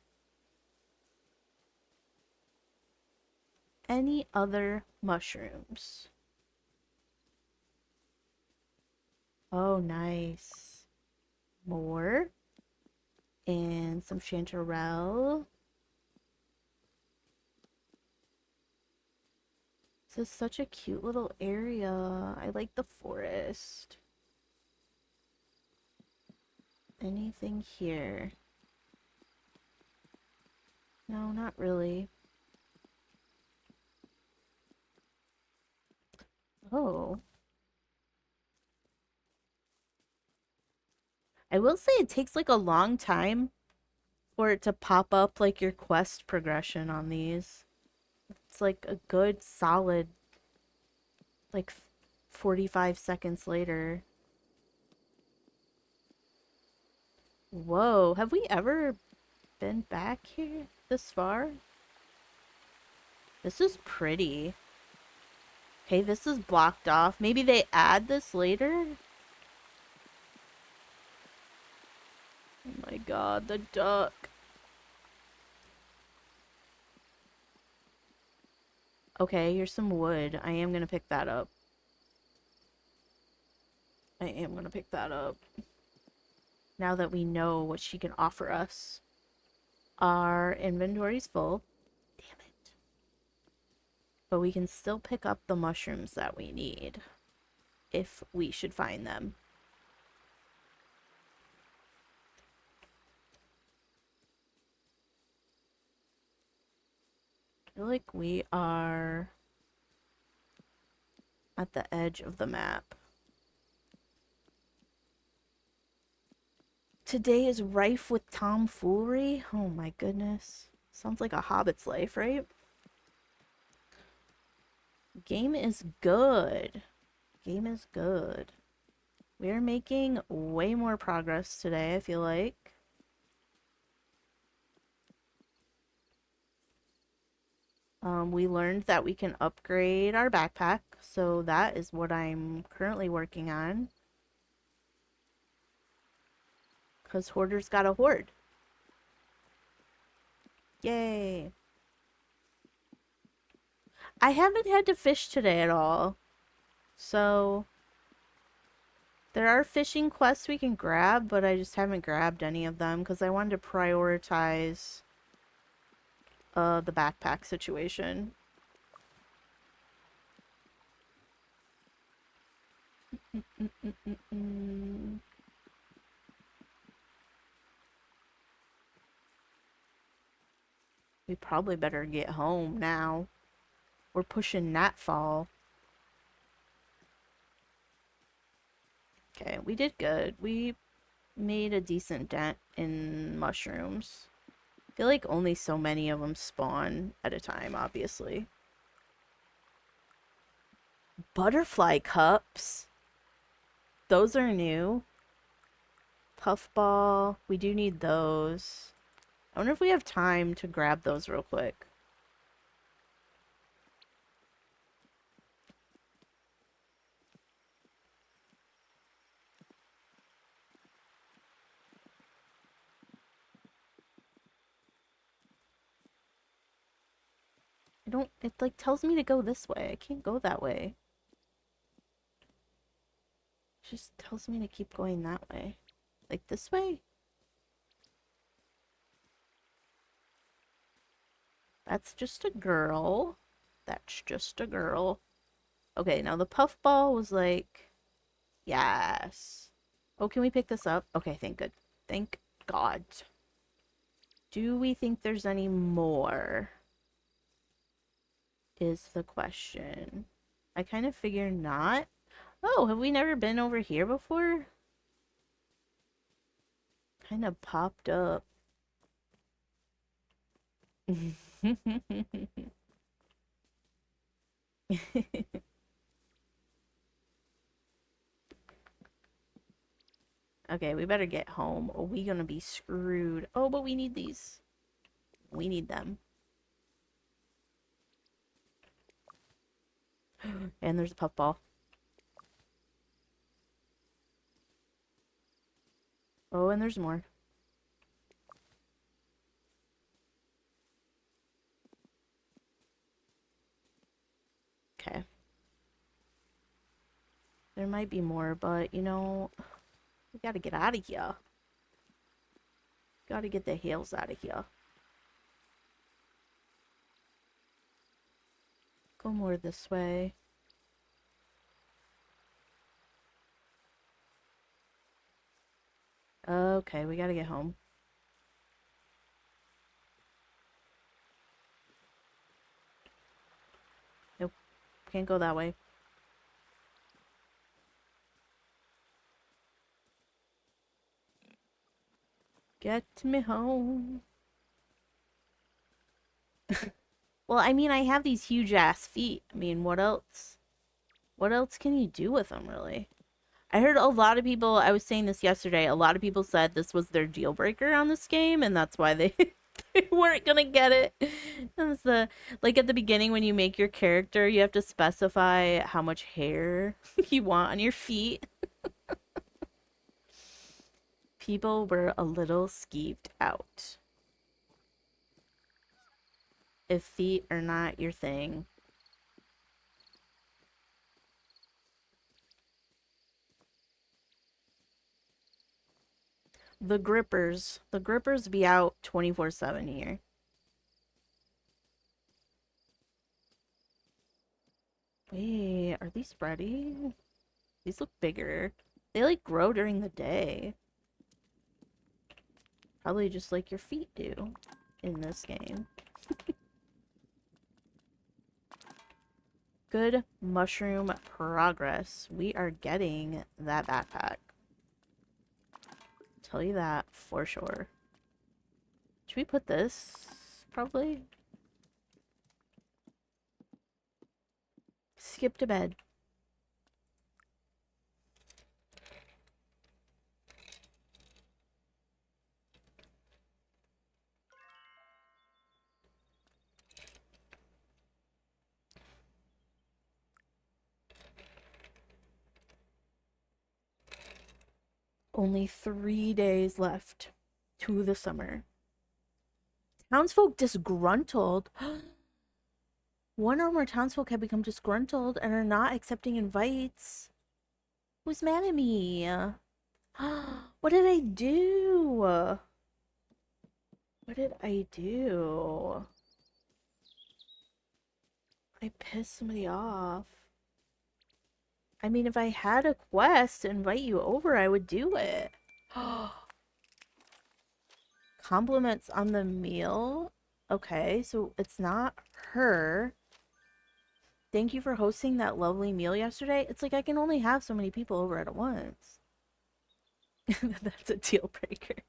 Any other mushrooms? Oh, nice. More. And some chanterelle. This is such a cute little area. I like the forest. Anything here? No, not really. Oh. I will say it takes like a long time for it to pop up like your quest progression on these. It's like a good solid like 45 seconds later. Whoa, have we ever been back here this far? This is pretty. Okay, this is blocked off. Maybe they add this later? Oh my god, the duck. Okay, here's some wood. I am gonna pick that up. I am gonna pick that up. Now that we know what she can offer us. Our inventory's full. Damn it. But we can still pick up the mushrooms that we need. If we should find them. I feel like we are at the edge of the map. Today is rife with tomfoolery. Oh my goodness. Sounds like a hobbit's life, right? Game is good. Game is good. We're making way more progress today, I feel like. We learned that we can upgrade our backpack, so that is what I'm currently working on. Because Hoarder's got a hoard. Yay. I haven't had to fish today at all. So, there are fishing quests we can grab, but I just haven't grabbed any of them because I wanted to prioritize the backpack situation. We probably better get home now. We're pushing nightfall. Okay, we did good. We made a decent dent in mushrooms. I feel like only so many of them spawn at a time, obviously. Butterfly cups. Those are new. Puffball. We do need those. I wonder if we have time to grab those real quick. I don't, it like tells me to go this way. I can't go that way. It just tells me to keep going that way. Like this way? That's just a girl. That's just a girl. Okay, now the puffball was like, yes. Oh, can we pick this up? Okay, thank good. Thank God. Do we think there's any more? Is the question. I kind of figure not. Oh, have we never been over here before? Kind of popped up. Okay, we better get home or we gonna be screwed. Oh, but we need these. We need them. And there's a puffball. Oh, and there's more. Okay. There might be more, but you know, we gotta get out of here. Gotta get the hills out of here. Go more this way. Okay, we gotta get home. Nope, can't go that way. Get me home. Well, I mean, I have these huge ass feet. I mean, what else? What else can you do with them, really? I heard a lot of people, I was saying this yesterday, a lot of people said this was their deal breaker on this game, and that's why they, they weren't gonna get it. That's the, like at the beginning when you make your character, you have to specify how much hair you want on your feet. People were a little skeeved out. If feet are not your thing. The grippers be out 24/7 here. Wait, are these ready? These look bigger. They like grow during the day. Probably just like your feet do in this game. Good mushroom progress. We are getting that backpack. Tell you that for sure. Should we put this? Probably. Skip to bed. Only 3 days left to the summer. Townsfolk disgruntled. One or more townsfolk have become disgruntled and are not accepting invites. Who's mad at me? What did I do? What did I do? I pissed somebody off. I mean, if I had a quest to invite you over, I would do it. Compliments on the meal? Okay, so it's not her. Thank you for hosting that lovely meal yesterday. It's like I can only have so many people over at once. That's a deal breaker.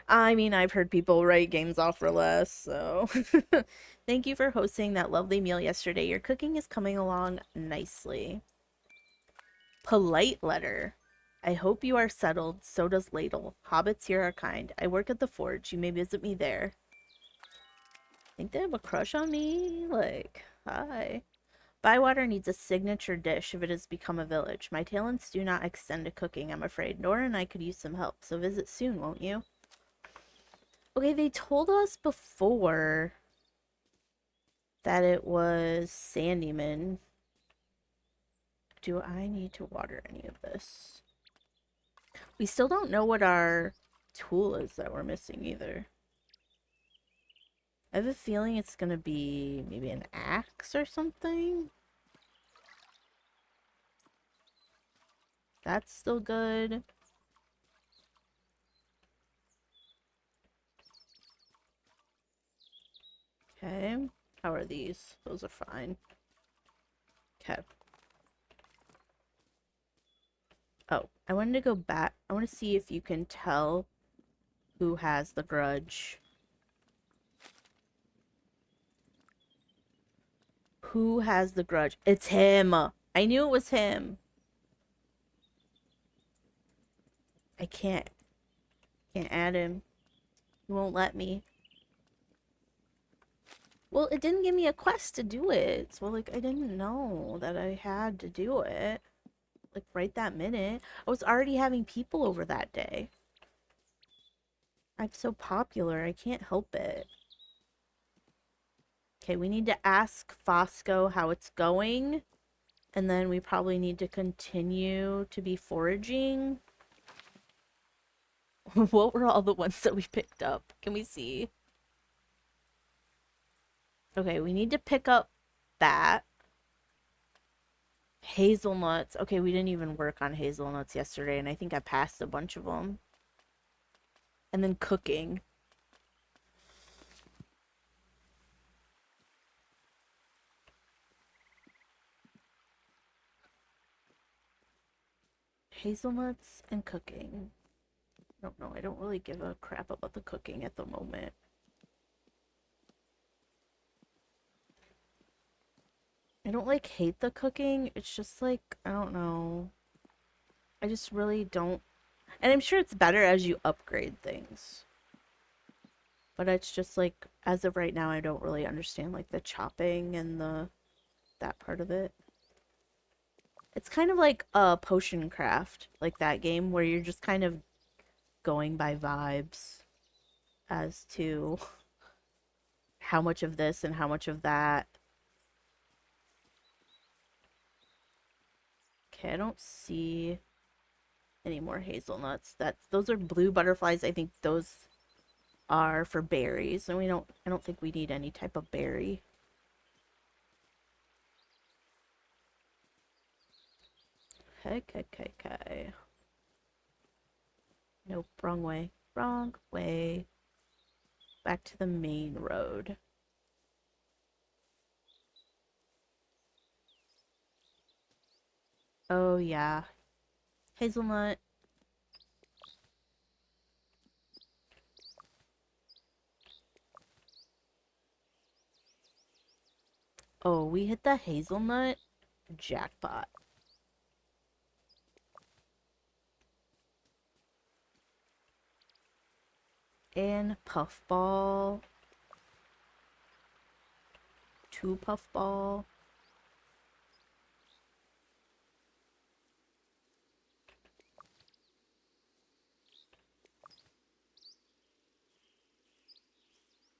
I mean, I've heard people write games off for less, so. Thank you for hosting that lovely meal yesterday. Your cooking is coming along nicely. Polite letter. I hope you are settled. So does Ladle. Hobbits here are kind. I work at the forge. You may visit me there. Think they have a crush on me? Like, hi. Bywater needs a signature dish if it has become a village. My talents do not extend to cooking, I'm afraid. Nora and I could use some help, so visit soon, won't you? Okay, they told us before that it was Sandyman. Do I need to water any of this? We still don't know what our tool is that we're missing either. I have a feeling it's gonna be maybe an axe or something. That's still good. Okay. How are these? Those are fine. Okay. Oh, I wanted to go back. I want to see if you can tell who has the grudge. Who has the grudge? It's him. I knew it was him. I can't add him. He won't let me. Well, it didn't give me a quest to do it. So, like, I didn't know that I had to do it. Like, right that minute. I was already having people over that day. I'm so popular. I can't help it. Okay, we need to ask Fosco how it's going. And then we probably need to continue to be foraging. What were all the ones that we picked up? Can we see? Okay, we need to pick up that. Hazelnuts. Okay, we didn't even work on hazelnuts yesterday, and I think I passed a bunch of them. And then cooking. Hazelnuts and cooking. I don't know. I don't really give a crap about the cooking at the moment. I don't like hate the cooking. It's just like, I don't know. I just really don't. And I'm sure it's better as you upgrade things. But it's just like, as of right now, I don't really understand like the chopping and that part of it. It's kind of like a potion craft, like that game where you're just kind of going by vibes as to how much of this and how much of that. Okay, I don't see any more hazelnuts. Those are blue butterflies. I think those are for berries, and I don't think we need any type of berry. Okay. Nope, wrong way. Wrong way. Back to the main road. Oh yeah. Hazelnut. Oh, we hit the hazelnut jackpot. And puffball. 2 puffball.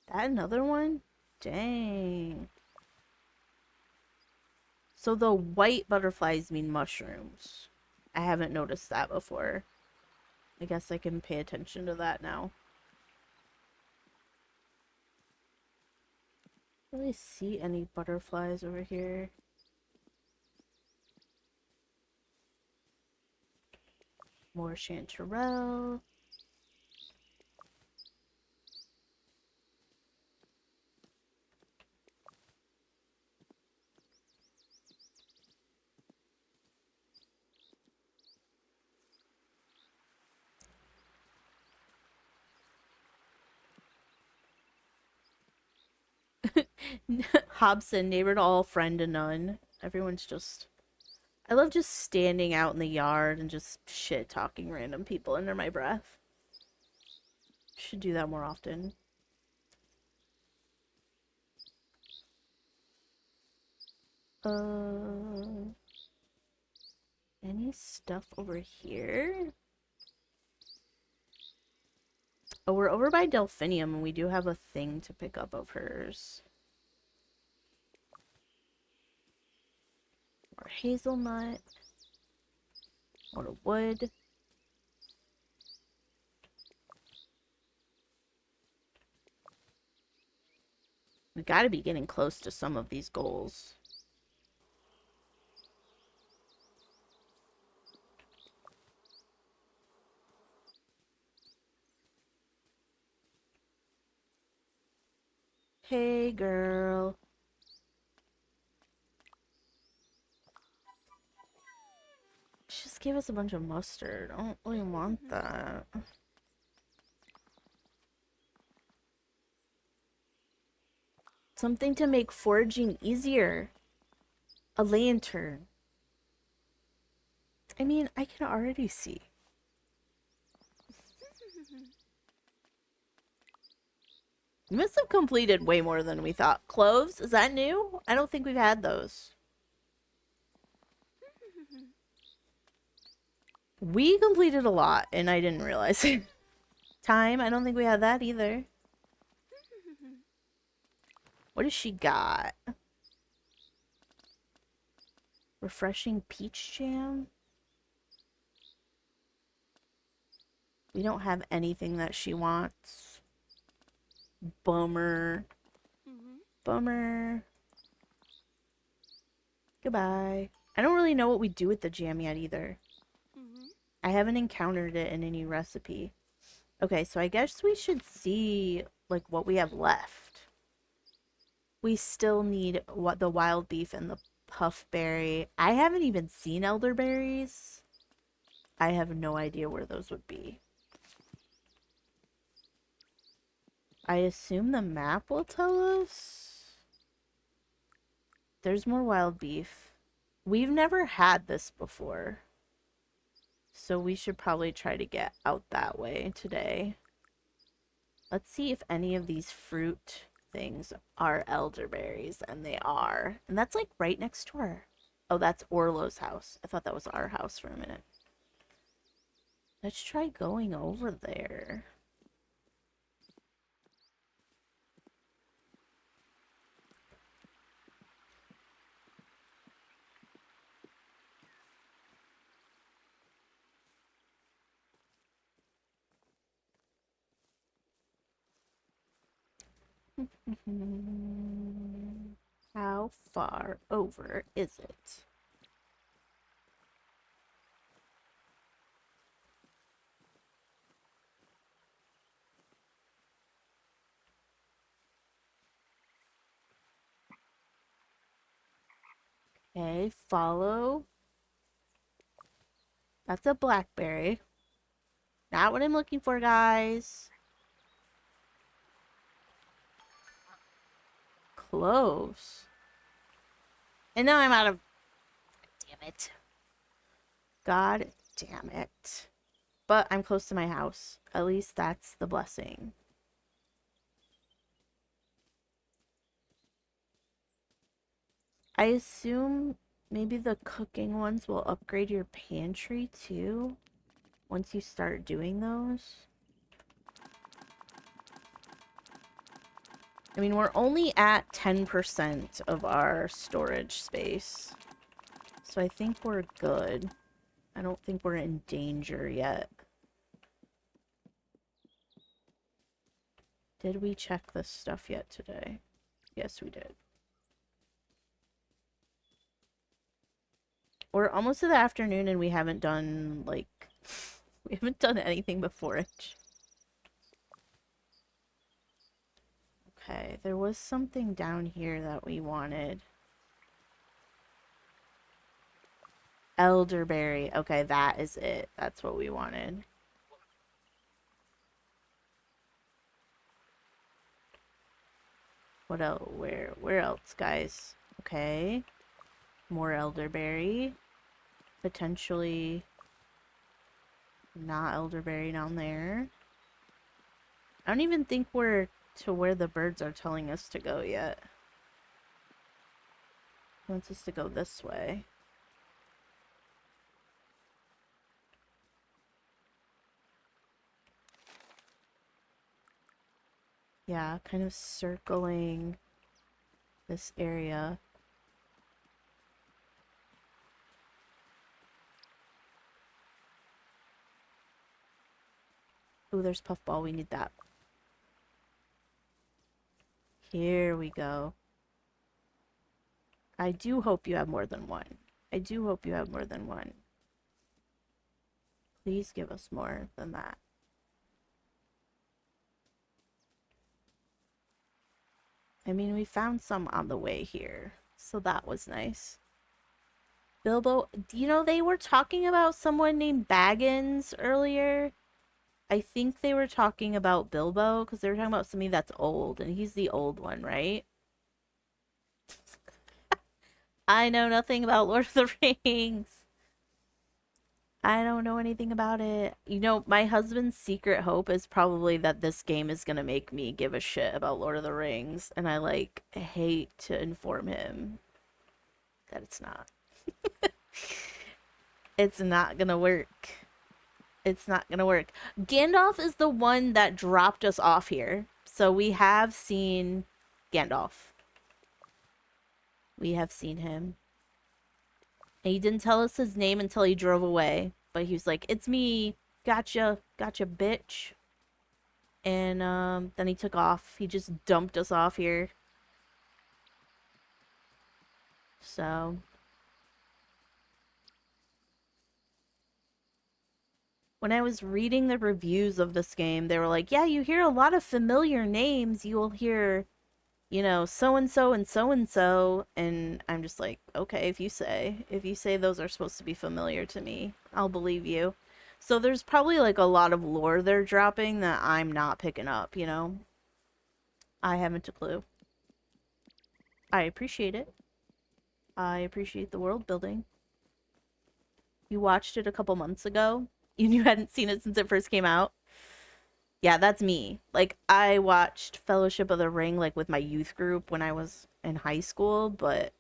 That another one? Dang. So the white butterflies mean mushrooms. I haven't noticed that before. I guess I can pay attention to that now. Don't really see any butterflies over here. More chanterelle. Hobson, neighbor to all, friend to none. Everyone's just... I love just standing out in the yard and just shit talking random people under my breath. Should do that more often. Any stuff over here? Oh, we're over by Delphinium and we do have a thing to pick up of hers. More hazelnut. More wood. We gotta be getting close to some of these goals. Hey, girl. Just give us a bunch of mustard. I don't really want that. Something to make foraging easier. A lantern. I mean, I can already see. We must have completed way more than we thought. Cloves? Is that new? I don't think we've had those. We completed a lot, and I didn't realize it. Time? I don't think we had that either. What does she got? Refreshing peach jam? We don't have anything that she wants. Bummer. Bummer. Goodbye. I don't really know what we do with the jam yet either. I haven't encountered it in any recipe. Okay, so I guess we should see like what we have left. We still need what the wild beef and the puffberry. I haven't even seen elderberries. I have no idea where those would be. I assume the map will tell us. There's more wild beef. We've never had this before. So we should probably try to get out that way today. Let's see if any of these fruit things are elderberries, and they are. And that's like right next door. Oh, that's Orlo's house. I thought that was our house for a minute. Let's try going over there. How far over is it? Okay, follow. That's a blackberry. Not what I'm looking for, guys. Cloves. And now I'm out of... Damn it. God damn it. But I'm close to my house. At least that's the blessing. I assume maybe the cooking ones will upgrade your pantry too once you start doing those. I mean, we're only at 10% of our storage space. So I think we're good. I don't think we're in danger yet. Did we check this stuff yet today? Yes, we did. We're almost to the afternoon and we haven't done, like, we haven't done anything but forage. Okay, there was something down here that we wanted. Elderberry. Okay, that is it. That's what we wanted. What else? Where else, guys? Okay. More elderberry. Potentially not elderberry down there. I don't even think we're to where the birds are telling us to go yet. He wants us to go this way. Yeah, kind of circling this area. Ooh, there's puffball. We need that. Here we go. I do hope you have more than one. I do hope you have more than one. Please give us more than that. I mean, we found some on the way here, so that was nice. Bilbo, you know, they were talking about someone named Baggins earlier. I think they were talking about Bilbo because they were talking about somebody that's old, and he's the old one, right? I know nothing about Lord of the Rings. I don't know anything about it. You know, my husband's secret hope is probably that this game is gonna make me give a shit about Lord of the Rings, and I like hate to inform him that it's not. It's not gonna work. It's not gonna work. Gandalf is the one that dropped us off here. So we have seen Gandalf. We have seen him. And he didn't tell us his name until he drove away. But he was like, "It's me. Gotcha. Gotcha, bitch." And then he took off. He just dumped us off here. So when I was reading the reviews of this game, they were like, "Yeah, you hear a lot of familiar names. You will hear, you know, so and so and so and so." And I'm just like, okay, if you say those are supposed to be familiar to me, I'll believe you. So there's probably like a lot of lore they're dropping that I'm not picking up, you know? I haven't a clue. I appreciate it. I appreciate the world building. You watched it a couple months ago. You hadn't seen it since it first came out. Yeah, that's me. Like, I watched Fellowship of the Ring like with my youth group when I was in high school, but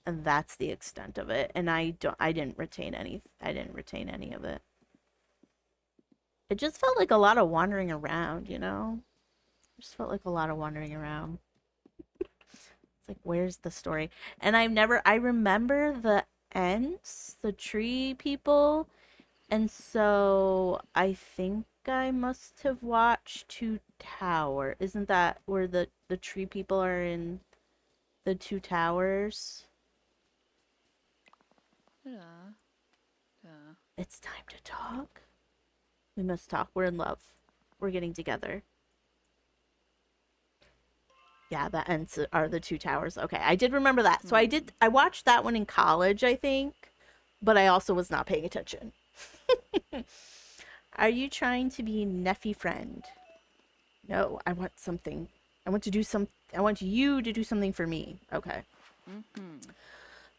that's the extent of it. And I didn't retain any of it. It just felt like a lot of wandering around, you know? It just felt like a lot of wandering around. It's like, where's the story? And I remember the Ents, the tree people. And so I think I must have watched Two Tower. Isn't that where the tree people are in the Two Towers? Yeah. Yeah. It's time to talk. We must talk. We're in love. We're getting together. Yeah, the ends are the Two Towers. Okay, I did remember that. So I watched that one in college, I think, but I also was not paying attention. Are you trying to be Neffy friend? No, I want something. I want you to do something for me. Okay.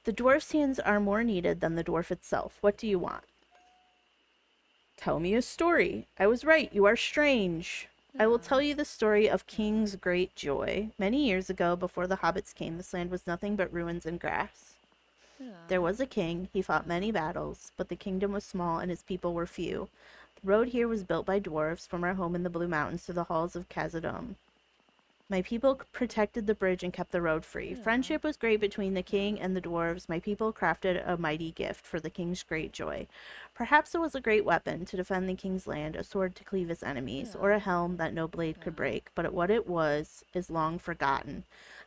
The dwarf's hands are more needed than the dwarf itself. What do you want? Tell me a story. I was right. You are strange. I will tell you the story of King's great joy. Many years ago, before the hobbits came, this land was nothing but ruins and grass. There was a king. He fought many battles, but the kingdom was small and his people were few. The road here was built by dwarves from our home in the Blue Mountains to the halls of Khazad-dûm. My people protected the bridge and kept the road free. Friendship was great between the king and the dwarves. My people crafted a mighty gift for the king's great joy. Perhaps it was a great weapon to defend the king's land, a sword to cleave his enemies, or a helm that no blade could break. But what it was is long forgotten.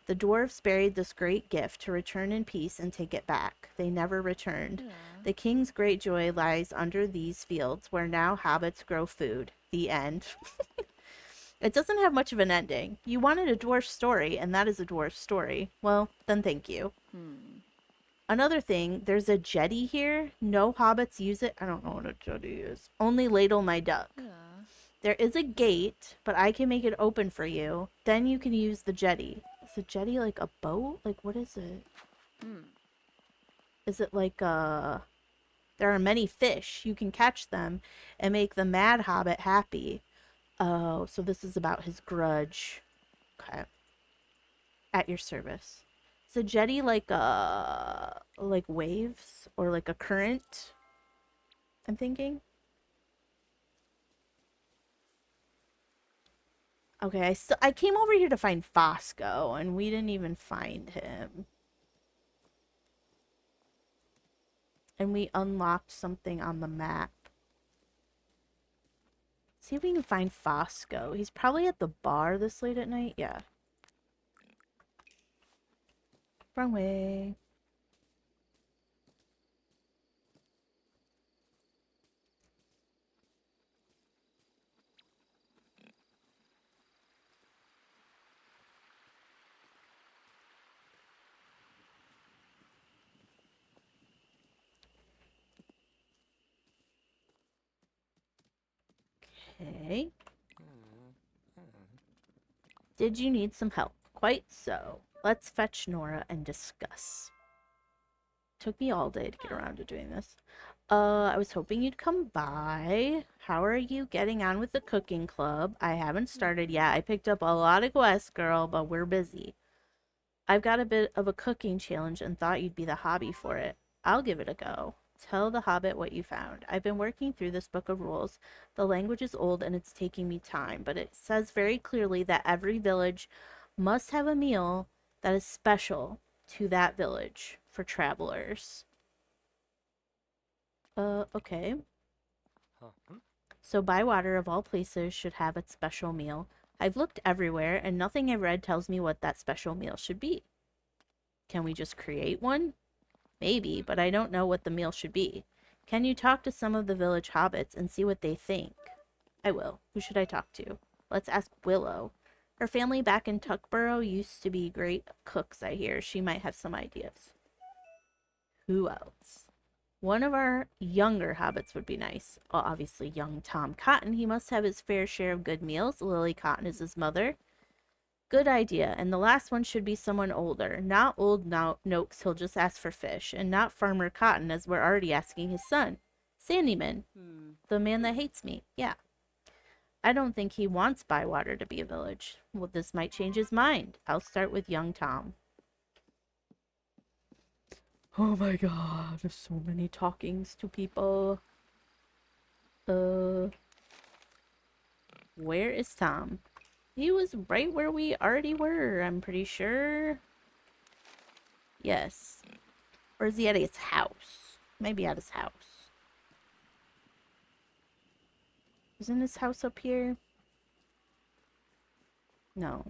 The dwarves buried this great gift to return in peace and take it back. They never returned. The king's great joy lies under these fields, where now hobbits grow food. The end. It doesn't have much of an ending. You wanted a dwarf story, and that is a dwarf story. Well, then thank you. Another thing, there's a jetty here. No hobbits use it. I don't know what a jetty is. Only ladle my duck. There is a gate, but I can make it open for you. Then you can use the jetty. Is a jetty like a boat? Like, what is it? Is it like a... There are many fish. You can catch them and make the mad hobbit happy. Oh, so this is about his grudge. Okay. At your service. Is a jetty like waves or like a current? I'm thinking. Okay, I came over here to find Fosco and we didn't even find him. And we unlocked something on the map. See if we can find Fosco. He's probably at the bar this late at night. Yeah. Wrong way. Okay. Did you need some help? Quite so. Let's fetch Nora and discuss. Took me all day to get around to doing this. I was hoping you'd come by. How are you getting on with the cooking club? I haven't started yet. I picked up a lot of quests, girl, but we're busy. I've got a bit of a cooking challenge and thought you'd be the hobby for it. I'll give it a go. Tell the hobbit what you found. I've been working through this book of rules. The language is old and it's taking me time, but it says very clearly that every village must have a meal that is special to that village for travelers. Okay. So Bywater, of all places, should have its special meal. I've looked everywhere, and nothing I've read tells me what that special meal should be. Can we just create one? Maybe, but I don't know what the meal should be. Can you talk to some of the village hobbits and see what they think? I will. Who should I talk to? Let's ask Willow. Her family back in Tuckborough used to be great cooks, I hear. She might have some ideas. Who else? One of our younger hobbits would be nice. Well, obviously young Tom Cotton. He must have his fair share of good meals. Lily Cotton is his mother. Good idea. And the last one should be someone older. Not old Noakes, he'll just ask for fish. And not Farmer Cotton, as we're already asking his son. Sandyman, the man that hates me. Yeah. I don't think he wants Bywater to be a village. Well, this might change his mind. I'll start with young Tom. Oh my god, there's so many talkings to people. Where is Tom? He was right where we already were, I'm pretty sure. Yes. Or is he at his house? Maybe at his house. Isn't his house up here? No.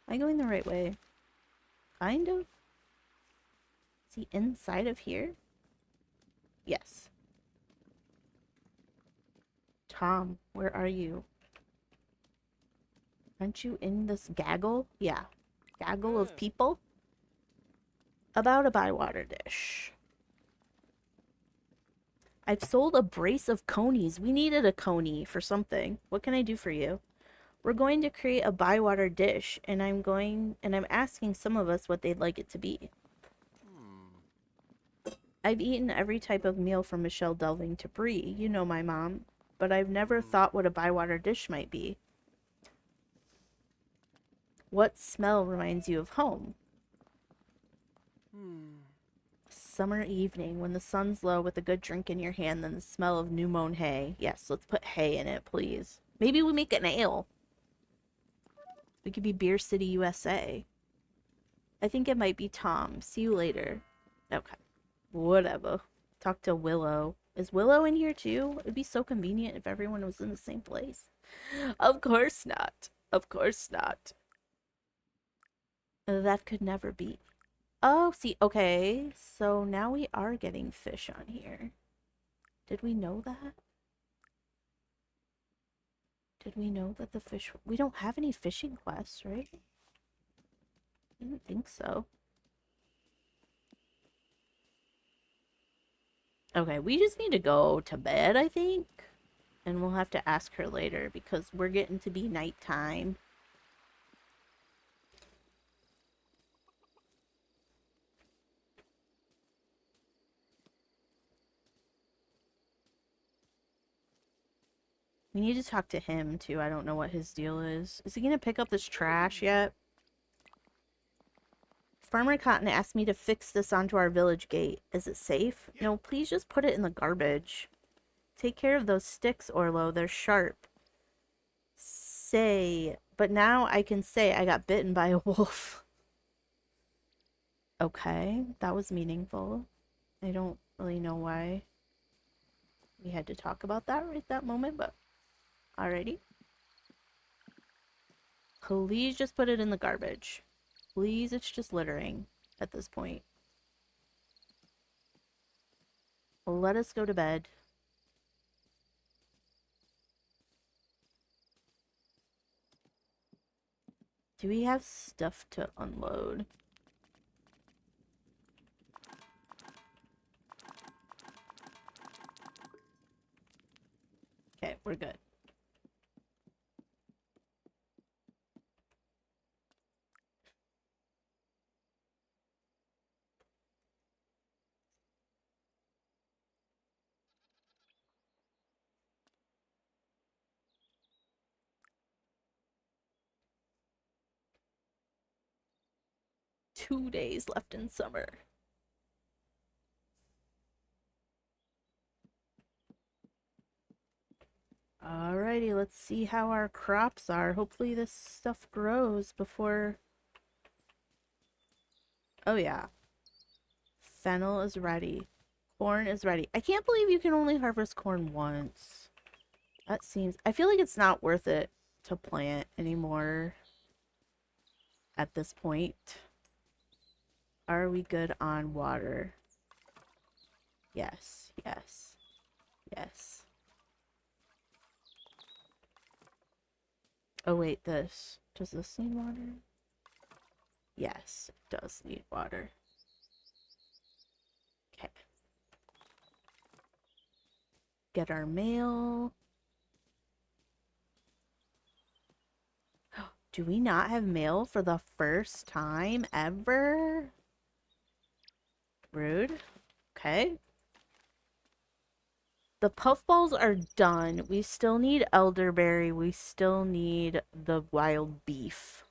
Am I going the right way? Kind of? Is he inside of here? Yes. Tom, where are you? Aren't you in this gaggle? Yeah. Gaggle of people? About a Bywater dish. I've sold a brace of conies. We needed a coney for something. What can I do for you? We're going to create a Bywater dish, and I'm asking some of us what they'd like it to be. I've eaten every type of meal from Michelle Delving to Brie, you know my mom, but I've never thought what a Bywater dish might be. What smell reminds you of home? Summer evening, when the sun's low with a good drink in your hand, then the smell of new mown hay. Yes, let's put hay in it, please. Maybe we make an ale. We could be Beer City, USA. I think it might be Tom. See you later. Okay. Whatever. Talk to Willow. Is Willow in here too? It'd be so convenient if everyone was in the same place. Of course not. Of course not. That could never be. Oh, see, okay. So now we are getting fish on here. Did we know that? Did we know that the fish... We don't have any fishing quests, right? I didn't think so. Okay, we just need to go to bed, I think. And we'll have to ask her later because we're getting to be nighttime. We need to talk to him, too. I don't know what his deal is. Is he going to pick up this trash yet? Farmer Cotton asked me to fix this onto our village gate. Is it safe? No, please just put it in the garbage. Take care of those sticks, Orlo. They're sharp. But now I can say I got bitten by a wolf. Okay, that was meaningful. I don't really know why we had to talk about that right that moment, but alrighty. Please just put it in the garbage. Please, it's just littering at this point. Let us go to bed. Do we have stuff to unload? Okay, we're good. Two days left in summer. Alrighty, let's see how our crops are. Hopefully this stuff grows before... Oh yeah. Fennel is ready. Corn is ready. I can't believe you can only harvest corn once. That seems... I feel like it's not worth it to plant anymore at this point. Are we good on water? Yes, yes, yes. Oh wait, this. Does this need water? Yes, it does need water. Okay. Get our mail. Do we not have mail for the first time ever? Rude. Okay. The puffballs are done. We still need elderberry. We still need the wild beef.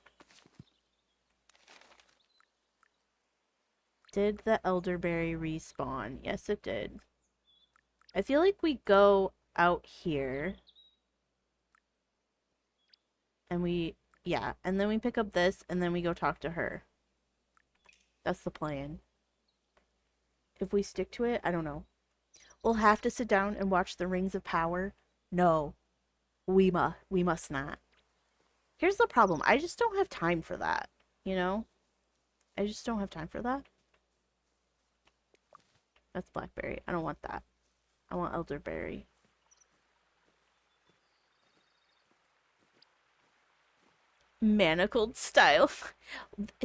Did the elderberry respawn? Yes, it did. I feel like we go out here. And yeah, and then we pick up this, and then we go talk to her. That's the plan. If we stick to it, I don't know. We'll have to sit down and watch the Rings of Power. No, we must not. Here's the problem. I just don't have time for that, you know? I just don't have time for that. That's blackberry. I don't want that. I want elderberry. Manacled style.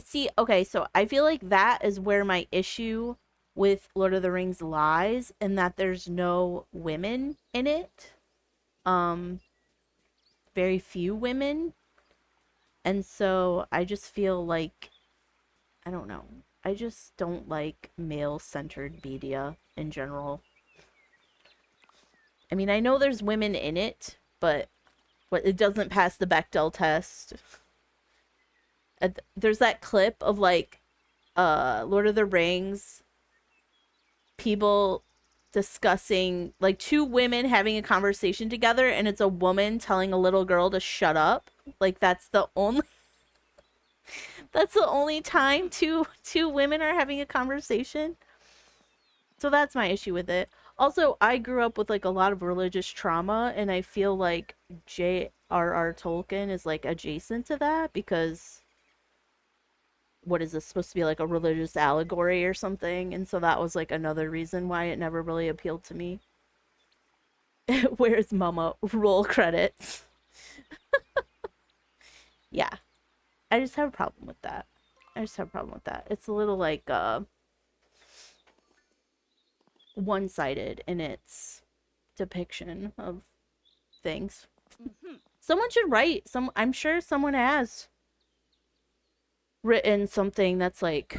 See, okay, so I feel like that is where my issue with Lord of the Rings lies, in that there's no women in it. Um, very few women. And so I just feel like, I don't know. I just don't like male-centered media in general. I mean, I know there's women in it, but it doesn't pass the Bechdel test. There's that clip of like Lord of the Rings people discussing, like, two women having a conversation together, and it's a woman telling a little girl to shut up. Like, that's the only time two women are having a conversation. So that's my issue with it. Also, I grew up with like a lot of religious trauma, and I feel like J.R.R. Tolkien is like adjacent to that, because what is this supposed to be, like a religious allegory or something? And so that was like another reason why it never really appealed to me. Where's Mama? Roll credits. Yeah, I just have a problem with that. It's a little like one-sided in its depiction of things. Someone should write some. I'm sure someone has written something that's like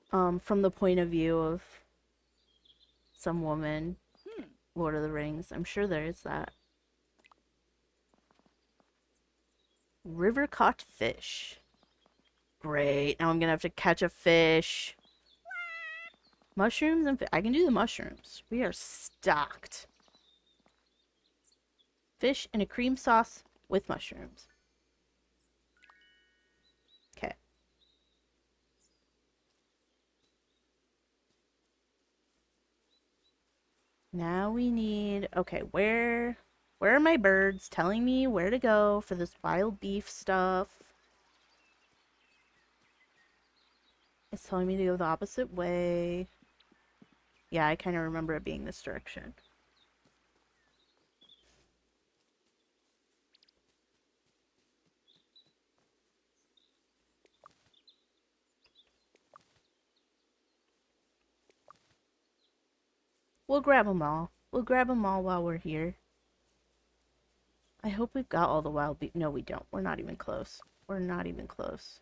from the point of view of some woman. Lord of the Rings. I'm sure there is that. River caught fish. Great. Now I'm gonna have to catch a fish. Mushrooms and I can do the mushrooms. We are stocked. Fish in a cream sauce with mushrooms. Okay. Now we need... Okay, where are my birds telling me where to go for this wild beef stuff? It's telling me to go the opposite way. Yeah, I kind of remember it being this direction. We'll grab them all. We'll grab them all while we're here. I hope we've got all the wild beef. No, we don't. We're not even close. We're not even close.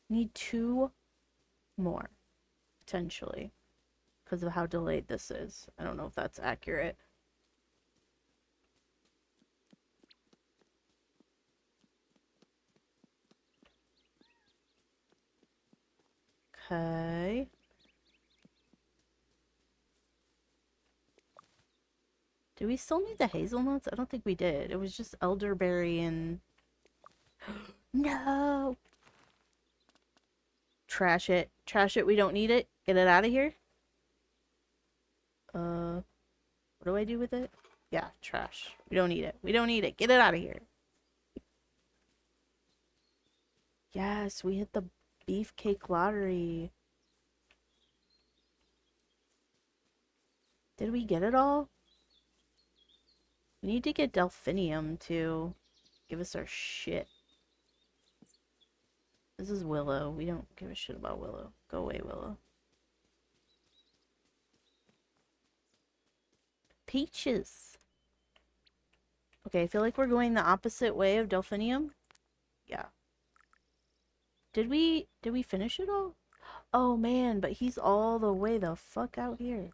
Need 2 more, potentially, because of how delayed this is. I don't know if that's accurate. Okay. Do we still need the hazelnuts? I don't think we did. It was just elderberry and... No! Trash it. Trash it. We don't need it. Get it out of here. What do I do with it? Yeah, trash. We don't need it. We don't need it. Get it out of here. Yes, we hit the beefcake lottery. Did we get it all? We need to get delphinium to give us our shit. This is Willow. We don't give a shit about Willow. Go away, Willow. peaches. Okay, I feel like we're going the opposite way of Delphinium. Yeah. Did we finish it all? Oh man, but he's all the way the fuck out here.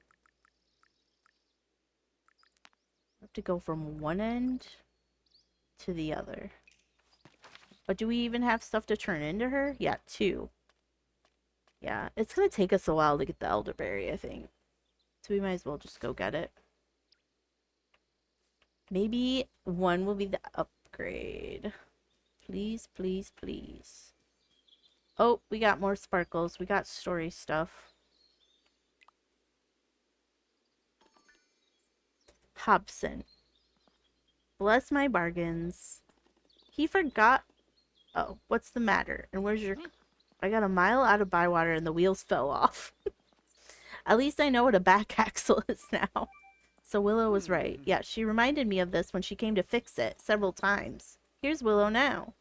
I have to go from one end to the other. But do we even have stuff to turn into her? Yeah, 2. Yeah, it's gonna take us a while to get the elderberry, I think. So we might as well just go get it. Maybe 1 will be the upgrade. Please, please, please. Oh, we got more sparkles. We got story stuff. Hobson. Bless my bargains. He forgot. Oh, what's the matter? And where's your... I got a mile out of Bywater and the wheels fell off. At least I know what a back axle is now. So Willow was right. Yeah, she reminded me of this when she came to fix it several times. Here's Willow now.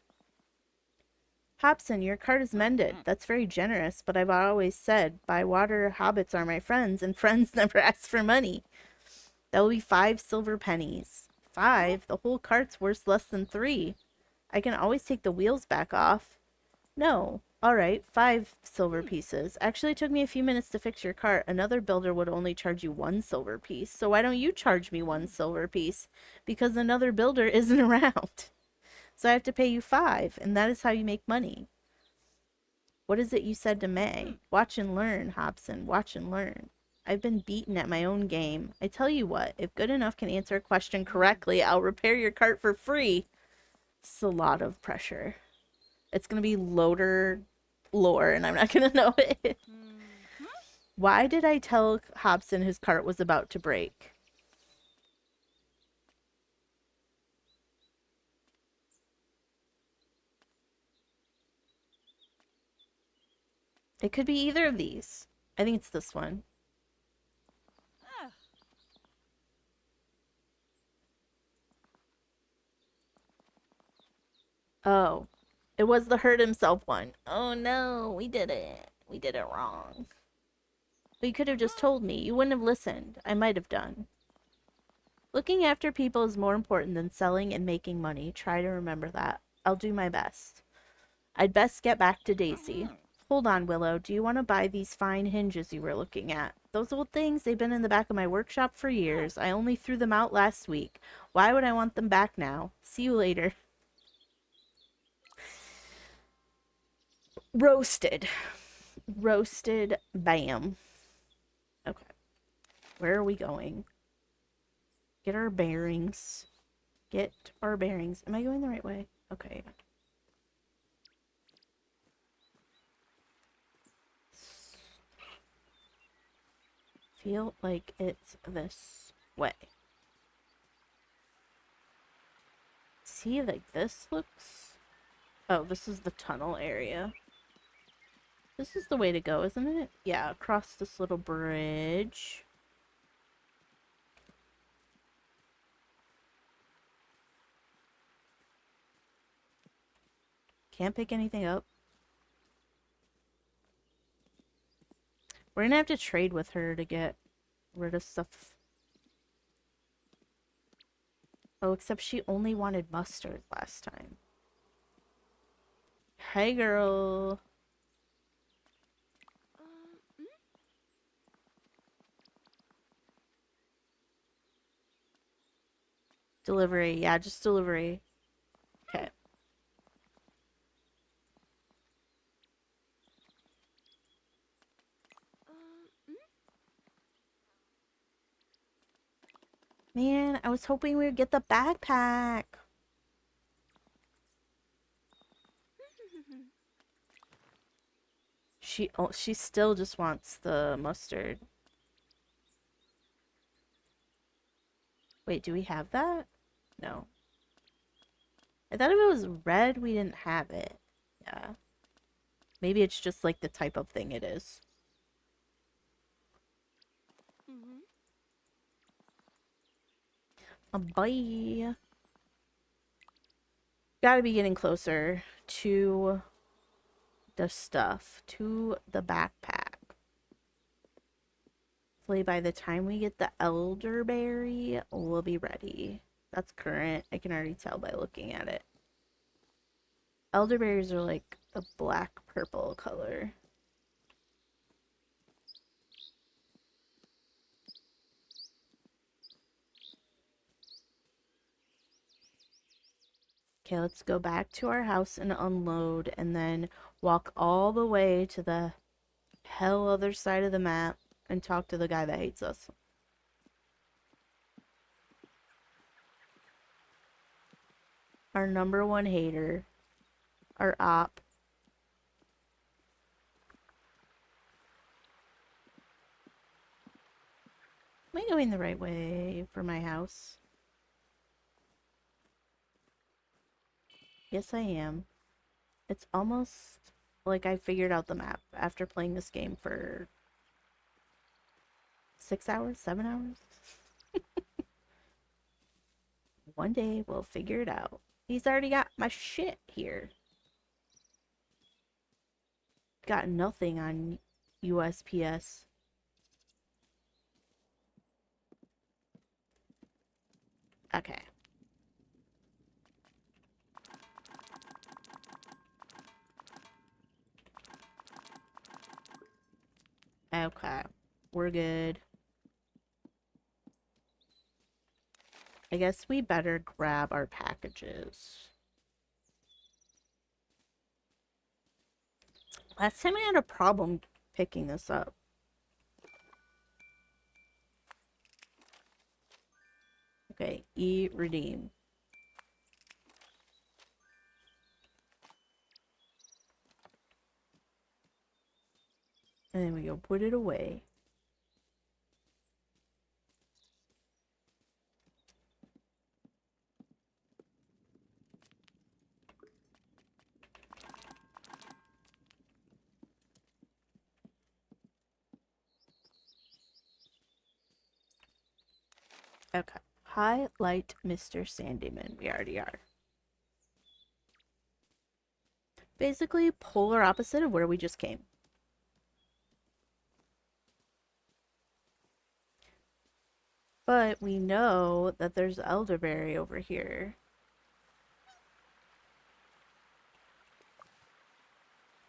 Hobson, your cart is mended. That's very generous, but I've always said Bywater hobbits are my friends, and friends never ask for money. That will be 5 silver pennies. 5? The whole cart's worth less than 3. I can always take the wheels back off. No. All right, 5 silver pieces. Actually, it took me a few minutes to fix your cart. Another builder would only charge you 1 silver piece. So why don't you charge me 1 silver piece? Because another builder isn't around. So I have to pay you 5, and that is how you make money. What is it you said to May? Watch and learn, Hobson. Watch and learn. I've been beaten at my own game. I tell you what, if Good Enough can answer a question correctly, I'll repair your cart for free. It's a lot of pressure. It's going to be loader lore, and I'm not going to know it. Why did I tell Hobson his cart was about to break? It could be either of these. I think it's this one. Oh, it was the hurt himself one. Oh no, we did it. We did it wrong. But you could have just told me. You wouldn't have listened. I might have done. Looking after people is more important than selling and making money. Try to remember that. I'll do my best. I'd best get back to Daisy. Hold on, Willow. Do you want to buy these fine hinges you were looking at? Those old things, they've been in the back of my workshop for years. I only threw them out last week. Why would I want them back now? See you later. Roasted. Roasted. Bam. Okay. Where are we going? Get our bearings. Get our bearings. Am I going the right way? Okay. Feel like it's this way. See, like this looks... Oh, this is the tunnel area. This is the way to go, isn't it? Yeah, across this little bridge. Can't pick anything up. We're gonna have to trade with her to get rid of stuff. Oh, except she only wanted mustard last time. Hey, girl. Delivery. Yeah, just delivery. Okay. Man, I was hoping we would get the backpack. She still just wants the mustard. Wait, do we have that? No. I thought if it was red, we didn't have it. Yeah. Maybe it's just like the type of thing it is. Bye. Gotta be getting closer to the stuff, to the backpack. hopefully by the time we get the elderberry, we'll be ready. That's current. I can already tell by looking at it. Elderberries are like a black purple color. Okay, let's go back to our house and unload and then walk all the way to the hell other side of the map and talk to the guy that hates us. Our number one hater. Our op. Am I going the right way for my house? Yes, I am. It's almost like I figured out the map after playing this game for 6 hours, 7 hours. One day we'll figure it out. He's already got my shit here. Got nothing on USPS. Okay. Okay. We're good. I guess we better grab our packages. Last time I had a problem picking this up. Okay, redeem. And then we go put it away. Okay. Highlight Mr. Sandyman. We already are. Basically, polar opposite of where we just came. But we know that there's elderberry over here.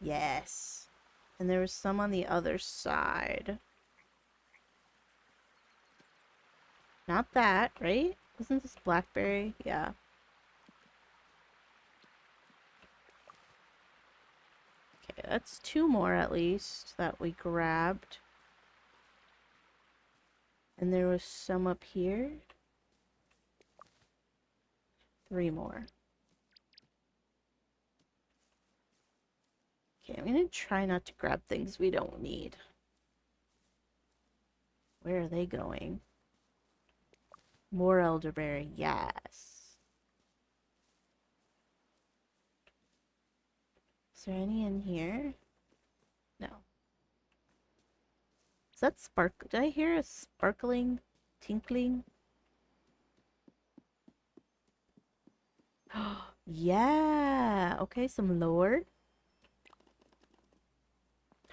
Yes. And there was some on the other side. Not that, right? Wasn't this blackberry? Yeah. Okay, that's 2 more at least that we grabbed. And there was some up here. 3 more. Okay, I'm gonna try not to grab things we don't need. Where are they going? More elderberry, yes. Is there any in here? No. Is that spark? Did I hear a sparkling, tinkling? Yeah. Okay, some lore.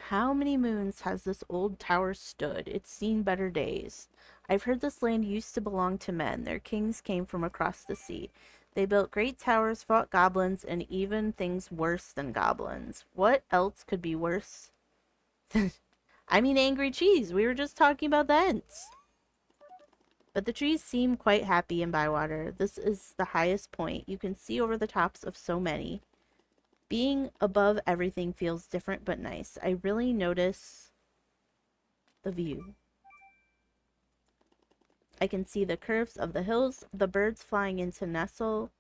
How many moons has this old tower stood? It's seen better days. I've heard this land used to belong to men. Their kings came from across the sea. They built great towers, fought goblins, and even things worse than goblins. What else could be worse? I mean, angry cheese. We were just talking about the Ents. But the trees seem quite happy in Bywater. This is the highest point. You can see over the tops of so many. Being above everything feels different but nice. I really notice the view. I can see the curves of the hills, the birds flying in to nestle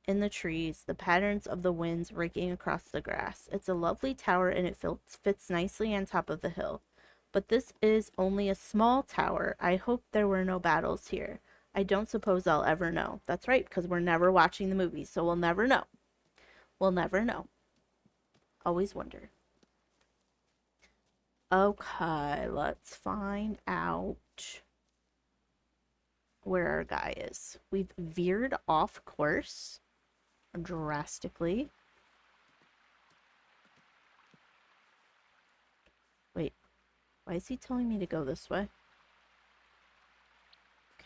in the trees, the patterns of the winds raking across the grass. It's a lovely tower and it fits nicely on top of the hill. But this is only a small tower. I hope there were no battles here. I don't suppose I'll ever know. That's right, because we're never watching the movie, so we'll never know. We'll never know. Always wonder. Okay, let's find out where our guy is. We've veered off course drastically. Wait, why is he telling me to go this way?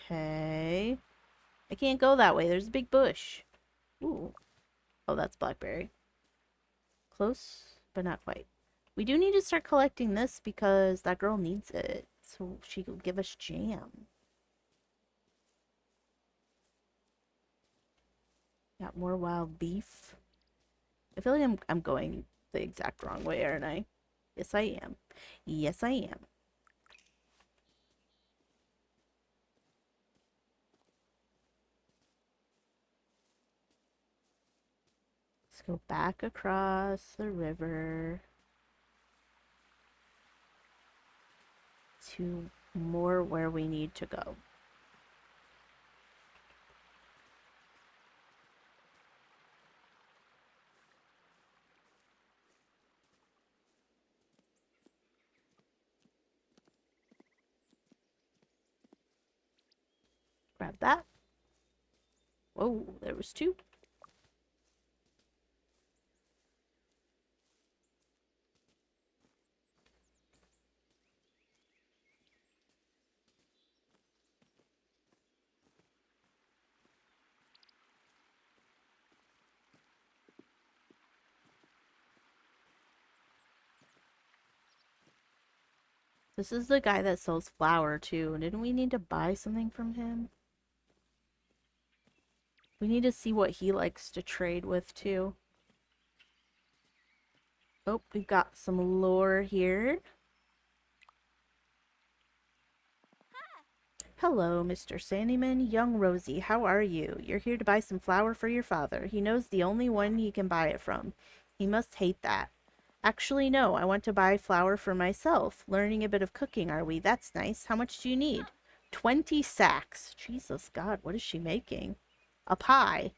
Okay. I can't go that way. There's a big bush. Ooh. Oh, that's blackberry. Close, but not quite. We do need to start collecting this because that girl needs it. So she will give us jam. Got more wild beef. I feel like I'm going the exact wrong way, aren't I? Yes, I am. Yes, I am. Let's go back across the river to more where we need to go. Grab that. Whoa, there was two. This is the guy that sells flour too. Didn't we need to buy something from him? We need to see what he likes to trade with too. Oh, we've got some lore here. Hello, Mr. Sandyman. Young Rosie, how are you? You're here to buy some flour for your father. He knows the only one he can buy it from. He must hate that. Actually, no, I want to buy flour for myself. Learning a bit of cooking, are we? That's nice. How much do you need? 20 sacks. Jesus God, what is she making? A pie.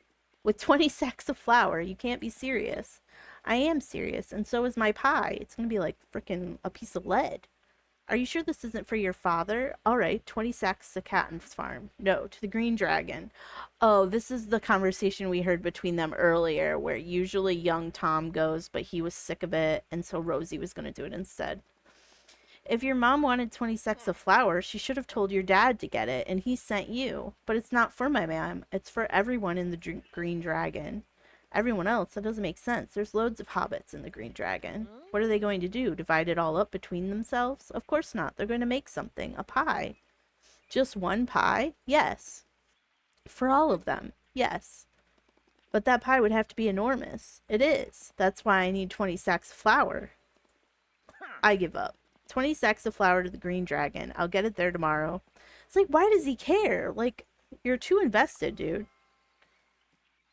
With 20 sacks of flour. You can't be serious. I am serious, and so is my pie. It's gonna be like frickin' a piece of lead. Are you sure this isn't for your father? All right, 20 sacks to Catton's farm. No, to the Green Dragon. Oh, this is the conversation we heard between them earlier, where usually young Tom goes, but he was sick of it, and so Rosie was going to do it instead. If your mom wanted 20 sacks of flour, she should have told your dad to get it, and he sent you. But it's not for my mom. It's for everyone in the Green Dragon. Everyone else, that doesn't make sense. There's loads of hobbits in the Green Dragon. What are they going to do? Divide it all up between themselves? Of course not. They're going to make something. A pie. Just one pie? Yes. For all of them? Yes. But that pie would have to be enormous. It is. That's why I need 20 sacks of flour. I give up. 20 sacks of flour to the Green Dragon. I'll get it there tomorrow. It's like, why does he care? Like, you're too invested, dude.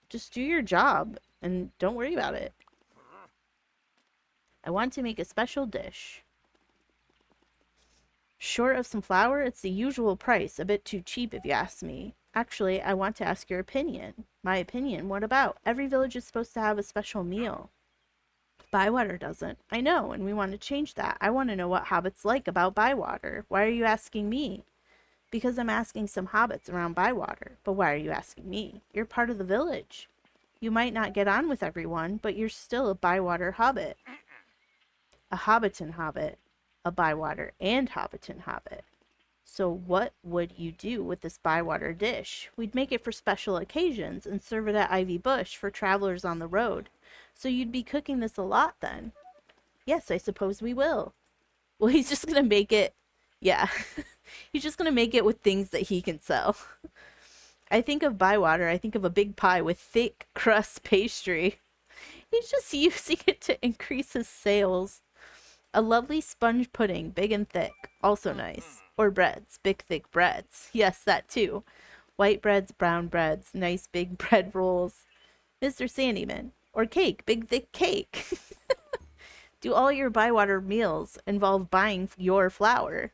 Just do your job and don't worry about it. I want to make a special dish. Short of some flour, it's the usual price. A bit too cheap if you ask me. Actually, I want to ask your opinion. My opinion? What about? Every village is supposed to have a special meal. Bywater doesn't. I know, and we want to change that. I want to know what hobbits like about Bywater. Why are you asking me? Because I'm asking some hobbits around Bywater. But why are you asking me? You're part of the village. You might not get on with everyone, but you're still a Bywater hobbit. A Hobbiton hobbit. A Bywater and Hobbiton hobbit. So what would you do with this Bywater dish? We'd make it for special occasions and serve it at Ivy Bush for travelers on the road. So you'd be cooking this a lot then? Yes, I suppose we will. Well, he's just gonna make it. Yeah. He's just gonna make it with things that he can sell. I think of Bywater, I think of a big pie with thick crust pastry. He's just using it to increase his sales. A lovely sponge pudding, big and thick. Also nice. Or breads, big thick breads. Yes, that too. White breads, brown breads, nice big bread rolls. Mr. Sandyman. Or cake, big thick cake. Do all your Bywater meals involve buying your flour?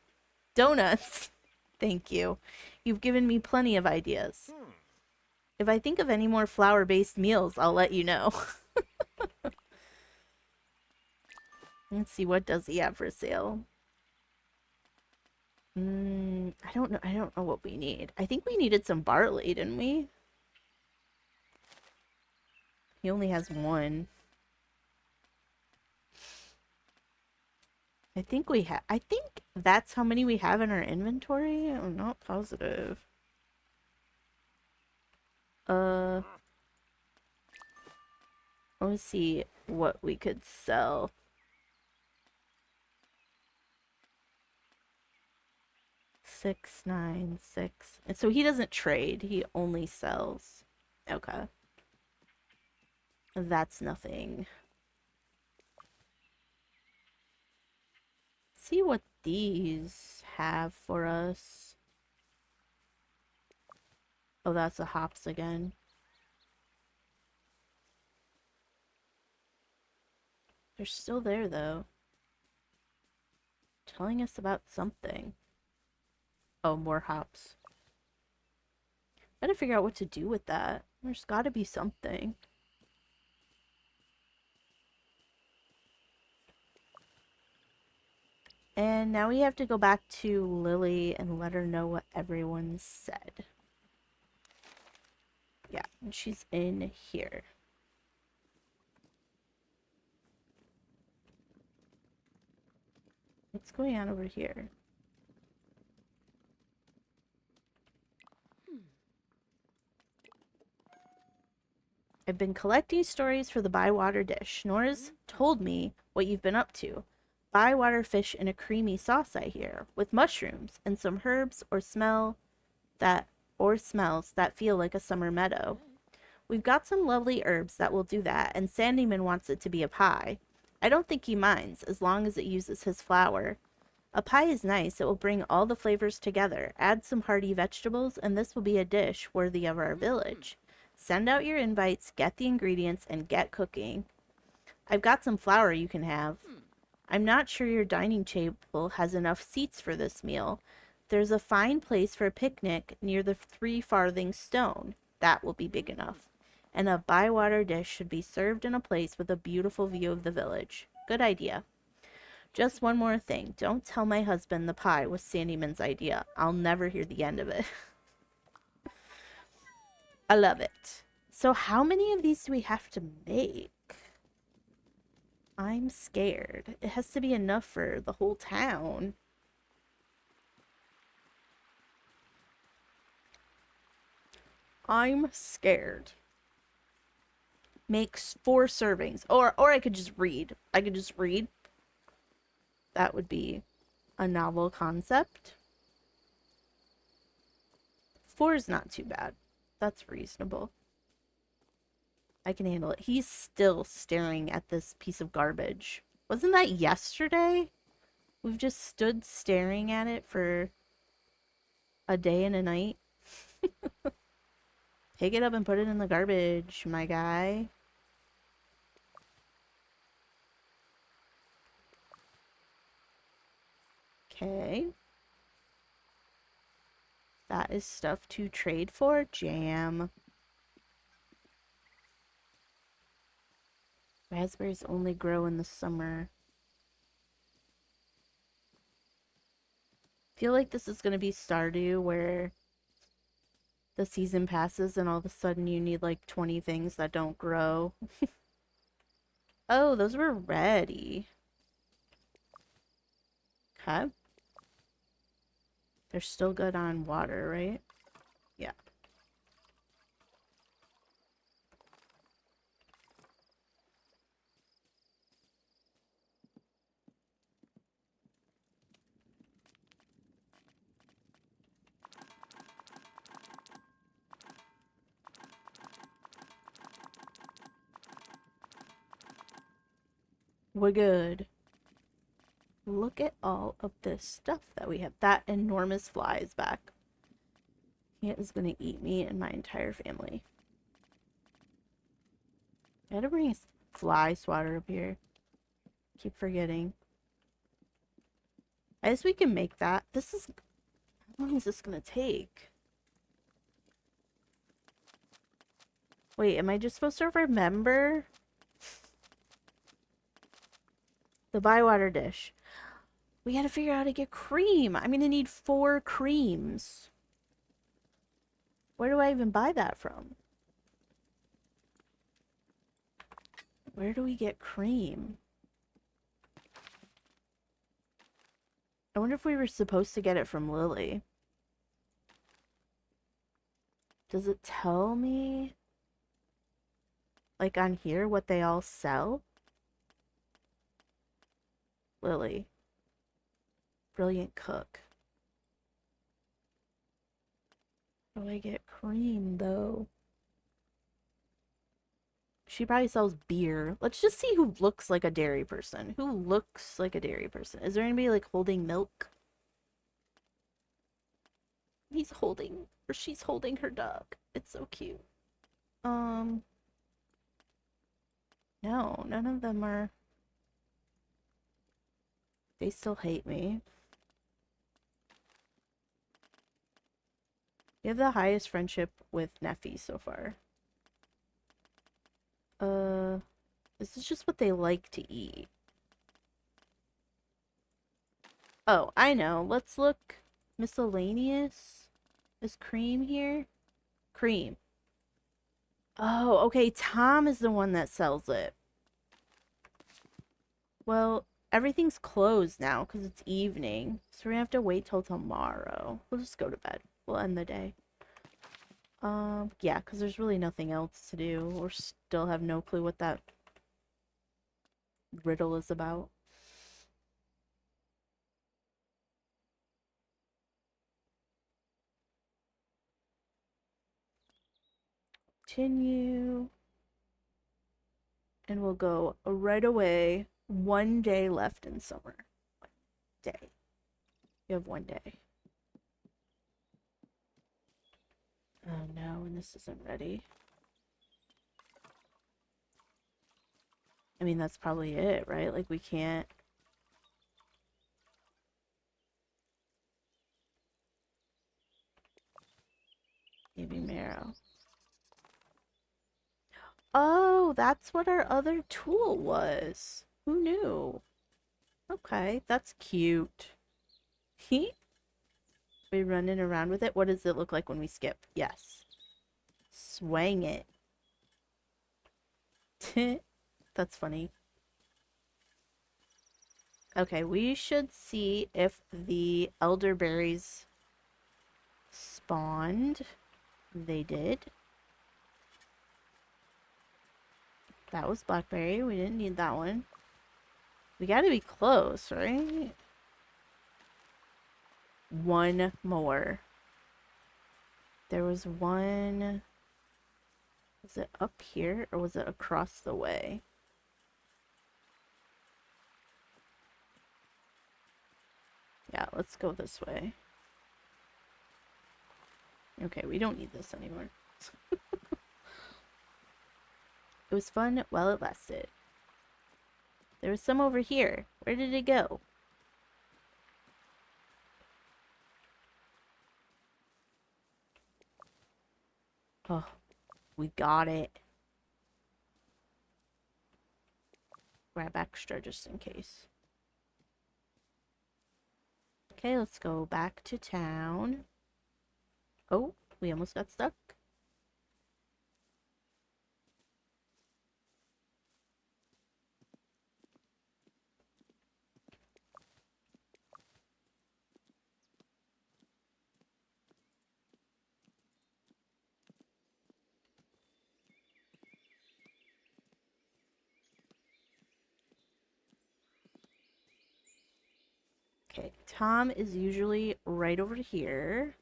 Donuts. Thank you. You've given me plenty of ideas. If I think of any more flour-based meals, I'll let you know. Let's see, what does he have for sale? I don't know. I don't know what we need. I think we needed some barley, didn't we? He only has one. I think that's how many we have in our inventory. I'm not positive. Let's see what we could sell. Six, nine, six. And so he doesn't trade, he only sells. Okay. That's nothing. See what these have for us. Oh, that's the hops again. They're still there, though. Telling us about something. Oh, more hops. Gotta figure out what to do with that. There's gotta be something. And now we have to go back to Lily and let her know what everyone said. Yeah, and she's in here. What's going on over here? I've been collecting stories for the Bywater dish. Nora's told me what you've been up to. Bywater fish in a creamy sauce, I hear, with mushrooms and some herbs smells that feel like a summer meadow. We've got some lovely herbs that will do that, and Sandyman wants it to be a pie. I don't think he minds, as long as it uses his flour. A pie is nice. It will bring all the flavors together. Add some hearty vegetables, and this will be a dish worthy of our village. Send out your invites, get the ingredients, and get cooking. I've got some flour you can have. I'm not sure your dining table has enough seats for this meal. There's a fine place for a picnic near the 3 farthing stone. That will be big enough. And a Bywater dish should be served in a place with a beautiful view of the village. Good idea. Just one more thing. Don't tell my husband the pie was Sandyman's idea. I'll never hear the end of it. I love it. So how many of these do we have to make? I'm scared. It has to be enough for the whole town. I'm scared. Makes 4 servings. Or I could just read. I could just read. That would be a novel concept. 4 is not too bad. That's reasonable. I can handle it. He's still staring at this piece of garbage. Wasn't that yesterday? We've just stood staring at it for a day and a night. Pick it up and put it in the garbage, my guy. Okay. That is stuff to trade for. Jam. Raspberries only grow in the summer. Feel like this is going to be Stardew, where the season passes and all of a sudden you need like 20 things that don't grow. Oh, those were ready. Okay. They're still good on water, right? Yeah. We're good. Look at all of this stuff that we have. That enormous fly is back. He is going to eat me and my entire family. I had to bring a fly swatter up here. Keep forgetting. I guess we can make that. This is... How long is this going to take? Wait, am I just supposed to remember? The Bywater dish. We gotta figure out how to get cream. I'm gonna need 4 creams. Where do I even buy that from? Where do we get cream? I wonder if we were supposed to get it from Lily. Does it tell me, like on here, what they all sell? Lily. Brilliant cook. How do I get cream, though? She probably sells beer. Let's just see who looks like a dairy person. Who looks like a dairy person? Is there anybody, like, holding milk? He's holding, or she's holding her dog. It's so cute. No, none of them are. They still hate me. You have the highest friendship with Neffy so far. This is just what they like to eat. Oh, I know. Let's look. Miscellaneous. Is cream here? Cream. Oh, okay. Tom is the one that sells it. Well, everything's closed now because it's evening. So we're gonna have to wait till tomorrow. We'll just go to bed. We'll end the day. Yeah, because there's really nothing else to do. We still have no clue what that riddle is about. Continue. And we'll go right away. 1 day left in summer. 1 day. You have 1 day. Oh no, and this isn't ready. I mean, that's probably it, right? Like, we can't... Maybe marrow. Oh, that's what our other tool was. Who knew? Okay, that's cute. He? We running around with it? What does it look like when we skip? Yes. Swang it. That's funny. Okay, we should see if the elderberries spawned. They did. That was blackberry. We didn't need that one. We gotta be close, right? One more. There was one... Was it up here or was it across the way? Yeah, let's go this way. Okay, we don't need this anymore. It was fun while it lasted. There was some over here. Where did it go? Oh, we got it. Grab extra just in case. Okay, let's go back to town. Oh, we almost got stuck. Okay, Tom is usually right over here.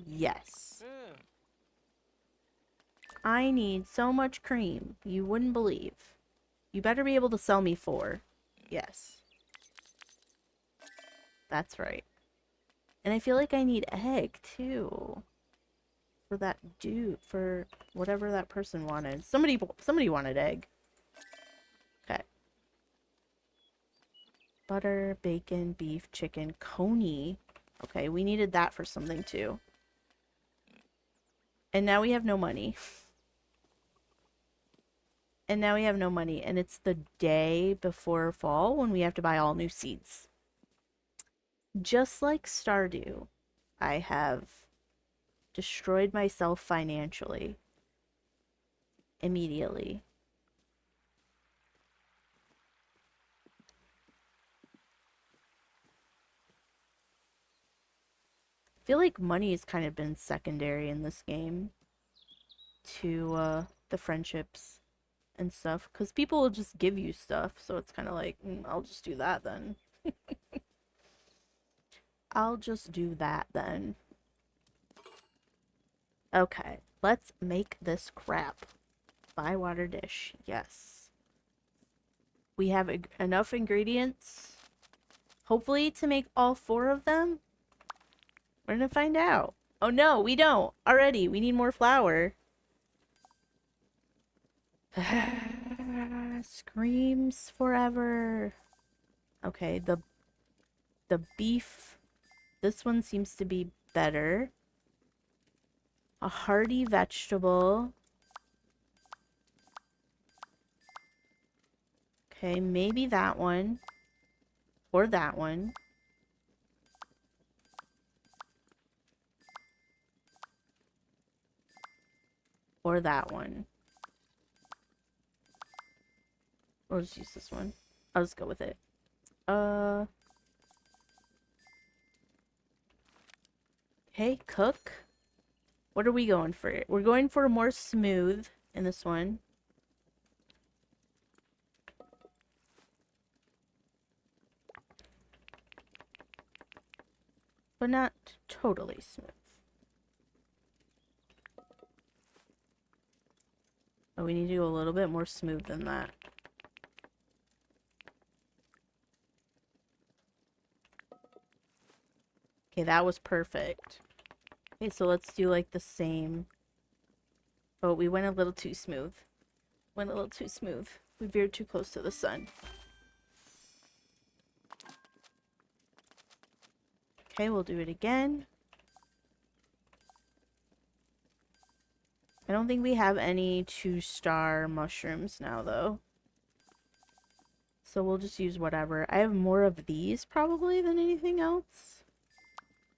Yes. I need so much cream. You wouldn't believe. You better be able to sell me 4. Yes. That's right. And I feel like I need egg, too. For that dude, for whatever that person wanted. Somebody wanted egg. Okay. Butter, bacon, beef, chicken, coney. Okay, we needed that for something, too. And now we have no money. And now we have no money. And it's the day before fall when we have to buy all new seeds. Just like Stardew, I have destroyed myself financially. Immediately. I feel like money has kind of been secondary in this game to the friendships and stuff, because people will just give you stuff, so it's kind of like, I'll just do that then. I'll just do that then. Okay, let's make this crap. Buy water dish, yes. We have enough ingredients, hopefully, to make all 4 of them. We're gonna find out. Oh no, we don't. Already, we need more flour. Screams forever. Okay, the beef. This one seems to be better. A hearty vegetable. Okay, maybe that one. Or that one. Or that one. We'll just use this one. I'll just go with it. Okay, cook. What are we going for? We're going for more smooth in this one. But not totally smooth. Oh, we need to go a little bit more smooth than that. Okay, that was perfect. Okay, so let's do like the same. Oh, we went a little too smooth. Went a little too smooth. We veered too close to the sun. Okay, we'll do it again. I don't think we have any 2-star mushrooms now, though. So we'll just use whatever. I have more of these, probably, than anything else.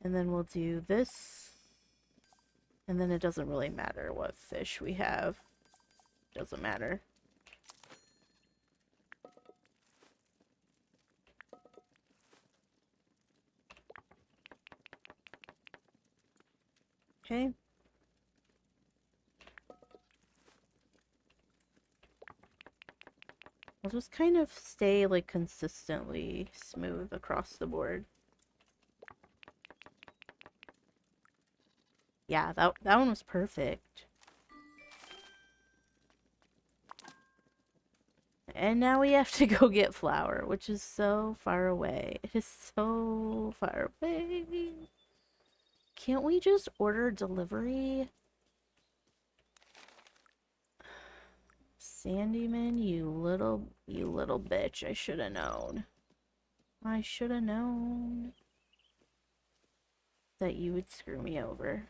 And then we'll do this. And then it doesn't really matter what fish we have. Doesn't matter. Okay. I'll just kind of stay like consistently smooth across the board. Yeah, that one was perfect. And now we have to go get flour, which is so far away. It is so far away. Can't we just order delivery? Sandyman, you little bitch. I should have known. I should have known that you would screw me over.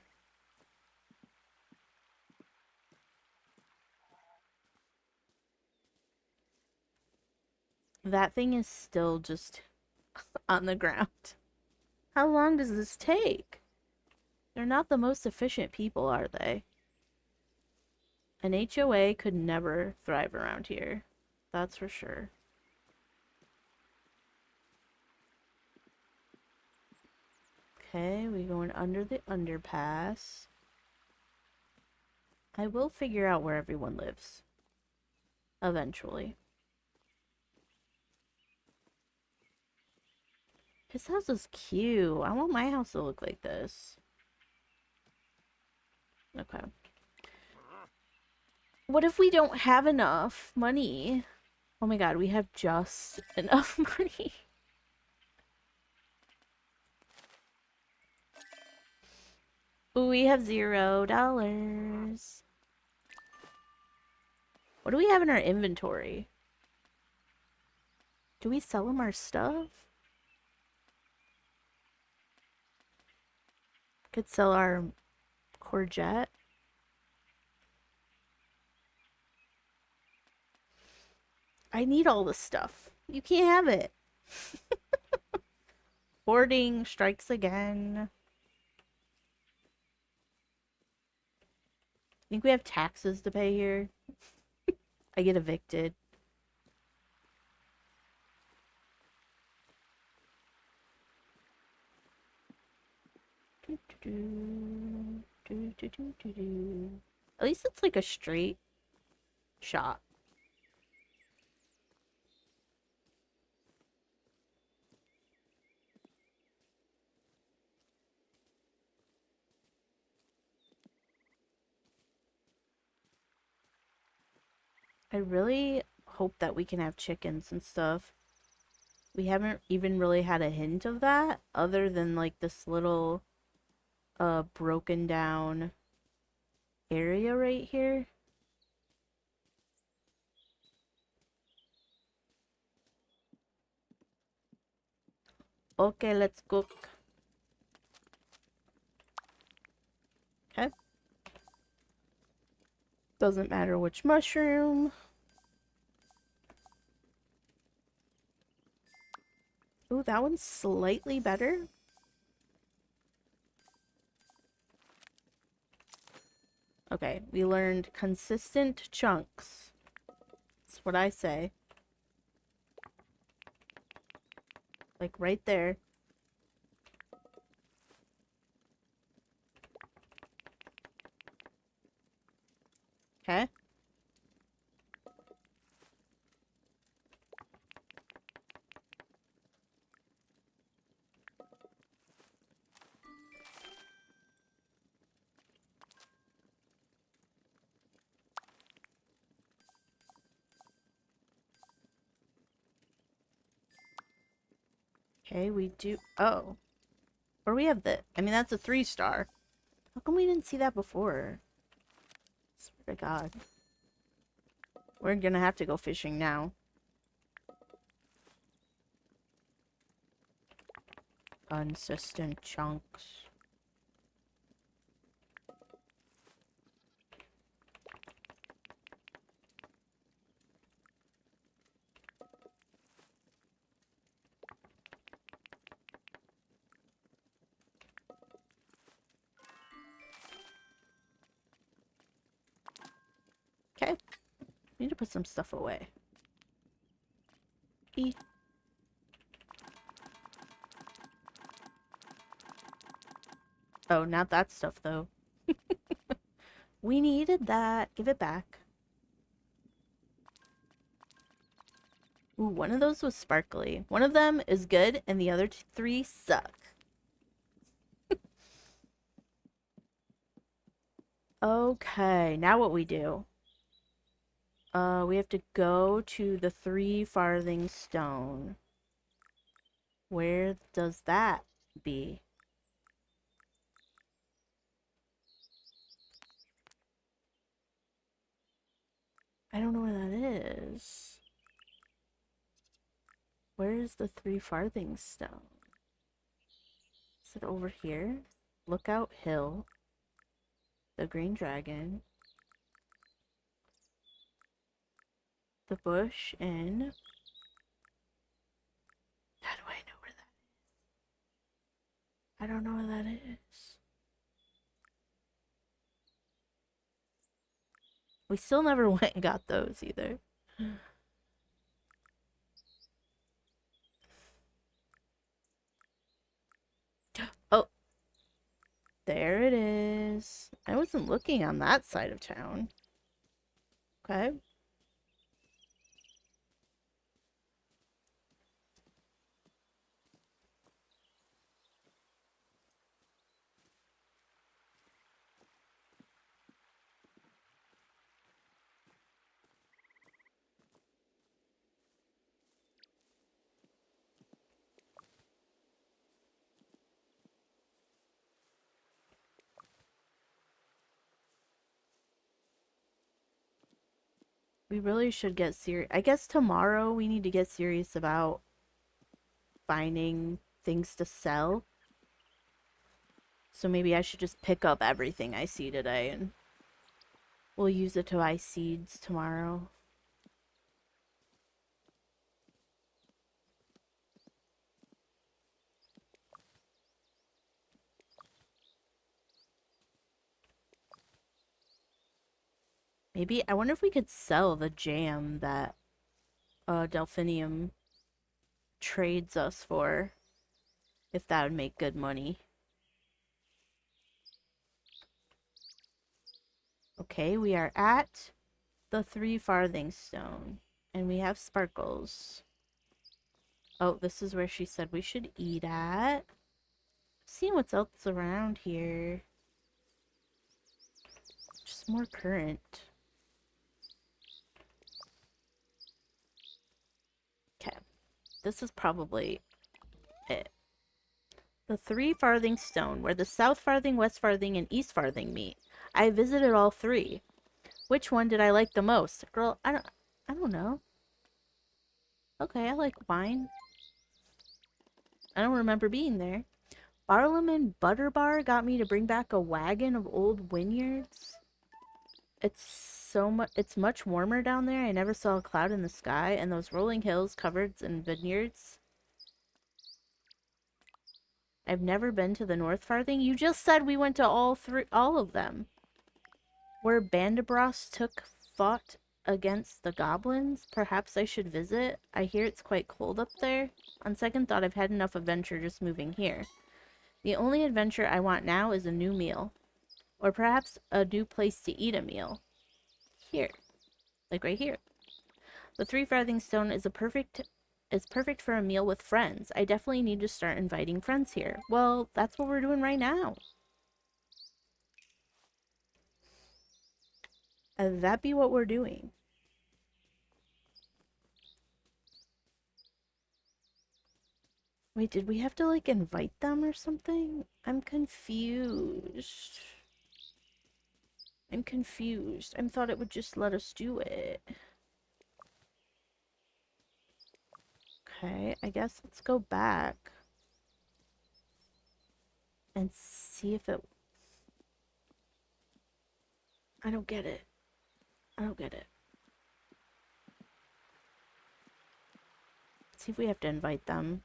That thing is still just on the ground. How long does this take? They're not the most efficient people, are they? An HOA could never thrive around here. That's for sure. Okay, we going under the underpass. I will figure out where everyone lives. Eventually. His house is cute. I want my house to look like this. Okay. What if we don't have enough money? Oh my god, we have just enough money. We have $0. What do we have in our inventory? Do we sell them our stuff? Could sell our courgette. I need all this stuff. You can't have it. Hoarding strikes again. Think we have taxes to pay here? I get evicted. At least it's like a straight shot. I really hope that we can have chickens and stuff. We haven't even really had a hint of that other than like this little broken down area right here. Okay, let's cook. Okay. Doesn't matter which mushroom. Ooh, that one's slightly better. Okay, we learned consistent chunks. That's what I say. Like right there. Okay. Okay, we do. Oh. Or we have the. I mean, that's a 3-star. How come we didn't see that before? Swear to God. We're gonna have to go fishing now. Consistent chunks. Okay. Need to put some stuff away. Eat. Oh, not that stuff, though. We needed that. Give it back. Ooh, one of those was sparkly. One of them is good, and the other 3 suck. Okay, now what we do? We have to go to the 3 farthing stone. Where does that be? I don't know where that is. Where is the 3 farthing stone? Is it over here? Lookout Hill. The Green Dragon. The Bush Inn. How do I know where that is? I don't know where that is. We still never went and got those either. Oh, there it is. I wasn't looking on that side of town. Okay. We really should get serious. I guess tomorrow we need to get serious about finding things to sell. So maybe I should just pick up everything I see today and we'll use it to buy seeds tomorrow. Maybe, I wonder if we could sell the jam that Delphinium trades us for. If that would make good money. Okay, we are at the 3 farthing stone. And we have sparkles. Oh, this is where she said we should eat at. Seeing what's else around here. Just more current. Okay. This is probably it. The 3 farthing stone, where the south farthing, west farthing, and east farthing meet. I visited all 3. Which one did I like the most? Girl, I don't know. Okay, I like wine. I don't remember being there. Barlaman Butter Bar got me to bring back a wagon of old vineyards. It's much warmer down there. I never saw a cloud in the sky, and those rolling hills covered in vineyards. I've never been to the North Farthing. You just said we went to all of them. Where Bandabros took fought against the goblins. Perhaps I should visit. I hear it's quite cold up there. On second thought, I've had enough adventure just moving here. The only adventure I want now is a new meal. Or perhaps a new place to eat a meal. Here. Like right here. The 3 farthing stone is perfect for a meal with friends. I definitely need to start inviting friends here. Well, that's what we're doing right now. That be what we're doing. Wait, did we have to like invite them or something? I'm confused. I thought it would just let us do it. Okay, I guess let's go back and see if it... I don't get it. I don't get it. Let's see if we have to invite them.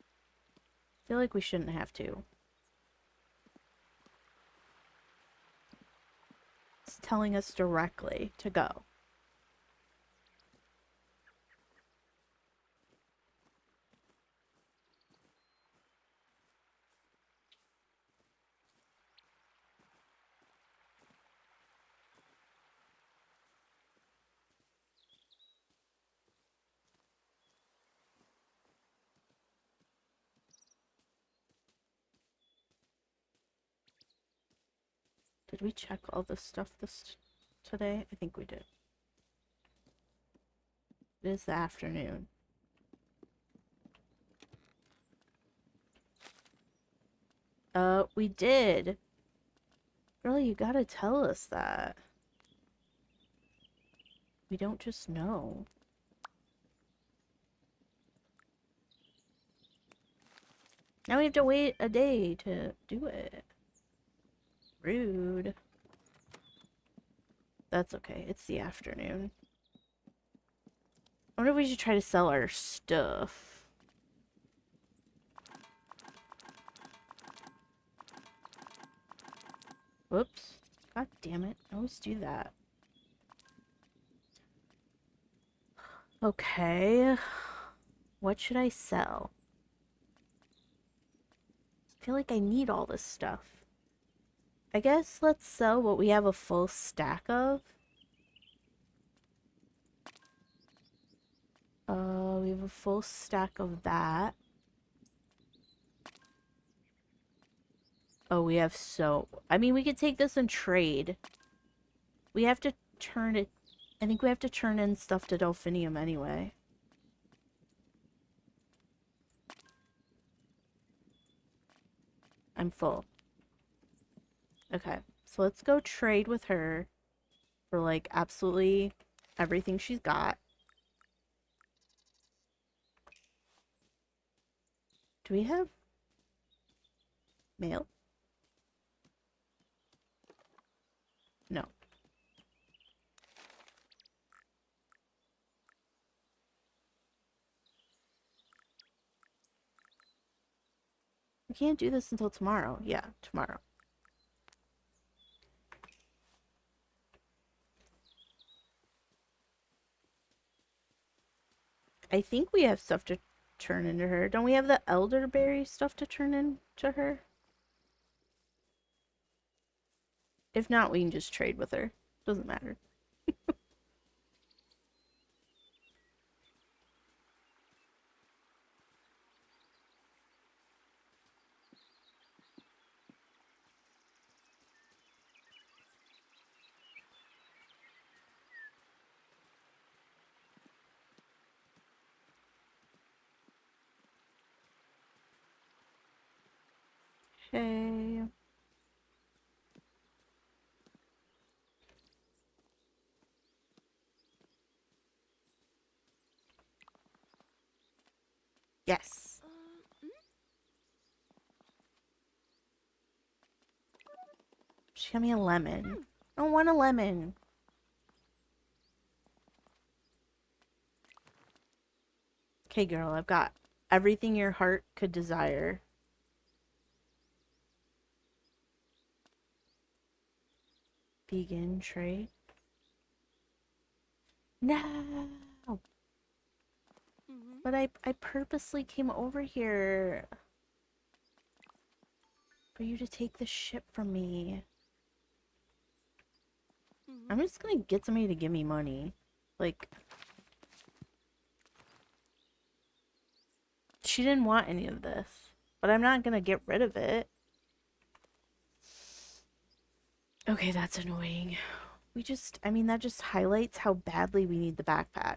I feel like we shouldn't have to. It's telling us directly to go. Did we check all this stuff today? I think we did. It is the afternoon. We did. Girl, you gotta tell us that. We don't just know. Now we have to wait a day to do it. Rude. That's okay. It's the afternoon. I wonder if we should try to sell our stuff. Whoops. God damn it. I always do that. Okay. What should I sell? I feel like I need all this stuff. I guess let's sell what we have a full stack of. We have a full stack of that. Oh, we have so... I mean, we could take this and trade. We have to turn it... I think we have to turn in stuff to Delphinium anyway. I'm full. Okay, so let's go trade with her for, like, absolutely everything she's got. Do we have mail? No. We can't do this until tomorrow. Yeah, tomorrow. I think we have stuff to turn into her. Don't we have the elderberry stuff to turn into her? If not, we can just trade with her. Doesn't matter. Okay. Yes. She got me a lemon. I don't want a lemon. Okay, girl, I've got everything your heart could desire. Vegan trade. No. But I purposely came over here for you to take the ship from me. I'm just gonna get somebody to give me money. Like, she didn't want any of this. But I'm not gonna get rid of it. Okay, that's annoying. I mean, that just highlights how badly we need the backpack.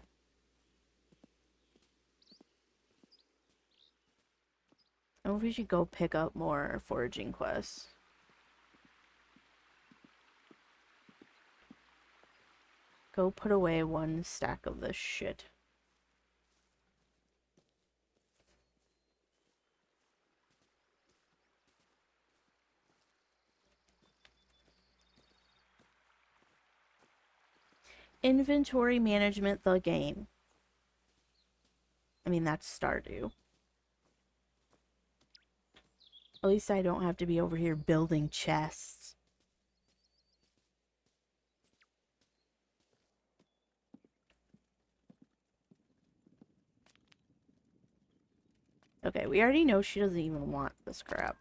I wonder if we should go pick up more foraging quests. Go put away one stack of this shit. Inventory management, the game. I mean, that's Stardew. At least I don't have to be over here building chests. Okay, we already know she doesn't even want this crap.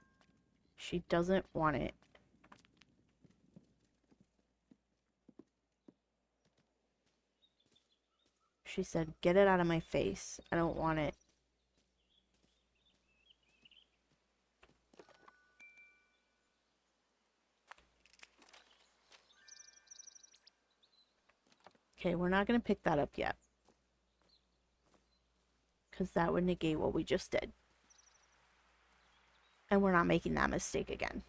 She doesn't want it. She said, get it out of my face. I don't want it. Okay, we're not going to pick that up yet. Because that would negate what we just did. And we're not making that mistake again.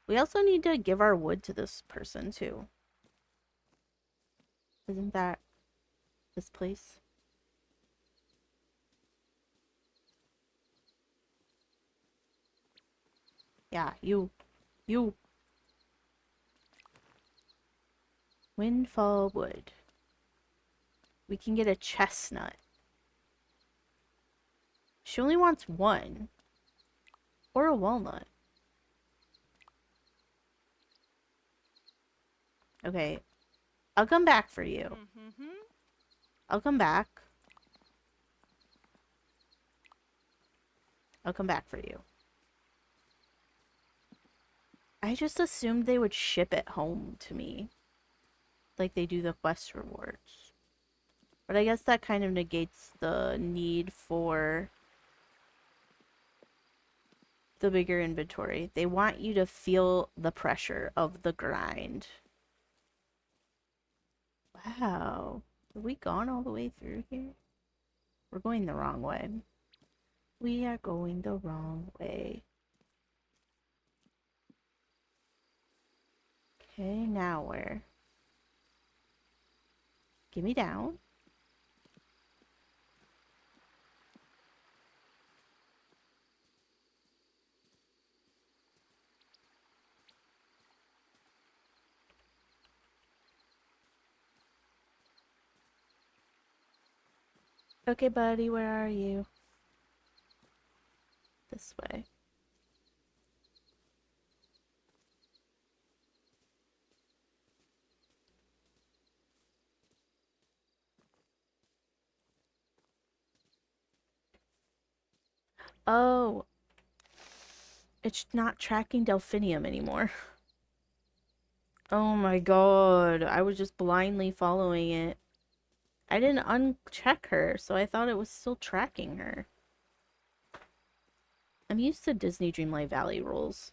We also need to give our wood to this person, too. Isn't that this place? Yeah, you. Windfall wood. We can get a chestnut. She only wants one. Or a walnut. Okay. I'll come back for you. I'll come back. I'll come back for you. I just assumed they would ship it home to me. Like they do the quest rewards. But I guess that kind of negates the need for the bigger inventory. They want you to feel the pressure of the grind. Wow. Have we gone all the way through here? We're going the wrong way. We are going the wrong way. Okay, now where? Get me down. Okay, buddy, where are you? This way. Oh, it's not tracking delphinium anymore. Oh my god. I was just blindly following it. I didn't uncheck her, so I thought it was still tracking her. I'm used to Disney Dreamlight Valley rules.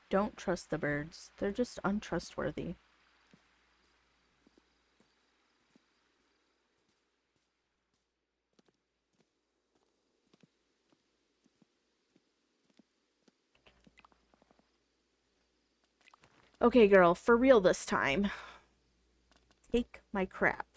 Don't trust the birds. They're just untrustworthy. Okay, girl, for real this time. Take my crap.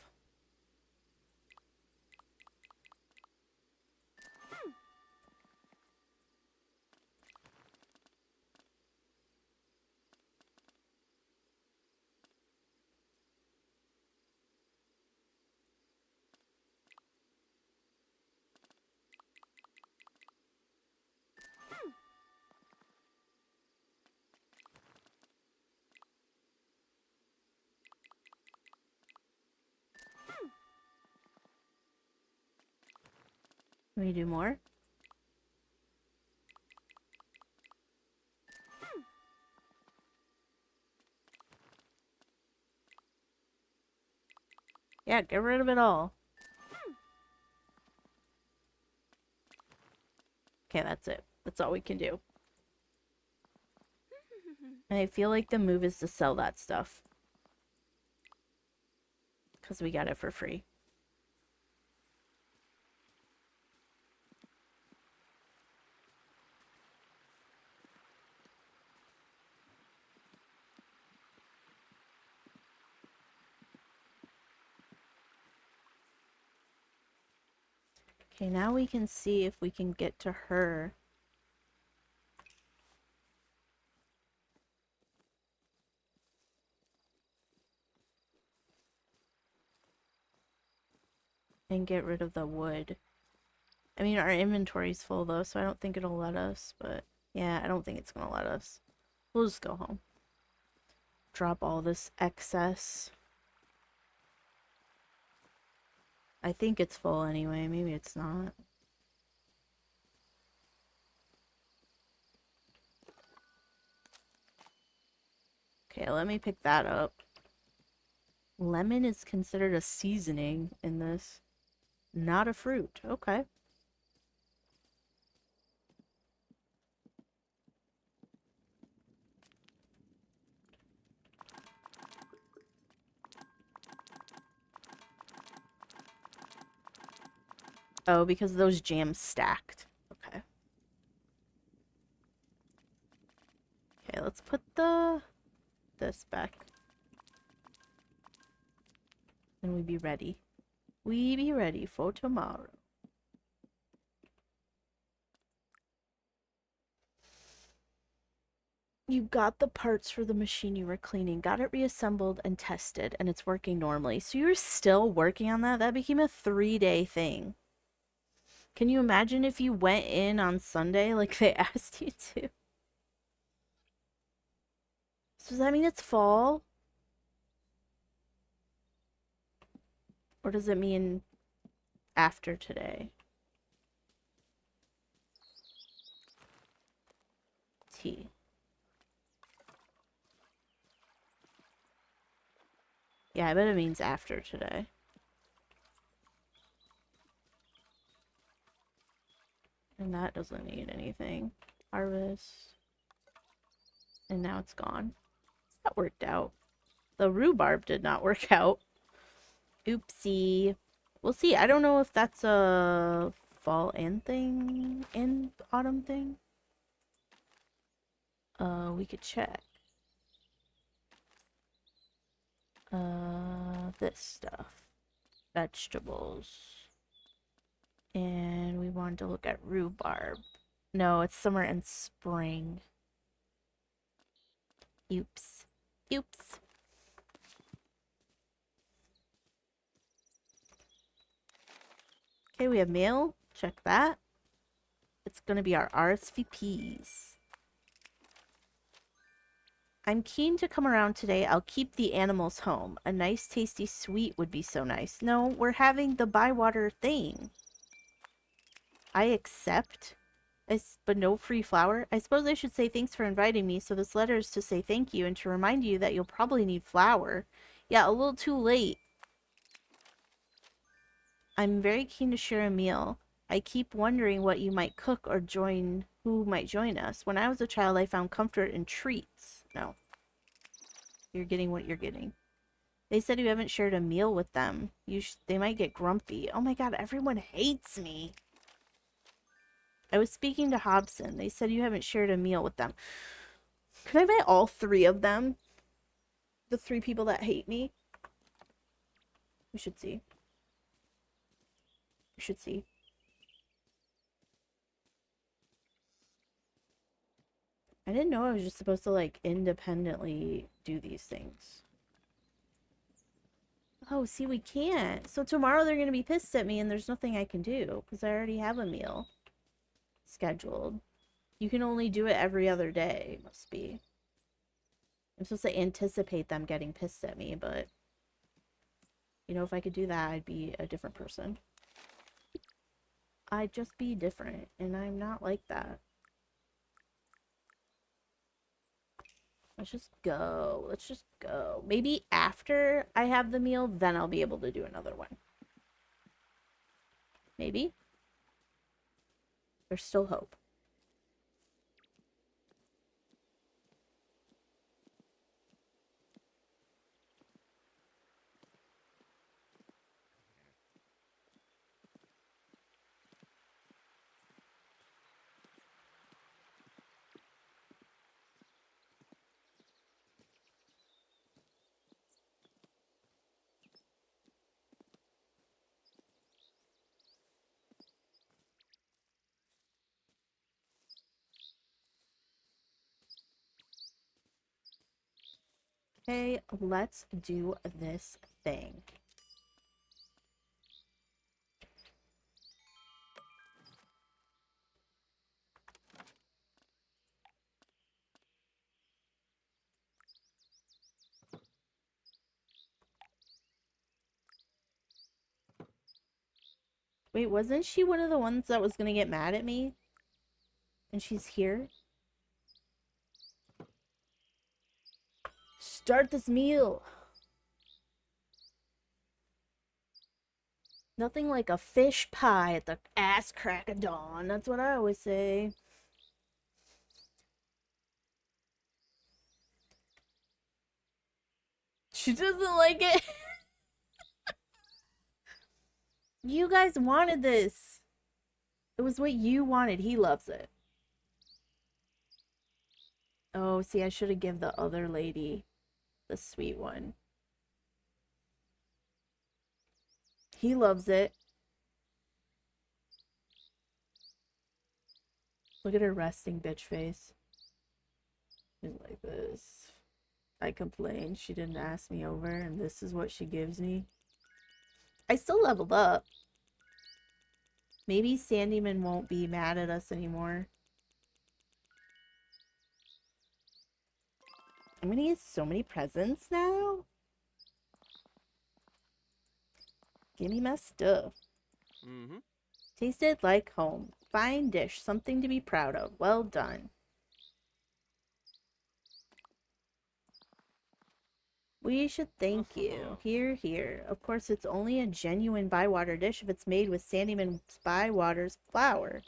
Can we do more? Yeah, get rid of it all. Okay, that's it. That's all we can do. And I feel like the move is to sell that stuff. Because we got it for free. Okay, now we can see if we can get to her. And get rid of the wood. I mean, our inventory's full though, so I don't think it'll let us, but yeah, I don't think it's gonna let us. We'll just go home. Drop all this excess. I think it's full anyway, maybe it's not. Okay, let me pick that up. Lemon is considered a seasoning in this, not a fruit. Okay. Oh, because those jams stacked. Okay. Okay, let's put this back. And we be ready. We be ready for tomorrow. You got the parts for the machine you were cleaning, got it reassembled and tested, and it's working normally. So you're still working on that? That became a 3-day thing. Can you imagine if you went in on Sunday like they asked you to? So does that mean it's fall? Or does it mean after today? T. Yeah, I bet it means after today. And that doesn't need anything. Harvest. And now it's gone. That worked out. The rhubarb did not work out. Oopsie. We'll see. I don't know if that's a fall and thing and autumn thing. We could check. This stuff. Vegetables. And we wanted to look at rhubarb. No, it's summer and spring. Oops. Oops. Okay, we have mail. Check that. It's gonna be our RSVPs. I'm keen to come around today. I'll keep the animals home. A nice tasty sweet would be so nice. No, we're having the Bywater thing. I accept. But no free flour? I suppose I should say thanks for inviting me, so this letter is to say thank you and to remind you that you'll probably need flour. Yeah, a little too late. I'm very keen to share a meal. I keep wondering what you might cook or who might join us. When I was a child, I found comfort in treats. No, you're getting what you're getting. They said you haven't shared a meal with them. They might get grumpy. Oh my god, everyone hates me. I was speaking to Hobson. They said you haven't shared a meal with them. Could I invite all three of them? The three people that hate me? We should see. We should see. I didn't know I was just supposed to, like, independently do these things. Oh, see, we can't. So tomorrow they're going to be pissed at me and there's nothing I can do because I already have a meal scheduled. You can only do it every other day, must be. I'm supposed to anticipate them getting pissed at me, but you know, if I could do that, I'd be a different person. I'd just be different, and I'm not like that. Let's just go. Let's just go. Maybe after I have the meal, then I'll be able to do another one. Maybe. There's still hope. Okay, let's do this thing. Wait, wasn't she one of the ones that was gonna get mad at me? And she's here? Start this meal! Nothing like a fish pie at the ass crack of dawn. That's what I always say. She doesn't like it. You guys wanted this. It was what you wanted. He loves it. Oh, see, I should have given the other lady the sweet one. He loves it. Look at her resting bitch face. She's like this. I complained she didn't ask me over, and this is what she gives me. I still leveled up. Maybe Sandyman won't be mad at us anymore. I'm gonna get so many presents now. Give me my stuff. Mm-hmm. Tasted like home. Fine dish. Something to be proud of. Well done. We should thank you. Here, here. Of course, it's only a genuine Bywater dish if it's made with Sandyman's Bywater's flour.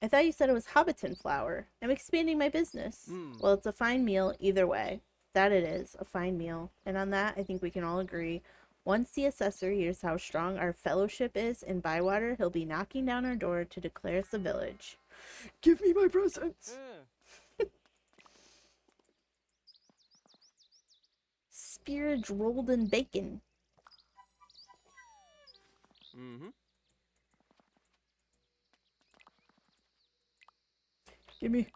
I thought you said it was Hobbiton flour. I'm expanding my business. Well, it's a fine meal either way. That it is. A fine meal. And on that, I think we can all agree. Once the assessor hears how strong our fellowship is in Bywater, he'll be knocking down our door to declare us a village. Give me my presents! Spearage rolled in bacon. Mm-hmm. Give me.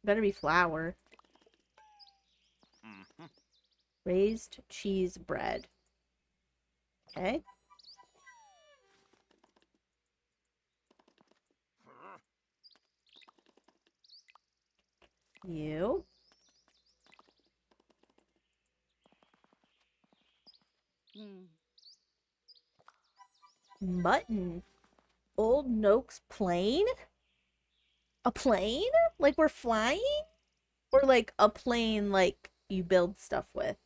Better be flour. Mm-hmm. Raised cheese bread. Okay. You. Mutton. Old Noak's plane? A plane? Like we're flying? Or like a plane like you build stuff with?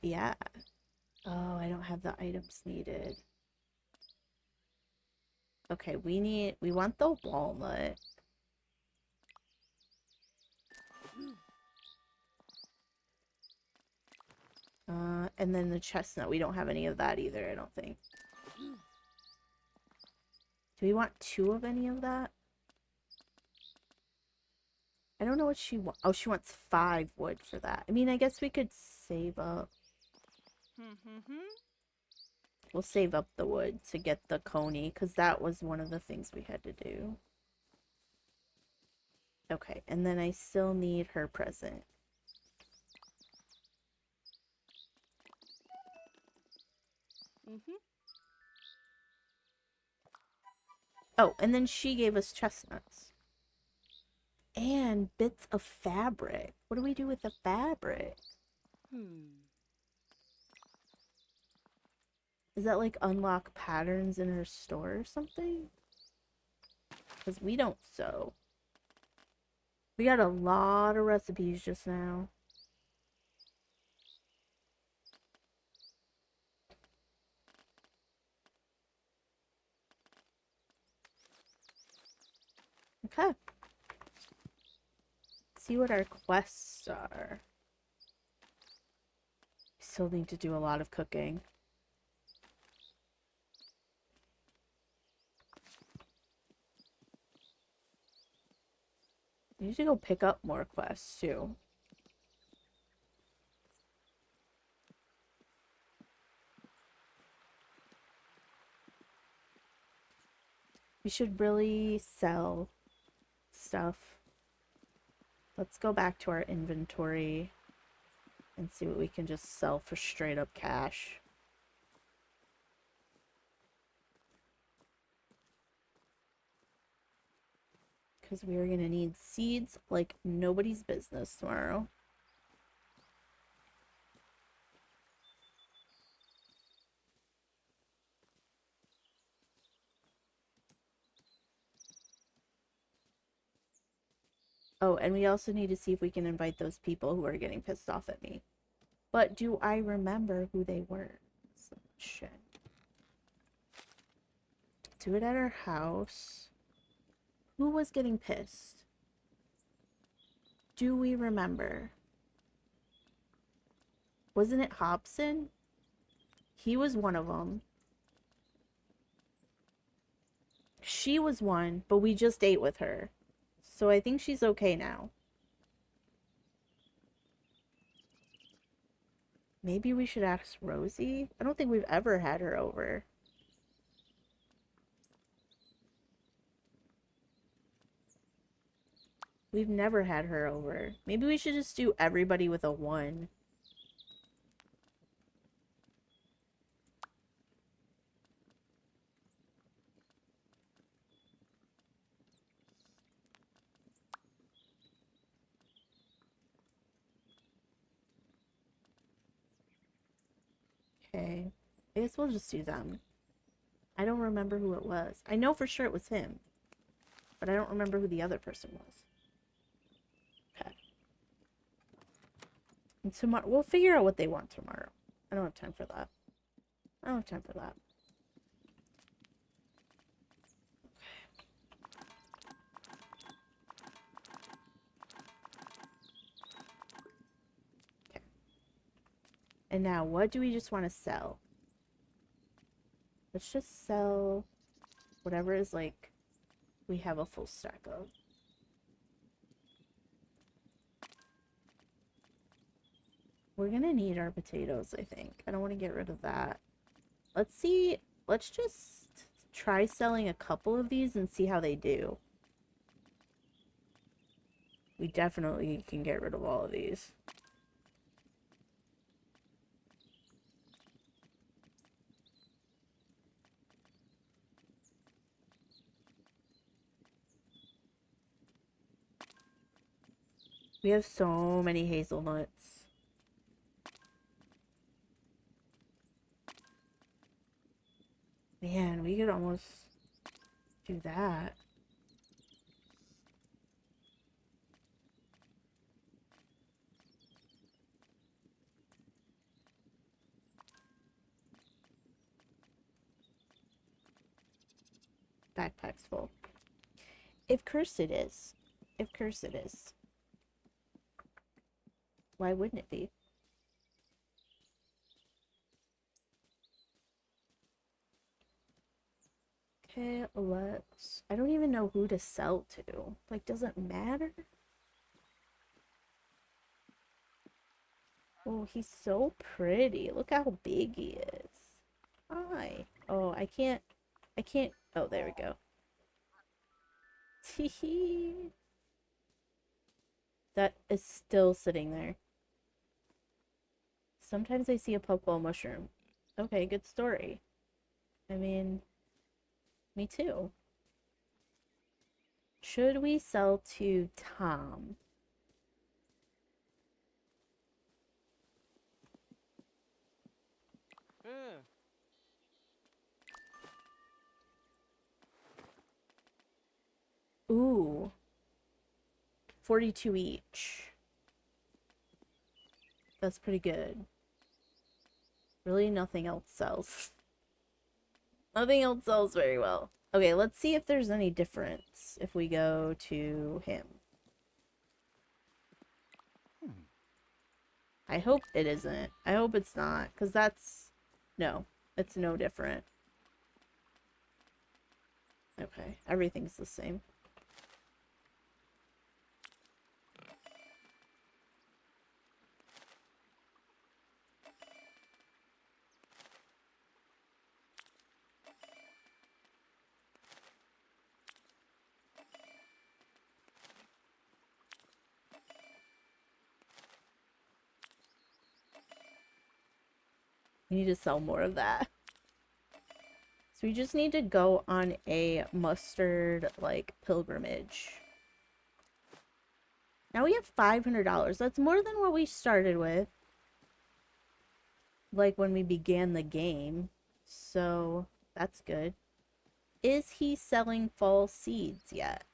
Yeah. Oh, I don't have the items needed. Okay, we want the walnut. And then the chestnut. We don't have any of that either, I don't think. Do we want 2 of any of that? I don't know what she wants. Oh, she wants 5 wood for that. I mean, I guess we could save up. We'll save up the wood to get the coney, because that was one of the things we had to do. Okay, and then I still need her present. Oh, and then she gave us chestnuts. And bits of fabric. What do we do with the fabric? Is that like unlock patterns in her store or something? Because we don't sew. We got a lot of recipes just now. Okay. See what our quests are. We still need to do a lot of cooking. We need to go pick up more quests too. We should really sell stuff. Let's go back to our inventory and see what we can just sell for straight up cash. Because we are going to need seeds like nobody's business tomorrow. Oh, and we also need to see if we can invite those people who are getting pissed off at me. But do I remember who they were? Shit. Do it at our house. Who was getting pissed? Do we remember? Wasn't it Hobson? He was one of them. She was one, but we just ate with her. So I think she's okay now. Maybe we should ask Rosie? I don't think we've ever had her over. We've never had her over. Maybe we should just do everybody with a 1. Okay. I guess we'll just do them. I don't remember who it was. I know for sure it was him. But I don't remember who the other person was. Okay. And tomorrow, we'll figure out what they want tomorrow. I don't have time for that. I don't have time for that. Okay. And now, what do we just want to sell? Let's just sell whatever is like we have a full stack of. We're gonna need our potatoes, I think. I don't want to get rid of that. Let's see. Let's just try selling a couple of these and see how they do. We definitely can get rid of all of these. We have so many hazelnuts. Man, we could almost do that. Backpack's full. If cursed it is. If cursed it is. Why wouldn't it be? Okay, let's... I don't even know who to sell to. Like, does it matter? Oh, he's so pretty. Look how big he is. Hi. Oh, I can't... Oh, there we go. Teehee. That is still sitting there. Sometimes I see a puffball mushroom. Okay, good story. I mean, me too. Should we sell to Tom? Yeah. Ooh. 42 each. That's pretty good. Really, nothing else sells. Nothing else sells very well. Okay, let's see if there's any difference if we go to him. I hope it isn't. I hope it's not, because that's... No, it's no different. Okay, everything's the same. We need to sell more of that. So we just need to go on a mustard, like, pilgrimage. Now we have $500. That's more than what we started with. Like, when we began the game. So, that's good. Is he selling fall seeds yet?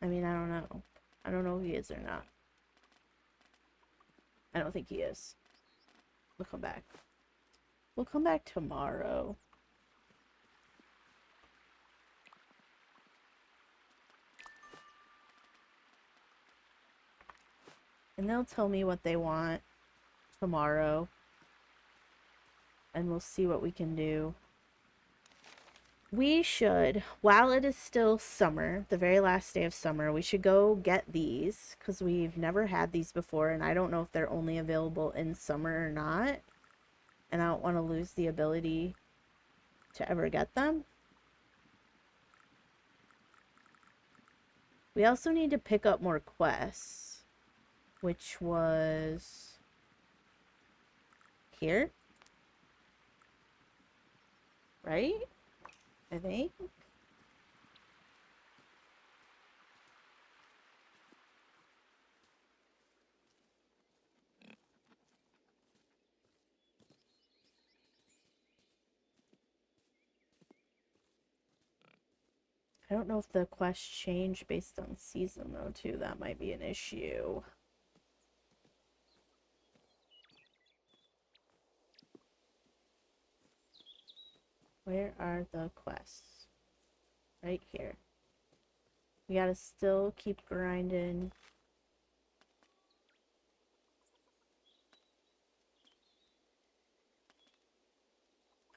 I mean, I don't know. I don't know if he is or not. I don't think he is. We'll come back. We'll come back tomorrow. And they'll tell me what they want tomorrow. And we'll see what we can do. We should, while it is still summer, the very last day of summer, we should go get these. Because we've never had these before. And I don't know if they're only available in summer or not. And I don't want to lose the ability to ever get them. We also need to pick up more quests. Which was... here? Right? I think. I don't know if the quests change based on season though too. That might be an issue. Where are the quests? Right here. We gotta still keep grinding.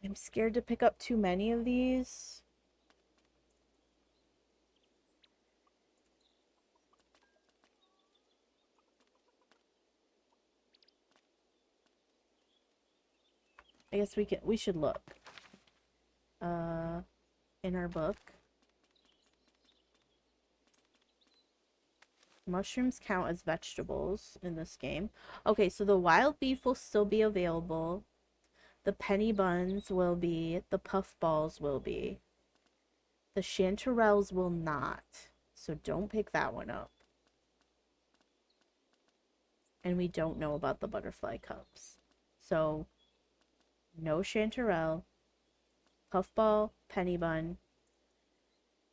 I'm scared to pick up too many of these. I guess we should look. In our book. Mushrooms count as vegetables in this game. Okay, so the wild beef will still be available. The penny buns will be. The puff balls will be. The chanterelles will not. So don't pick that one up. And we don't know about the butterfly cups. So no chanterelle, puffball, penny bun,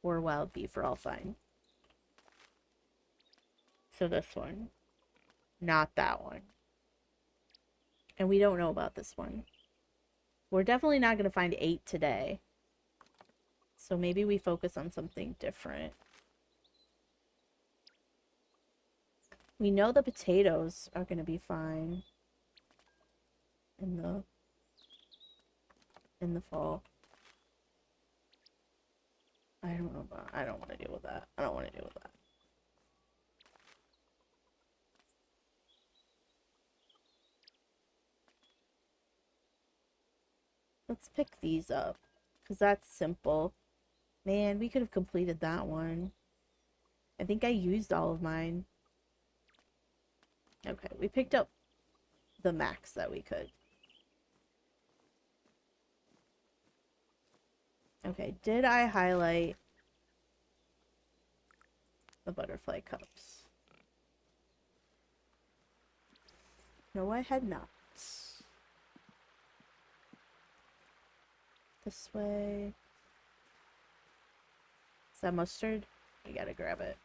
or wild beef are all fine. So this one. Not that one. And we don't know about this one. We're definitely not going to find 8 today. So maybe we focus on something different. We know the potatoes are going to be fine in the fall. I don't know about, I don't want to deal with that. I don't want to deal with that. Let's pick these up because that's simple. Man, we could have completed that one. I think I used all of mine. Okay, we picked up the max that we could. Okay, did I highlight the butterfly cups? No, I had not. This way. Is that mustard? We gotta grab it.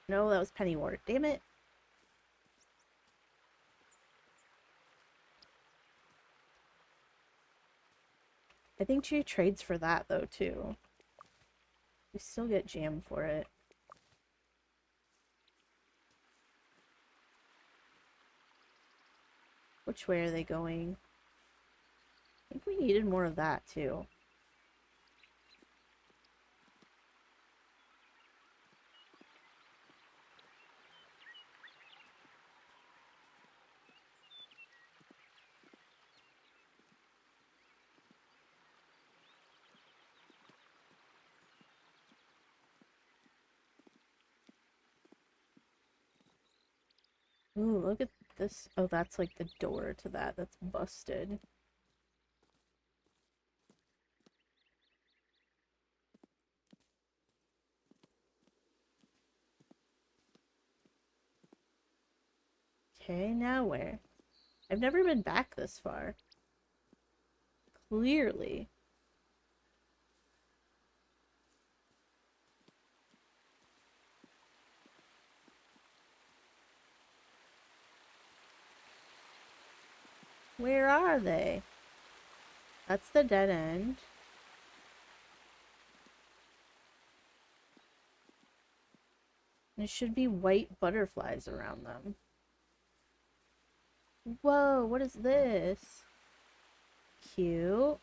No, that was pennywort. Damn it. I think she trades for that, though, too. We still get jam for it. Which way are they going? I think we needed more of that, too. Ooh, look at this. Oh, that's like the door to that. That's busted. Okay, now where? I've never been back this far. Clearly. Where are they? That's the dead end. There should be white butterflies around them. Whoa, what is this? Cute.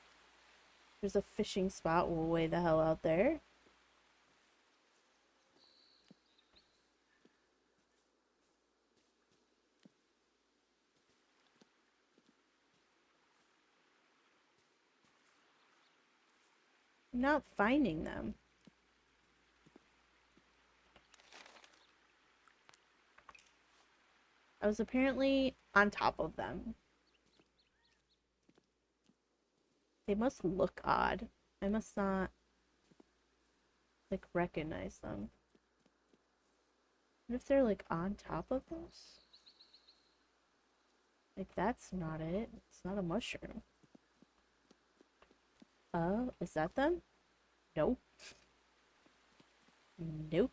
There's a fishing spot way the hell out there. I'm not finding them. I was apparently on top of them. They must look odd. I must not, like, recognize them. What if they're, like, on top of us? Like, that's not it. It's not a mushroom. Oh, is that them? Nope. Nope.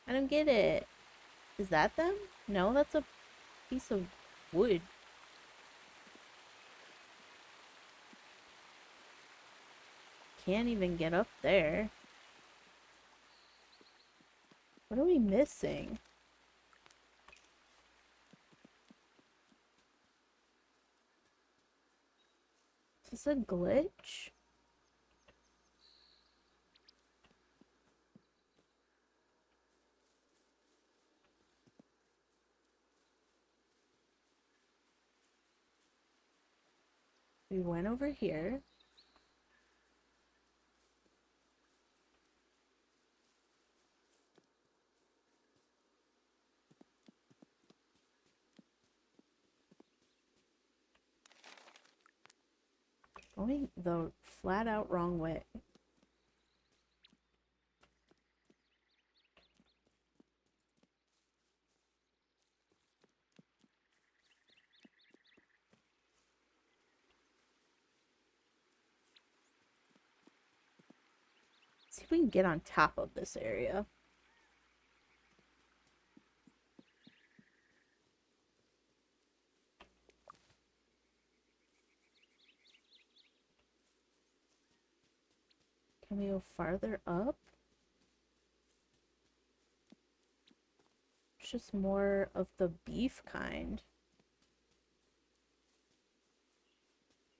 I don't get it. Is that them? No, that's a piece of wood. Can't even get up there. What are we missing? Is this a glitch? We went over here. Going the flat out wrong way. See if we can get on top of this area. Can we go farther up? It's just more of the beef kind.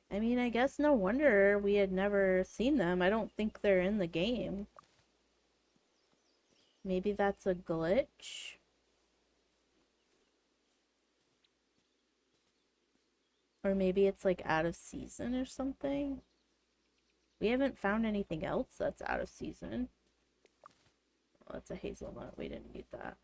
I mean, I guess no wonder we had never seen them. I don't think they're in the game. Maybe that's a glitch. Or maybe it's like out of season or something. We haven't found anything else that's out of season. Oh, that's a hazelnut. We didn't need that.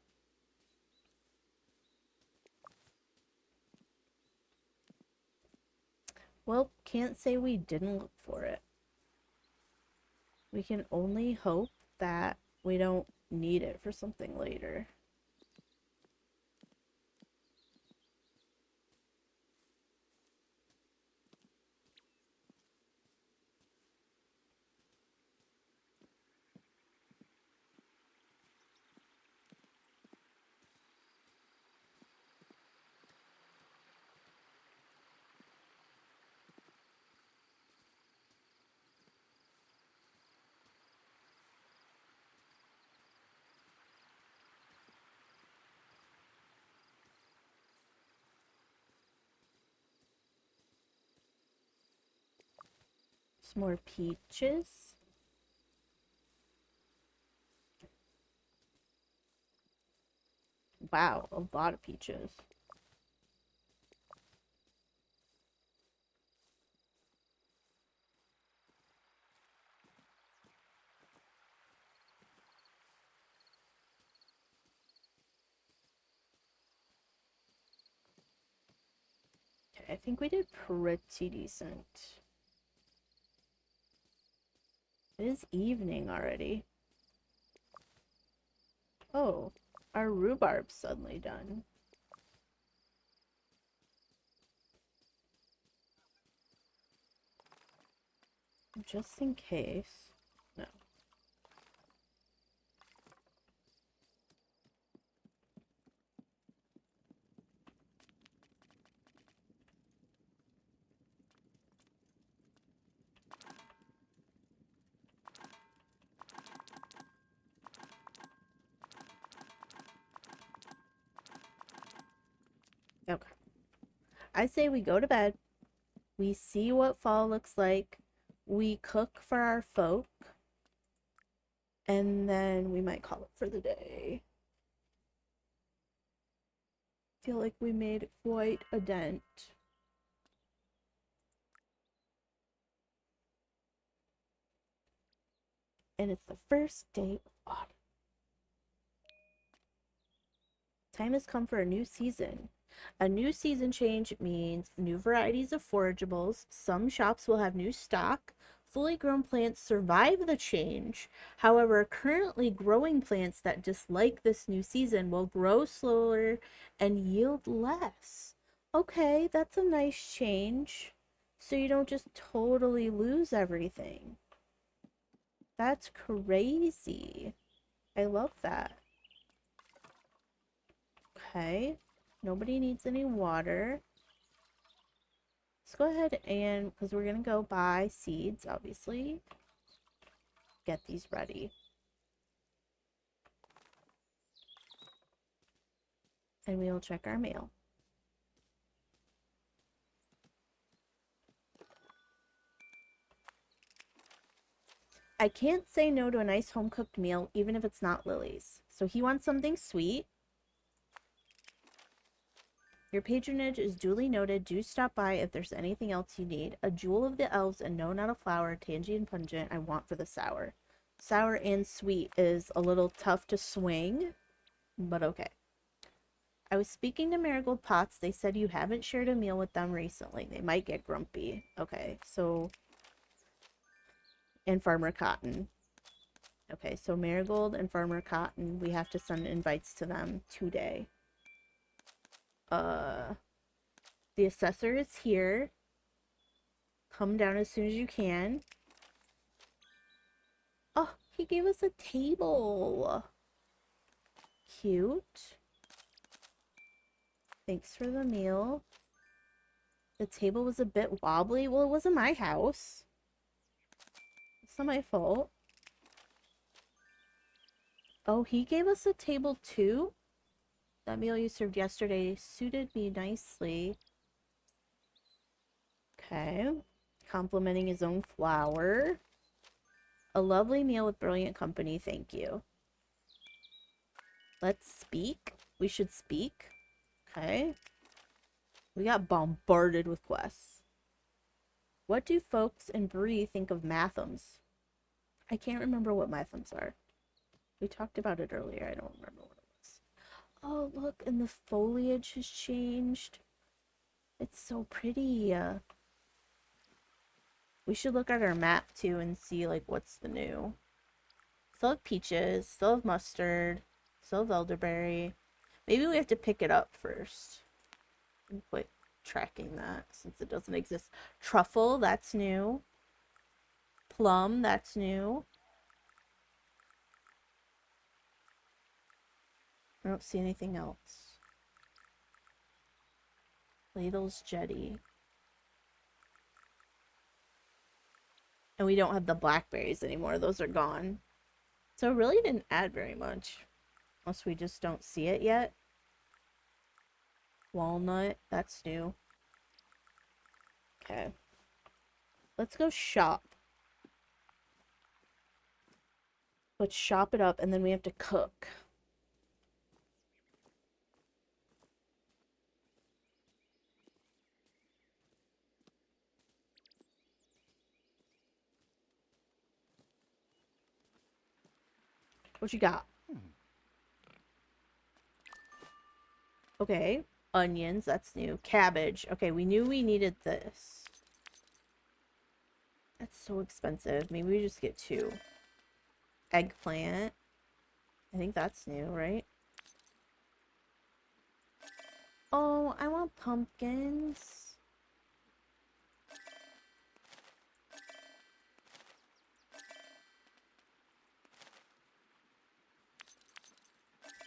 Well, can't say we didn't look for it. We can only hope that we don't need it for something later. Some more peaches. Wow, a lot of peaches. Okay, I think we did pretty decent. It is evening already. Oh, our rhubarb's suddenly done. Just in case. No. Okay. I say we go to bed. We see what fall looks like. We cook for our folk. And then we might call it for the day. Feel like we made quite a dent. And it's the first day of autumn. Time has come for a new season. A new season change means new varieties of forageables. Some shops will have new stock. Fully grown plants survive the change. However, currently growing plants that dislike this new season will grow slower and yield less. Okay, that's a nice change. So you don't just totally lose everything. That's crazy. I love that. Okay. Nobody needs any water. Let's go ahead and, because we're going to go buy seeds, obviously. Get these ready. And we'll check our mail. I can't say no to a nice home-cooked meal, even if it's not Lily's. So he wants something sweet. Your patronage is duly noted. Do stop by if there's anything else you need. A jewel of the elves and no, not a flower, tangy and pungent. I want for the sour. Sour and sweet is a little tough to swing, but okay. I was speaking to Marigold Potts. They said you haven't shared a meal with them recently. They might get grumpy. Okay, so and Farmer Cotton. Okay, so Marigold and Farmer Cotton, we have to send invites to them today. The assessor is here. Come down as soon as you can. Oh, he gave us a table. Cute. Thanks for the meal. The table was a bit wobbly. Well, it wasn't my house. It's not my fault. Oh, he gave us a table too? That meal you served yesterday suited me nicely. Okay. Complimenting his own flour. A lovely meal with brilliant company, thank you. Let's speak. We should speak. Okay. We got bombarded with quests. What do folks in Bree think of mathams? I can't remember what mathams are. We talked about it earlier. I don't remember what it was. Oh, look, and the foliage has changed. It's so pretty. We should look at our map too and see like what's the new. Still have peaches, still have mustard, still have elderberry. Maybe we have to pick it up first. And quit tracking that since it doesn't exist. Truffle, that's new. Plum, that's new. I don't see anything else. Ladle's Jetty. And we don't have the blackberries anymore. Those are gone. So it really didn't add very much. Unless we just don't see it yet. Walnut, that's new. Okay. Let's go shop. Let's shop it up and then we have to cook. What you got? Okay. Onions, that's new. Cabbage. Okay, we knew we needed this. That's so expensive. Maybe we just get 2. Eggplant. I think that's new, right? Oh, I want pumpkins.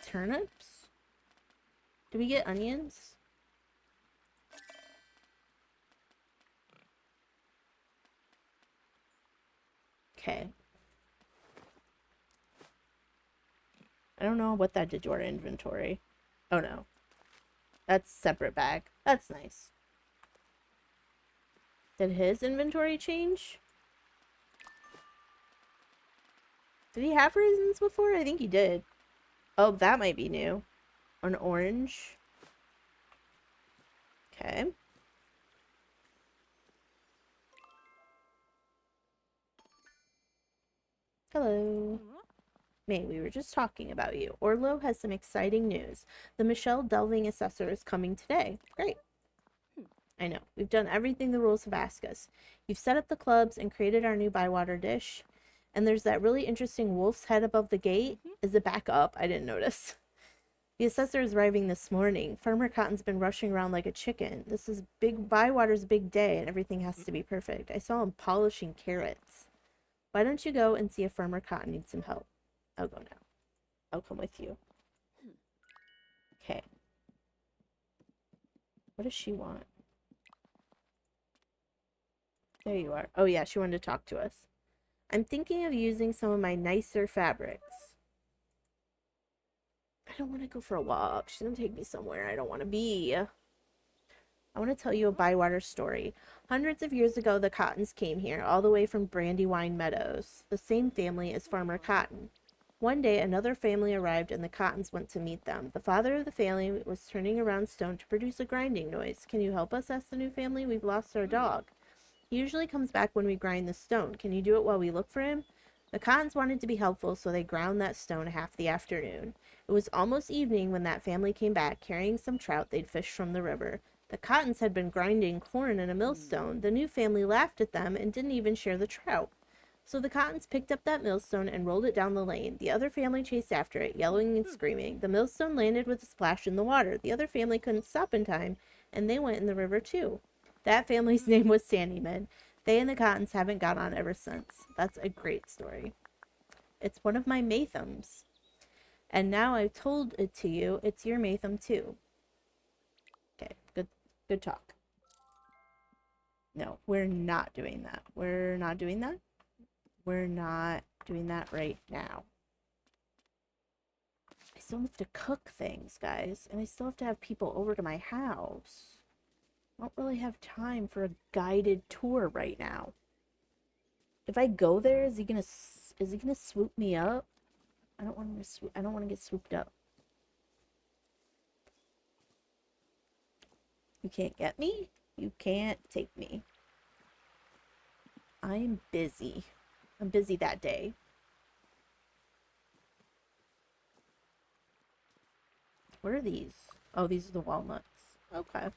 Turnips? Do we get onions? Okay. I don't know what that did to our inventory. Oh no. That's a separate bag. That's nice. Did his inventory change? Did he have raisins before? I think he did. Oh, that might be new. An orange. Okay. Hello. May, we were just talking about you. Orlo has some exciting news. The Michelle Delving Assessor is coming today. Great. I know. We've done everything the rules have asked us. You've set up the clubs and created our new bywater dish. And there's that really interesting wolf's head above the gate. Is it back up? I didn't notice. The assessor is arriving this morning. Farmer Cotton's been rushing around like a chicken. This is Bywater's big day and everything has to be perfect. I saw him polishing carrots. Why don't you go and see if Farmer Cotton needs some help? I'll go now. I'll come with you. Okay. What does she want? There you are. Oh yeah, she wanted to talk to us. I'm thinking of using some of my nicer fabrics. I don't want to go for a walk. She's going to take me somewhere I don't want to be. I want to tell you a Bywater story. Hundreds of years ago, the Cottons came here, all the way from Brandywine Meadows, the same family as Farmer Cotton. One day, another family arrived and the Cottons went to meet them. The father of the family was turning around stone to produce a grinding noise. Can you help us? Asked the new family. We've lost our dog. He usually comes back when we grind the stone. Can you do it while we look for him? The Cottons wanted to be helpful, so they ground that stone half the afternoon. It was almost evening when that family came back, carrying some trout they'd fished from the river. The Cottons had been grinding corn in a millstone. The new family laughed at them and didn't even share the trout. So the Cottons picked up that millstone and rolled it down the lane. The other family chased after it, yelling and screaming. The millstone landed with a splash in the water. The other family couldn't stop in time, and they went in the river too. That family's name was Sandyman. They and the Cottons haven't got on ever since. That's a great story. It's one of my Mathams. And now I've told it to you, it's your Matham too. Okay, good talk. No, we're not doing that. We're not doing that. We're not doing that right now. I still have to cook things, guys. And I still have to have people over to my house. I don't really have time for a guided tour right now. If I go there, is he gonna swoop me up? I don't want to get swooped up. You can't get me? You can't take me. I'm busy. I'm busy that day. What are these? Oh, these are the walnuts. Okay.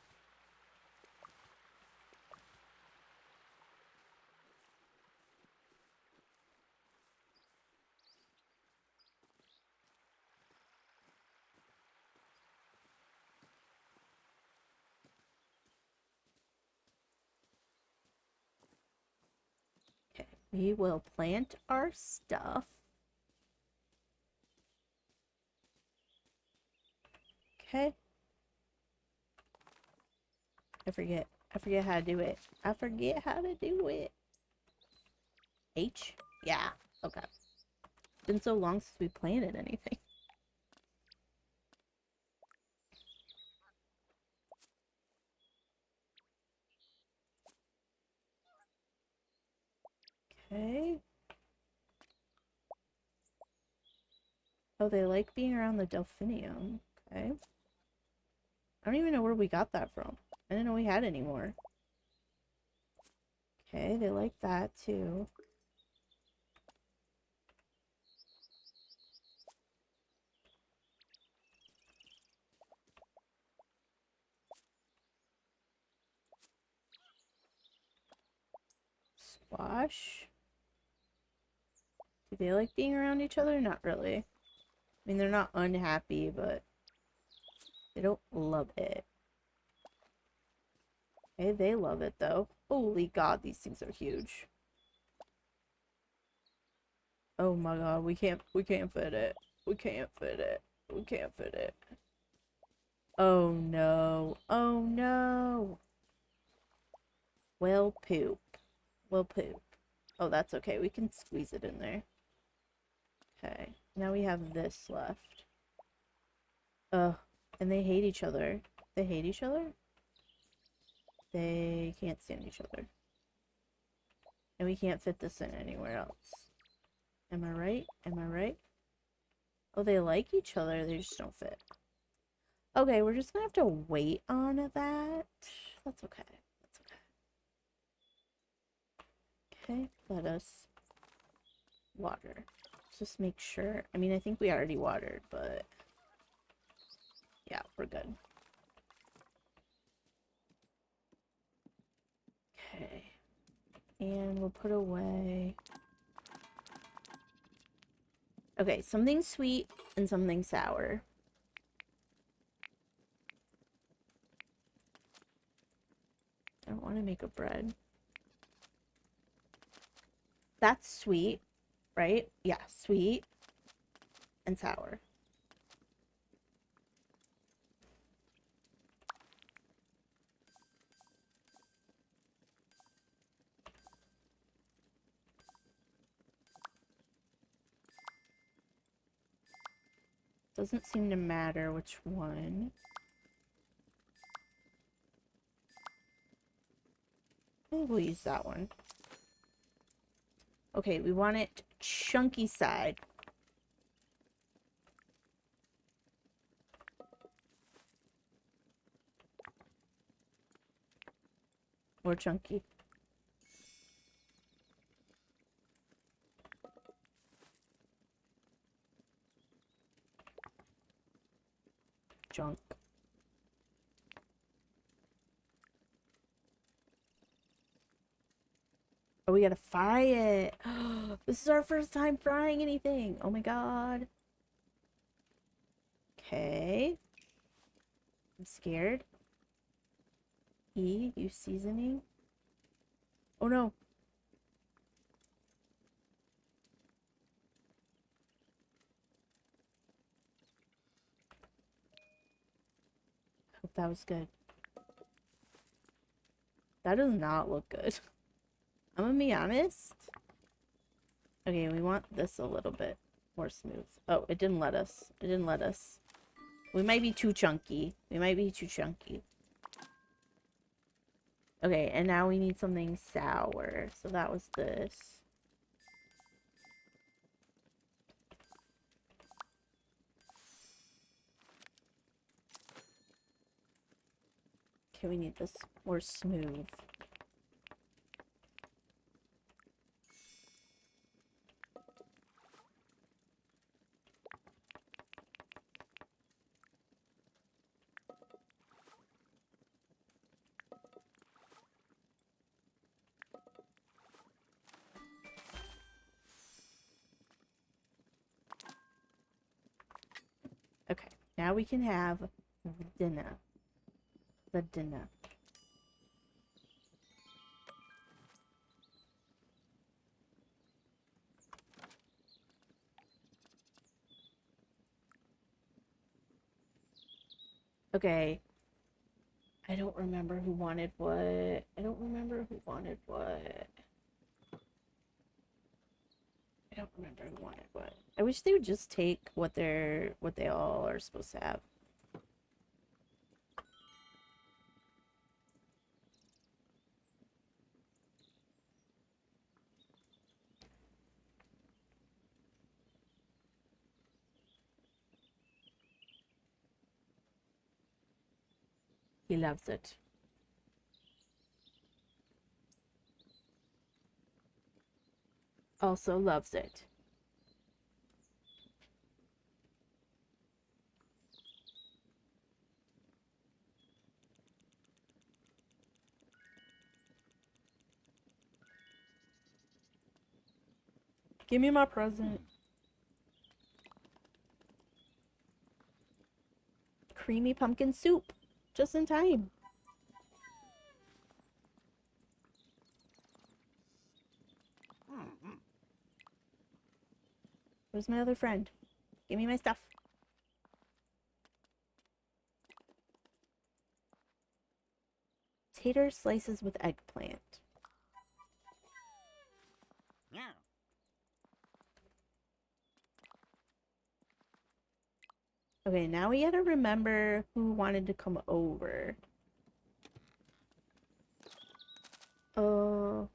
Okay, we will plant our stuff. Okay. I forget how to do it. I forget how to do it. H? Yeah. Okay. It's been so long since we planted anything. Okay. Oh, they like being around the delphinium. Okay. I don't even know where we got that from. I didn't know we had any more. Okay, they like that too. Squash. Do they like being around each other? Not really. I mean, they're not unhappy, but they don't love it. Okay, they love it though. Holy God, these things are huge. Oh my God, we can't fit it. We can't fit it. We can't fit it. Oh no. Oh no. Well, poop. Well, poop. Oh, that's okay. We can squeeze it in there. Okay. Now we have this left. Ugh. And they hate each other. They hate each other? They can't stand each other. And we can't fit this in anywhere else. Am I right? Am I right? Oh, they like each other. They just don't fit. Okay, we're just gonna have to wait on that. That's okay. That's okay. Okay, let us water. Just make sure. I mean, I think we already watered, but yeah, we're good. Okay. And we'll put away. Okay, something sweet and something sour. I don't want to make a bread. That's sweet, right? Yeah, sweet and sour. Doesn't seem to matter which one. I think we'll use that one. Okay, we want it chunky side. More chunky. Junk. Oh, we gotta fry it. This is our first time frying anything. Oh my god. Okay. I'm scared. E, use seasoning. Oh no. Hope that was good. That does not look good. I'm gonna be honest. Okay, we want this a little bit more smooth. Oh, it didn't let us. It didn't let us. We might be too chunky. We might be too chunky. Okay, and now we need something sour. So that was this. Okay, we need this more smooth. Okay, now we can have the dinner. The dinner. Okay. I don't remember who wanted what. I don't remember who wanted what. I don't remember who wanted what. I wish they would just take what they all are supposed to have. He loves it. Also loves it. Give me my present. Creamy pumpkin soup. Just in time. Where's my other friend? Give me my stuff. Tater slices with eggplant. Okay, now we gotta remember who wanted to come over. Oh.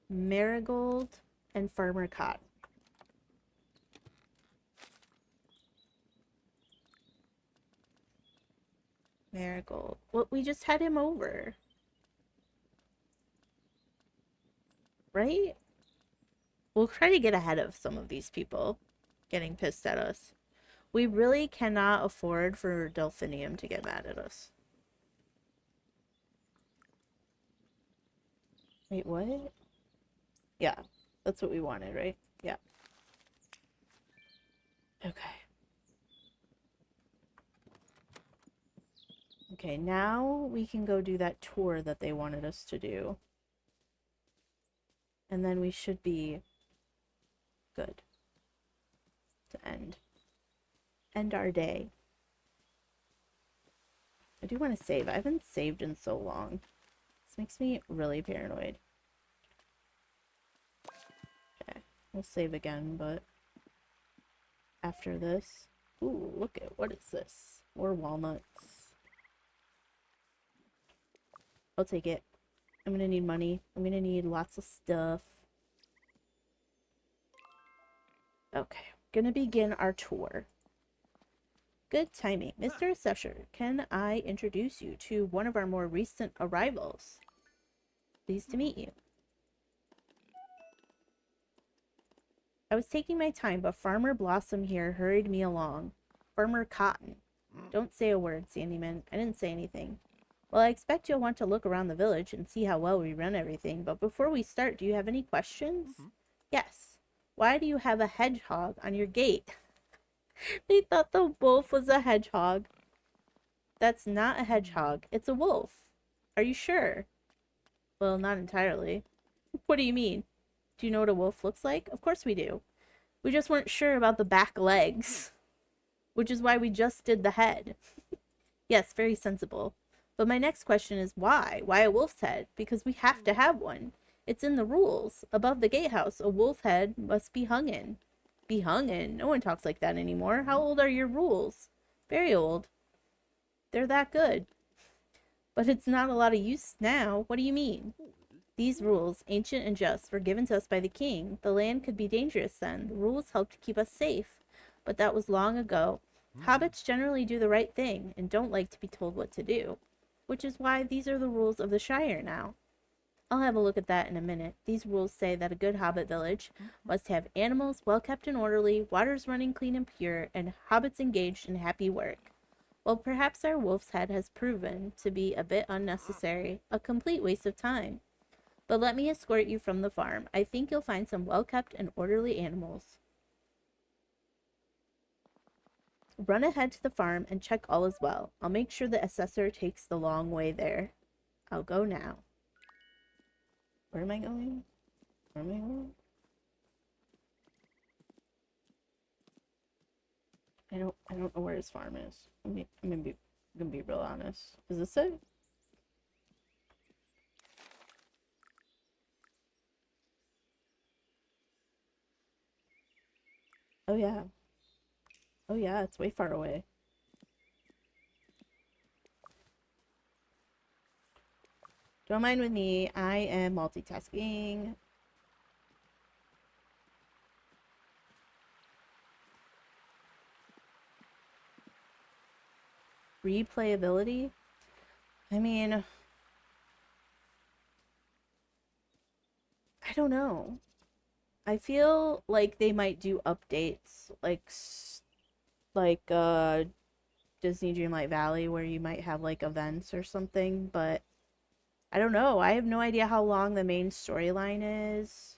Marigold and Farmer Cotton. Marigold. Well, we just had him over. Right? We'll try to get ahead of some of these people getting pissed at us. We really cannot afford for Delphinium to get mad at us. Wait, what? Yeah, that's what we wanted, right? Yeah. Okay. Okay, now we can go do that tour that they wanted us to do. And then we should be good to end our day. I do want to save. I haven't saved in so long. This makes me really paranoid. Okay, we'll save again, but after this. Ooh, look at what is this? More walnuts. I'll take it. I'm gonna need money. I'm gonna need lots of stuff. Okay, gonna begin our tour. Good timing. Mr. Assessor, can I introduce you to one of our more recent arrivals? Pleased to meet you. I was taking my time, but Farmer Blossom here hurried me along. Farmer Cotton. Don't say a word, Sandyman. I didn't say anything. Well, I expect you'll want to look around the village and see how well we run everything, but before we start, do you have any questions? Mhm. Yes. Why do you have a hedgehog on your gate? They thought the wolf was a hedgehog. That's not a hedgehog. It's a wolf. Are you sure? Well, not entirely. What do you mean? Do you know what a wolf looks like? Of course we do. We just weren't sure about the back legs, which is why we just did the head. Yes, very sensible. But my next question is why? Why a wolf's head? Because we have to have one. It's in the rules. Above the gatehouse, a wolf head must be hung in. Be hung in? No one talks like that anymore. How old are your rules? Very old. They're that good. But it's not a lot of use now. What do you mean? These rules, ancient and just, were given to us by the king. The land could be dangerous then. The rules helped keep us safe. But that was long ago. Hobbits generally do the right thing and don't like to be told what to do. Which is why these are the rules of the Shire now. I'll have a look at that in a minute. These rules say that a good hobbit village must have animals well kept and orderly, waters running clean and pure, and hobbits engaged in happy work. Well, perhaps our wolf's head has proven to be a bit unnecessary, a complete waste of time. But let me escort you from the farm. I think you'll find some well kept and orderly animals. Run ahead to the farm and check all is well. I'll make sure the assessor takes the long way there. I'll go now. Where am I going? Where am I going? I don't know where his farm is. I'm gonna be real honest. Is this it? Oh yeah. Oh yeah, it's way far away. Don't mind with me. I am multitasking. Replayability? I mean, I don't know. I feel like they might do updates like Disney Dreamlight Valley where you might have like events or something, but I don't know. I have no idea how long the main storyline is.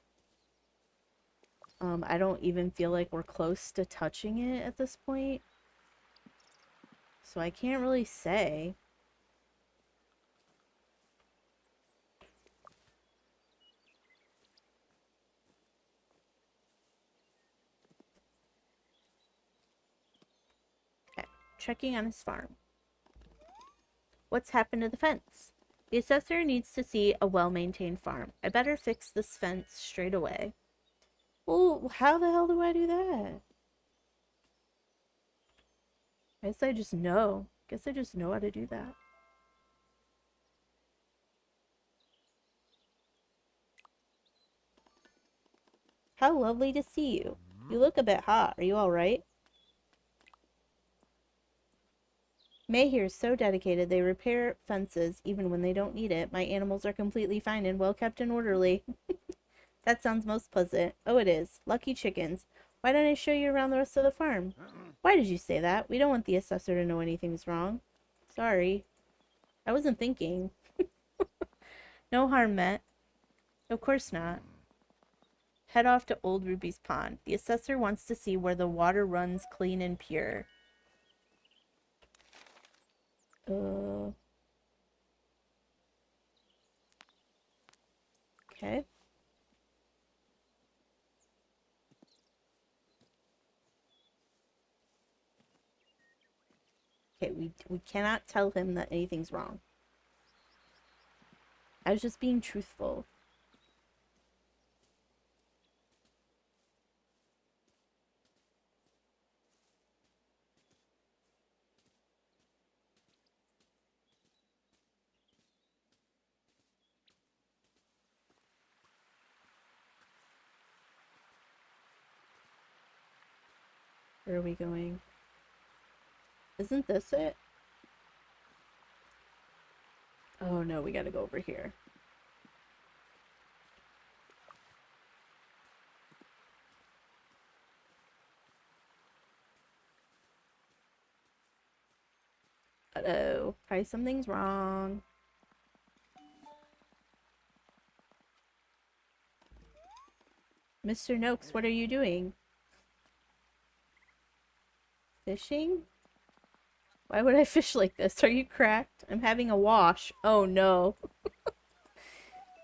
I don't even feel like we're close to touching it at this point. So I can't really say. Okay, checking on his farm. What's happened to the fence? The assessor needs to see a well-maintained farm. I better fix this fence straight away. Well, how the hell do I do that? I guess I just know. Guess I just know how to do that. How lovely to see you. You look a bit hot. Are you all right? May here is so dedicated they repair fences even when they don't need it. My animals are completely fine and well kept and orderly. That sounds most pleasant. Oh, it is. Lucky chickens. Why don't I show you around the rest of the farm? Why did you say that? We don't want the assessor to know anything's wrong. Sorry. I wasn't thinking. No harm meant. Of course not. Head off to Old Ruby's pond. The assessor wants to see where the water runs clean and pure. Okay. Okay, we cannot tell him that anything's wrong. I was just being truthful. Where are we going? Isn't this it? Oh no, we gotta go over here. Uh-oh. Probably something's wrong. Mr. Noakes, what are you doing? Fishing? Why would I fish like this? Are you cracked? I'm having a wash. Oh no.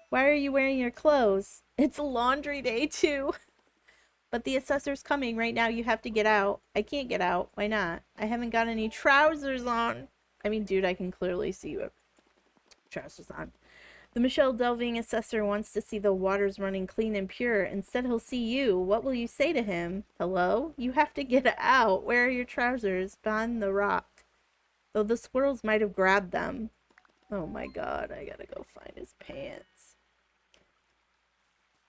Why are you wearing your clothes? It's laundry day too. But the assessor's coming right now. You have to get out. I can't get out. Why not? I haven't got any trousers on. I mean, dude, I can clearly see you have trousers on. The Michelle Delving assessor wants to see the waters running clean and pure. Instead, he'll see you. What will you say to him? Hello? You have to get out. Where are your trousers? Behind the rock. Though the squirrels might have grabbed them. Oh my god, I gotta go find his pants.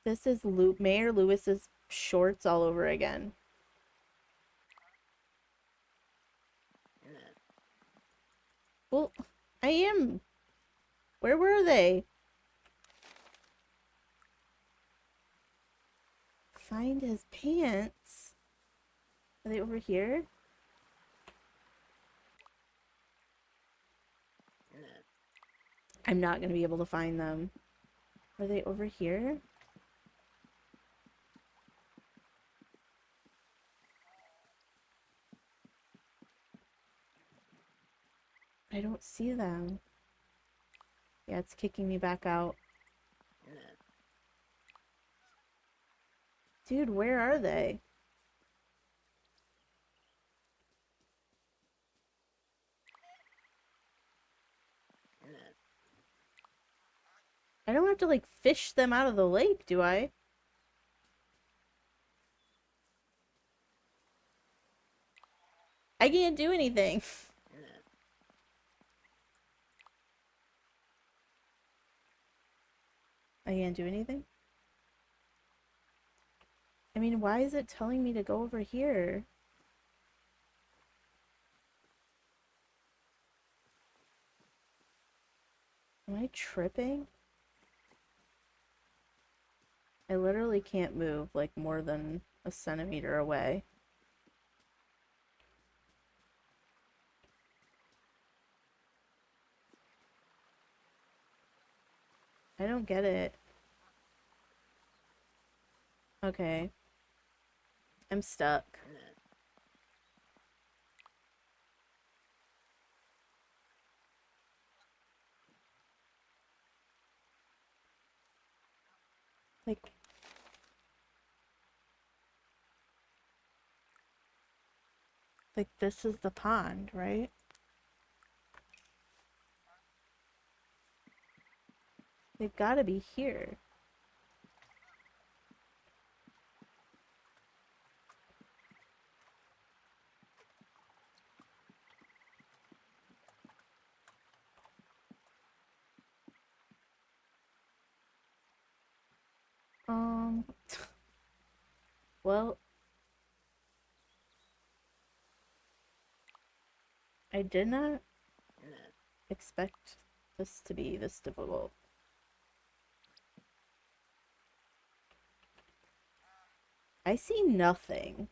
This is Mayor Lewis's shorts all over again. Well, I am. Where were they? Find his pants. Are they over here? I'm not gonna be able to find them. Are they over here? I don't see them. Yeah, it's kicking me back out. Dude, where are they? I don't have to, like, fish them out of the lake, do I? I can't do anything. I can't do anything? I mean, why is it telling me to go over here? Am I tripping? I literally can't move, like, more than a centimeter away. I don't get it. Okay. I'm stuck. Like, this is the pond, right? They've got to be here. Well, I did not expect this to be this difficult. I see nothing.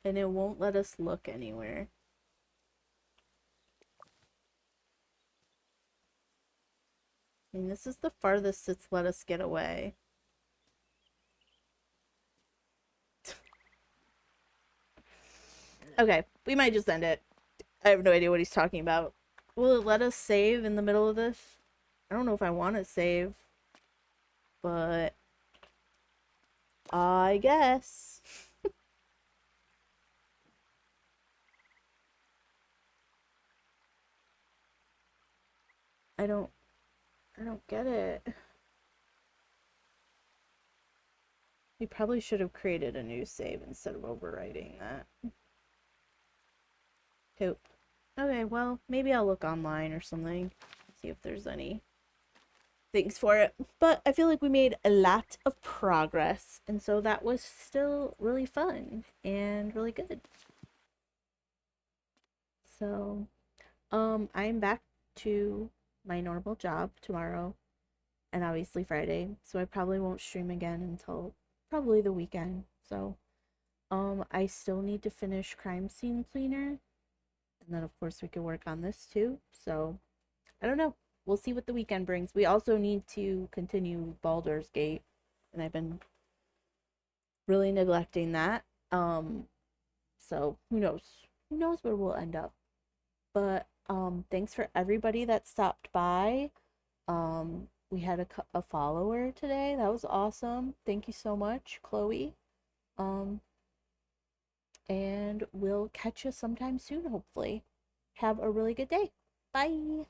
And it won't let us look anywhere. I mean, this is the farthest it's let us get away. Okay, we might just end it. I have no idea what he's talking about. Will it let us save in the middle of this? I don't know if I want to save. But I guess. I don't get it. We probably should have created a new save instead of overwriting that. Poop. Okay, well, maybe I'll look online or something. See if there's any things for it. But I feel like we made a lot of progress. And so that was still really fun and really good. So, I'm back to my normal job tomorrow and obviously Friday. So I probably won't stream again until probably the weekend. So, I still need to finish Crime Scene Cleaner. And then, of course, we could work on this too. So, I don't know. We'll see what the weekend brings. We also need to continue Baldur's Gate, and I've been really neglecting that. So who knows? Who knows where we'll end up? But thanks for everybody that stopped by. We had a follower today. That was awesome. Thank you so much, Chloe. Um, and we'll catch you sometime soon, hopefully. Have a really good day. Bye.